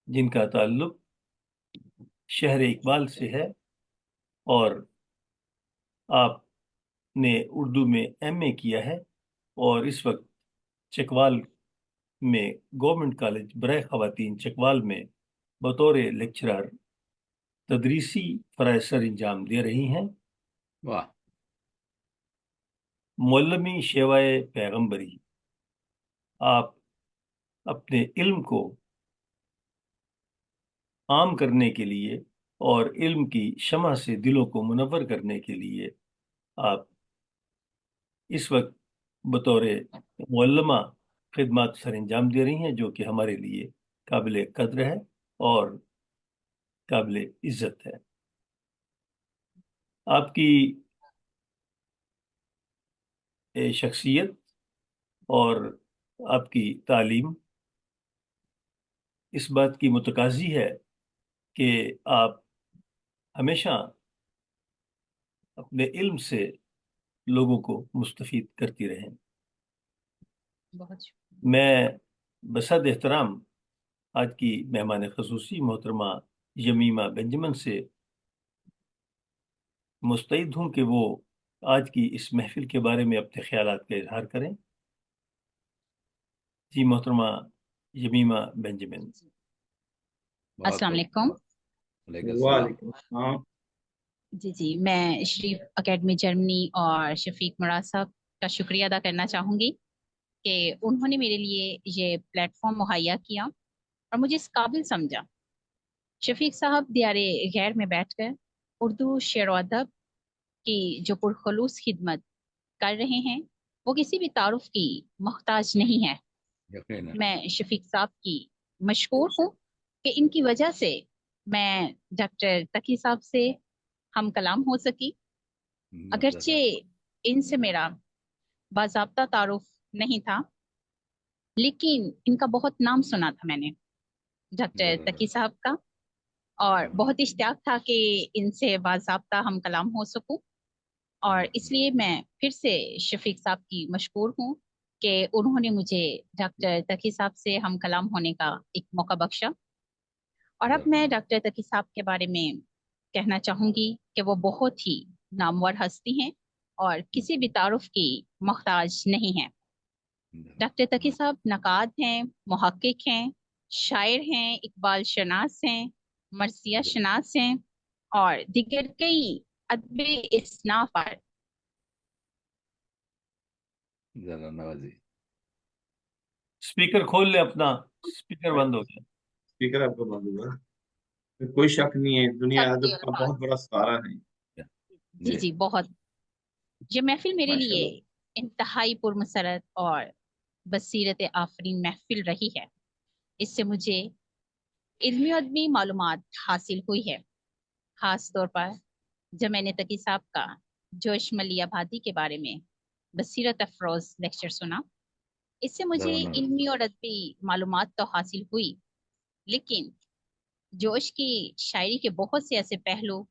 Speaker 1: جن کا تعلق شہر اقبال سے ہے، اور آپ نے اردو میں ایم اے کیا ہے، اور اس وقت چکوال میں گورنمنٹ کالج برائے خواتین چکوال میں بطور لیکچرر تدریسی فرائض سر انجام دے رہی ہیں۔
Speaker 2: واہ،
Speaker 1: معلمی شیوائے پیغمبری، آپ اپنے علم کو عام کرنے کے لیے اور علم کی شمع سے دلوں کو منور کرنے کے لیے آپ اس وقت بطور معلمہ خدمات سر انجام دے رہی ہیں، جو کہ ہمارے لیے قابل قدر ہے اور قابل عزت ہے۔ آپ کی شخصیت اور آپ کی تعلیم اس بات کی متقاضی ہے کہ آپ ہمیشہ اپنے علم سے لوگوں کو مستفید کرتی رہیں۔
Speaker 4: بہت شکریہ۔
Speaker 1: میں بصد احترام آج کی مہمان خصوصی محترمہ یمیمہ بنجمن سے مستعد ہوں کہ وہ آج کی اس محفل کے بارے میں اپنے خیالات کا اظہار کریں۔ جی محترمہ یمیمہ بنجمن۔
Speaker 4: السلام علیکم۔
Speaker 2: وعلیکم السلام۔
Speaker 3: وعلیکم السلام۔
Speaker 4: جی میں شریف اکیڈمی جرمنی اور شفیق مراد صاحب کا شکریہ ادا کرنا چاہوں گی کہ انہوں نے میرے لیے یہ پلیٹ فارم مہیا کیا اور مجھے اس قابل سمجھا۔ شفیق صاحب دیار غیر میں بیٹھ کر اردو شعر و ادب کی جو پرخلوص خدمت کر رہے ہیں وہ کسی بھی تعارف کی محتاج نہیں ہے.
Speaker 2: یقیناً.
Speaker 4: میں شفیق صاحب کی مشکور ہوں کہ ان کی وجہ سے میں ڈاکٹر تقی صاحب سے ہم کلام ہو سکی. اگرچہ ان سے میرا باضابطہ تعارف نہیں تھا لیکن ان کا بہت نام سنا تھا میں نے ڈاکٹر تقی صاحب کا، اور بہت اشتیاق تھا کہ ان سے باضابطہ ہم کلام ہو سکوں. اور اس لیے میں پھر سے شفیق صاحب کی مشکور ہوں کہ انہوں نے مجھے ڈاکٹر تقی صاحب سے ہم کلام ہونے کا ایک موقع بخشا. اور اب میں ڈاکٹر تقی صاحب کے بارے میں کہنا چاہوں گی کہ وہ بہت ہی نامور ہستی ہیں اور کسی بھی تعارف کی محتاج نہیں ہیں. ڈاکٹر تقی صاحب نقاد ہیں، محقق ہیں، شاعر ہیں، اقبال شناس ہیں، مرثیہ شناس ہیں اور دیگر کئی ادبی اصناف پر.
Speaker 2: ذرا نوازی
Speaker 1: اسپیکر کھول لیں اپنا، اسپیکر بند ہو گیا.
Speaker 3: اسپیکر آپ کا بند ہوا. کوئی شک نہیں ہے، دنیا ادب کا بہت بڑا ستارہ ہے.
Speaker 4: جی جی بہت. یہ محفل میرے
Speaker 3: ماشاء
Speaker 4: لیے
Speaker 3: اللہ.
Speaker 4: انتہائی پرمسرت اور بصیرت آفرین محفل رہی ہے. اس سے مجھے علمی و ادبی معلومات حاصل ہوئی ہے، خاص طور پر جب میں نے تقی صاحب کا جوش ملیح آبادی کے بارے میں بصیرت افروز لیکچر سنا. اس سے مجھے علمی اور ادبی معلومات تو حاصل ہوئی، لیکن جوش کی شاعری کے بہت سے ایسے پہلو،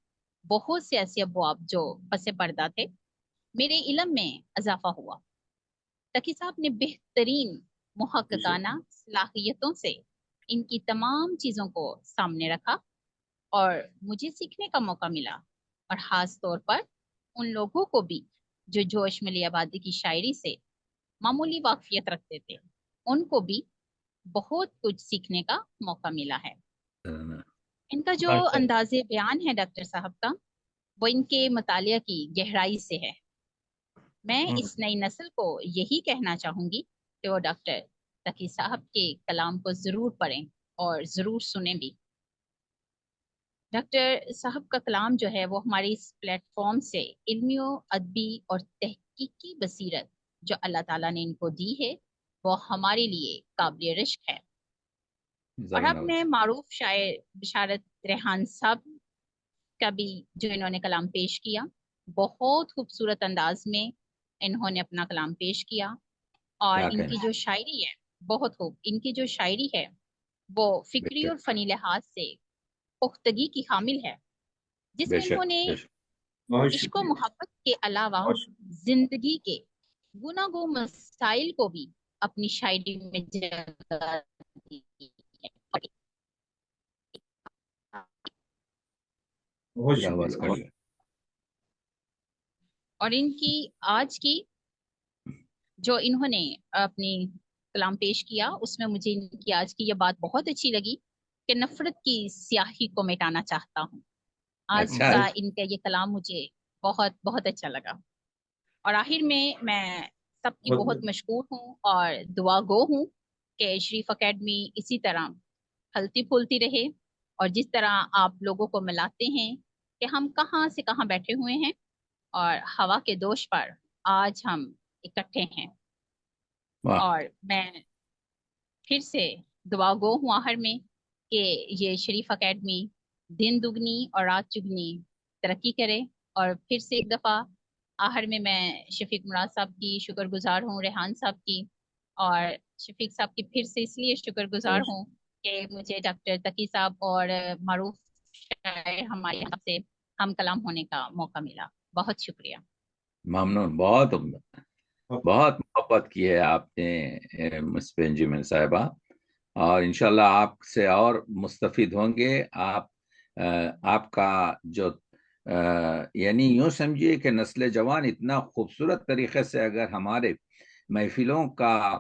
Speaker 4: بہت سے ایسے ابواب جو پس پردہ تھے، میرے علم میں اضافہ ہوا. تقی صاحب نے بہترین محققانہ صلاحیتوں سے ان کی تمام چیزوں کو سامنے رکھا اور مجھے سیکھنے کا موقع ملا. اور خاص طور پر ان لوگوں کو بھی جو جوش ملیح آبادی کی شاعری سے معمولی واقفیت رکھتے تھے، ان کو بھی بہت کچھ سیکھنے کا موقع ملا ہے. ان کا جو انداز بیان ہے ڈاکٹر صاحب کا، وہ ان کے مطالعہ کی گہرائی سے ہے. میں اس نئی نسل کو یہی کہنا چاہوں گی کہ وہ ڈاکٹر تقی صاحب کے کلام کو ضرور پڑھیں اور ضرور سنیں بھی. ڈاکٹر صاحب کا کلام جو ہے وہ ہماری اس پلیٹ فارم سے علمی و ادبی اور تحقیقی بصیرت جو اللہ تعالیٰ نے ان کو دی ہے وہ ہمارے لیے قابل رشک ہے. اور اب میں معروف شاعر بشارت ریحان صاحب کا بھی جو انہوں نے کلام پیش کیا، بہت خوبصورت انداز میں انہوں نے اپنا کلام پیش کیا. اور ان کی جو شاعری ہے بہت خوب، ان کی جو شاعری ہے وہ فکری اور فنی لحاظ سے پختگی کی حامل ہے، جس میں انہوں نے عشق و محبت کے علاوہ زندگی کے گناہ گو مسائل کو بھی اپنی شاعری میں جگہ دی ہے. اور ان کی آج کی جو انہوں نے اپنی کلام پیش کیا اس میں مجھے ان کی آج کی یہ بات بہت اچھی لگی کہ نفرت کی سیاہی کو مٹانا چاہتا ہوں. آج کا ان کا یہ کلام مجھے بہت بہت اچھا لگا. اور آخر میں سب کی بہت مشکور ہوں اور دعا گو ہوں کہ شریف اکیڈمی اسی طرح پھلتی پھولتی رہے، اور جس طرح آپ لوگوں کو ملاتے ہیں کہ ہم کہاں سے کہاں بیٹھے ہوئے ہیں اور ہوا کے دوش پر آج ہم اکٹھے ہیں. اور میں پھر سے دعا گو ہوں آخر میں کہ یہ شریف اکیڈمی دن دگنی اور رات چگنی ترقی کرے. اور پھر سے ایک دفعہ آخر میں شفیق مراد صاحب کی شکر گزار ہوں، ریحان صاحب کی، اور شفیق صاحب کی پھر سے اس لیے شکر گزار ہوں کہ مجھے ڈاکٹر تقی صاحب اور معروف شاعر ہمارے یہاں سے ہم کلام ہونے کا موقع ملا. بہت شکریہ.
Speaker 2: ممنون. بہت بہت محبت کی ہے آپ نے مس بینجمن صاحبہ، اور انشاءاللہ آپ سے اور مستفید ہوں گے. آپ کا جو یعنی یوں سمجھیے کہ نسل جوان اتنا خوبصورت طریقے سے اگر ہمارے محفلوں کا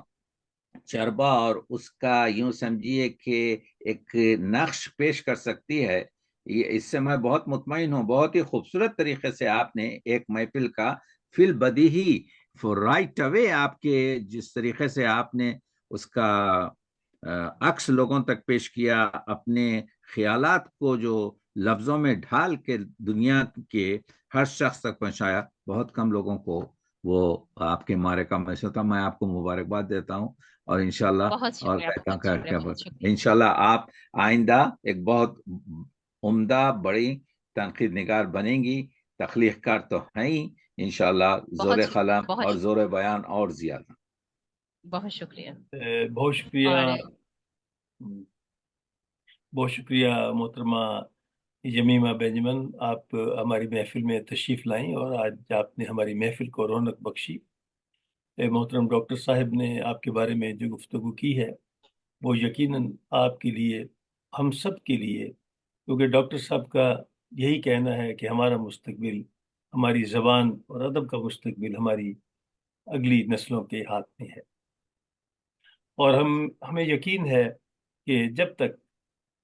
Speaker 2: چربہ اور اس کا یوں سمجھیے کہ ایک نقش پیش کر سکتی ہے، اس سے میں بہت مطمئن ہوں. بہت ہی خوبصورت طریقے سے آپ نے ایک محفل کا فی البدیہی رائٹ اوے آپ کے جس طریقے سے آپ نے اس کا عکس لوگوں تک پیش کیا، اپنے خیالات کو جو لفظوں میں ڈھال کے دنیا کے ہر شخص تک پہنچایا. بہت کم لوگوں کو وہ آپ کے مارے کا محسوس ہوتا. میں آپ کو مبارکباد دیتا ہوں اور انشاءاللہ
Speaker 4: بہت
Speaker 2: اور
Speaker 4: شکریہ،
Speaker 2: کہتا
Speaker 4: بہت شکریہ،
Speaker 2: ہوں
Speaker 4: بہت شکریہ۔
Speaker 2: انشاءاللہ آپ آئندہ ایک بہت عمدہ بڑی تنقید نگار بنیں گی. تخلیق کار تو ہیں ہی انشاءاللہ، زور
Speaker 4: بہت
Speaker 2: قلم
Speaker 4: بہت
Speaker 2: اور زور بیان اور زیادہ.
Speaker 4: بہت شکریہ۔
Speaker 1: بہت شکریہ،
Speaker 4: اور
Speaker 1: بہت شکریہ محترمہ یمیمہ بینجمن، آپ ہماری محفل میں تشریف لائیں اور آج آپ نے ہماری محفل کو رونق بخشی۔ محترم ڈاکٹر صاحب نے آپ کے بارے میں جو گفتگو کی ہے وہ یقیناً آپ کے لیے، ہم سب کے لیے، کیونکہ ڈاکٹر صاحب کا یہی کہنا ہے کہ ہمارا مستقبل، ہماری زبان اور ادب کا مستقبل ہماری اگلی نسلوں کے ہاتھ میں ہے، اور ہمیں یقین ہے کہ جب تک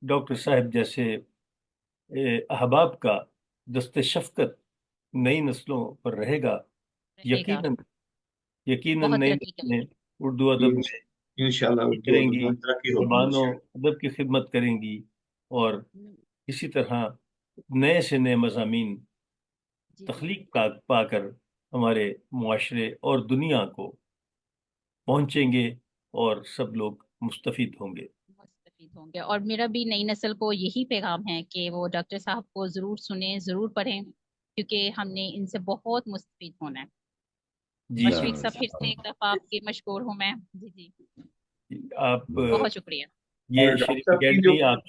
Speaker 1: ڈاکٹر صاحب جیسے احباب کا دست شفقت نئی نسلوں پر رہے گا،
Speaker 4: رہے گا،
Speaker 1: یقیناً
Speaker 4: بہت
Speaker 1: نئی
Speaker 4: ترقی کرے
Speaker 1: نسلیں اردو ادب میں
Speaker 3: انشاءاللہ
Speaker 1: ترقی
Speaker 3: اردو
Speaker 1: کریں
Speaker 3: ادب
Speaker 1: گی،
Speaker 3: میں ترقی ہوگی
Speaker 1: زبان و
Speaker 3: انشاءاللہ۔
Speaker 1: ادب کی خدمت کریں گی، اور اسی طرح نئے سے نئے مضامین
Speaker 4: جی
Speaker 1: تخلیق پا کر ہمارے معاشرے اور دنیا کو پہنچیں گے اور سب لوگ مستفید ہوں گے۔
Speaker 4: مستفید ہوں گے۔ اور میرا بھی نئی نسل کو یہی پیغام ہے کہ وہ ڈاکٹر صاحب کو ضرور سنیں، ضرور پڑھیں، کیونکہ ہم نے ان سے بہت مستفید ہونا ہے۔
Speaker 1: جی
Speaker 4: مشفق صاحب، پھر سے ایک دفعہ آپ کی مشکور ہوں میں۔ جی جی،
Speaker 1: آپ
Speaker 4: بہت شکریہ۔
Speaker 1: یہ
Speaker 3: اور ڈاکٹر
Speaker 1: شریف
Speaker 3: صاحب کی جو
Speaker 1: اکیڈمی آپ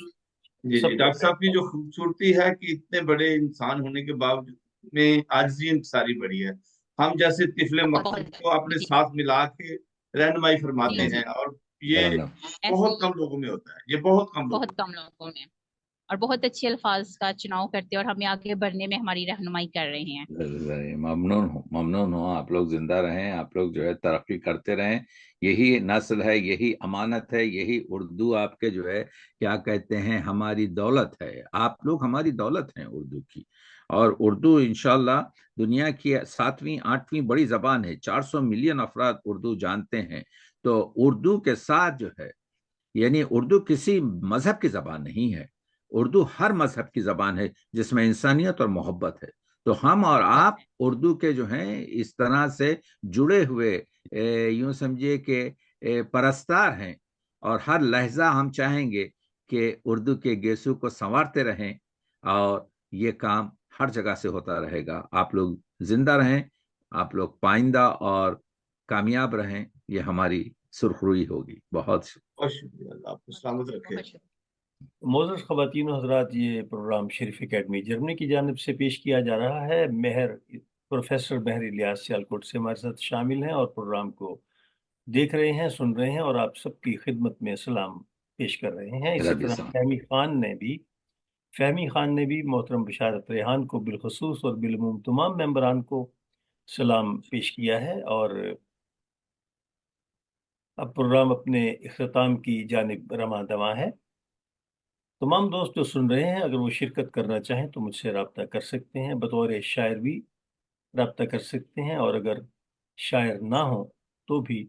Speaker 3: جی
Speaker 1: سب
Speaker 3: ڈاکٹر صاحب کی جو خوبصورتی ہے کہ اتنے بڑے انسان ہونے کے باوجود میں عاجزی ساری بڑی ہے۔ ہم جیسے طفل مکتوب کو اپنے
Speaker 4: جی
Speaker 3: ساتھ ملا کے رہنمائی فرماتے
Speaker 4: جی،
Speaker 3: ہیں، اور یہ
Speaker 4: ایسے
Speaker 3: بہت کم لوگوں میں ہوتا ہے، یہ بہت کم لوگوں
Speaker 4: بہت کم لوگوں میں، اور بہت اچھے الفاظ کا چناؤ کرتے ہیں اور ہمیں آگے بڑھنے میں ہماری رہنمائی کر رہے ہیں۔
Speaker 2: ممنون ہوں. آپ لوگ زندہ رہیں، آپ لوگ جو ہے ترقی کرتے رہیں. یہی نسل ہے، یہی امانت ہے، یہی اردو آپ کے جو ہے کیا کہتے ہیں ہماری دولت ہے. آپ لوگ ہماری دولت ہیں اردو کی، اور اردو انشاءاللہ دنیا کی 7ویں 8ویں بڑی زبان ہے. 400 ملین افراد اردو جانتے ہیں. تو اردو کے ساتھ جو ہے، یعنی اردو کسی مذہب کی زبان نہیں ہے، اردو ہر مذہب کی زبان ہے جس میں انسانیت اور محبت ہے. تو ہم اور آپ اردو کے جو ہیں اس طرح سے جڑے ہوئے یوں سمجھیے کہ پرستار ہیں، اور ہر لہجہ ہم چاہیں گے کہ اردو کے گیسو کو سنوارتے رہیں، اور یہ کام ہر جگہ سے ہوتا رہے گا. آپ لوگ زندہ رہیں، آپ لوگ پائندہ اور کامیاب رہیں، یہ ہماری سرخروئی ہوگی. بہت
Speaker 3: بہت شکریہ، اللہ آپ کو سلامت رکھے۔
Speaker 4: بہت شکریہ۔
Speaker 1: معزز خواتین و حضرات، یہ پروگرام شریف اکیڈمی جرمنی کی جانب سے پیش کیا جا رہا ہے۔ پروفیسر مہر الیاس سیالکوٹ سے ہمارے ساتھ شامل ہیں اور پروگرام کو دیکھ رہے ہیں، سن رہے ہیں، اور آپ سب کی خدمت میں سلام پیش کر رہے ہیں۔ اسی طرح فہمی خان نے بھی محترم بشارت ریحان کو بالخصوص اور بالعموم تمام ممبران کو سلام پیش کیا ہے، اور اب پروگرام اپنے اختتام کی جانب رواں دواں ہے۔ تمام دوست جو سن رہے ہیں، اگر وہ شرکت کرنا چاہیں تو مجھ سے رابطہ کر سکتے ہیں، بطور شاعر بھی رابطہ کر سکتے ہیں، اور اگر شاعر نہ ہوں تو بھی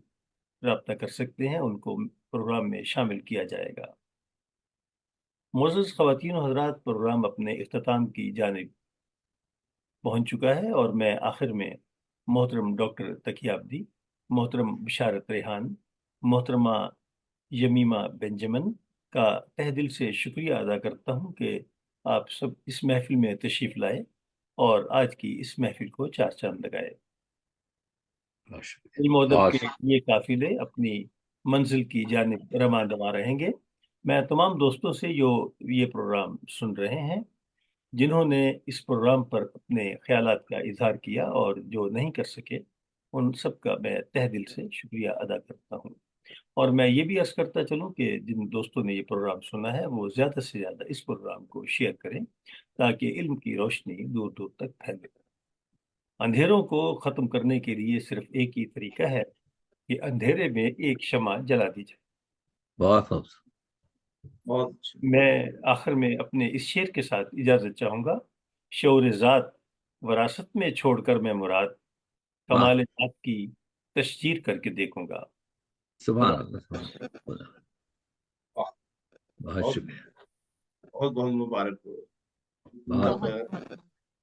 Speaker 1: رابطہ کر سکتے ہیں، ان کو پروگرام میں شامل کیا جائے گا۔ معزز خواتین و حضرات، پروگرام اپنے اختتام کی جانب پہنچ چکا ہے، اور میں آخر میں محترم ڈاکٹر تقی آبدی، محترم بشارت ریحان، محترمہ یمیمہ بینجمن کا تہ دل سے شکریہ ادا کرتا ہوں کہ آپ سب اس محفل میں تشریف لائے اور آج کی اس محفل کو چار چاند لگائے۔ علم و ادب کے یہ قافلے اپنی منزل کی جانب رواں دواں رہیں گے۔ میں تمام دوستوں سے جو یہ پروگرام سن رہے ہیں، جنہوں نے اس پروگرام پر اپنے خیالات کا اظہار کیا اور جو نہیں کر سکے، ان سب کا میں تہ دل سے شکریہ ادا کرتا ہوں۔ اور میں یہ بھی عرض کرتا چلوں کہ جن دوستوں نے یہ پروگرام سنا ہے وہ زیادہ سے زیادہ اس پروگرام کو شیئر کریں، تاکہ علم کی روشنی دور دور تک پھیلے۔ اندھیروں کو ختم کرنے کے لیے صرف ایک ہی طریقہ ہے کہ اندھیرے میں ایک شمع جلا دی جائے۔
Speaker 2: بہت
Speaker 3: بہت اچھا۔
Speaker 1: میں آخر میں اپنے اس شعر کے ساتھ اجازت چاہوں گا۔ شعور ذات وراثت میں چھوڑ کر میں مراد، کمال ذات کی تشجیر کر کے دیکھوں گا۔
Speaker 2: سبحان
Speaker 1: خدا
Speaker 2: اللہ. بہت شکریہ.
Speaker 3: بہت بہت مبارک ہو۔
Speaker 2: بہت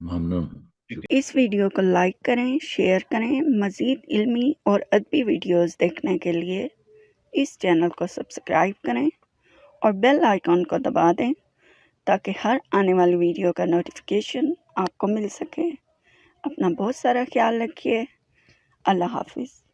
Speaker 2: ممنون ہوں۔
Speaker 5: اس ویڈیو کو لائک کریں، شیئر کریں۔ مزید علمی اور ادبی ویڈیوز دیکھنے کے لیے اس چینل کو سبسکرائب کریں اور بیل آئیکن کو دبا دیں تاکہ ہر آنے والی ویڈیو کا نوٹیفیکیشن آپ کو مل سکے۔ اپنا بہت سارا خیال رکھیے۔ اللہ حافظ۔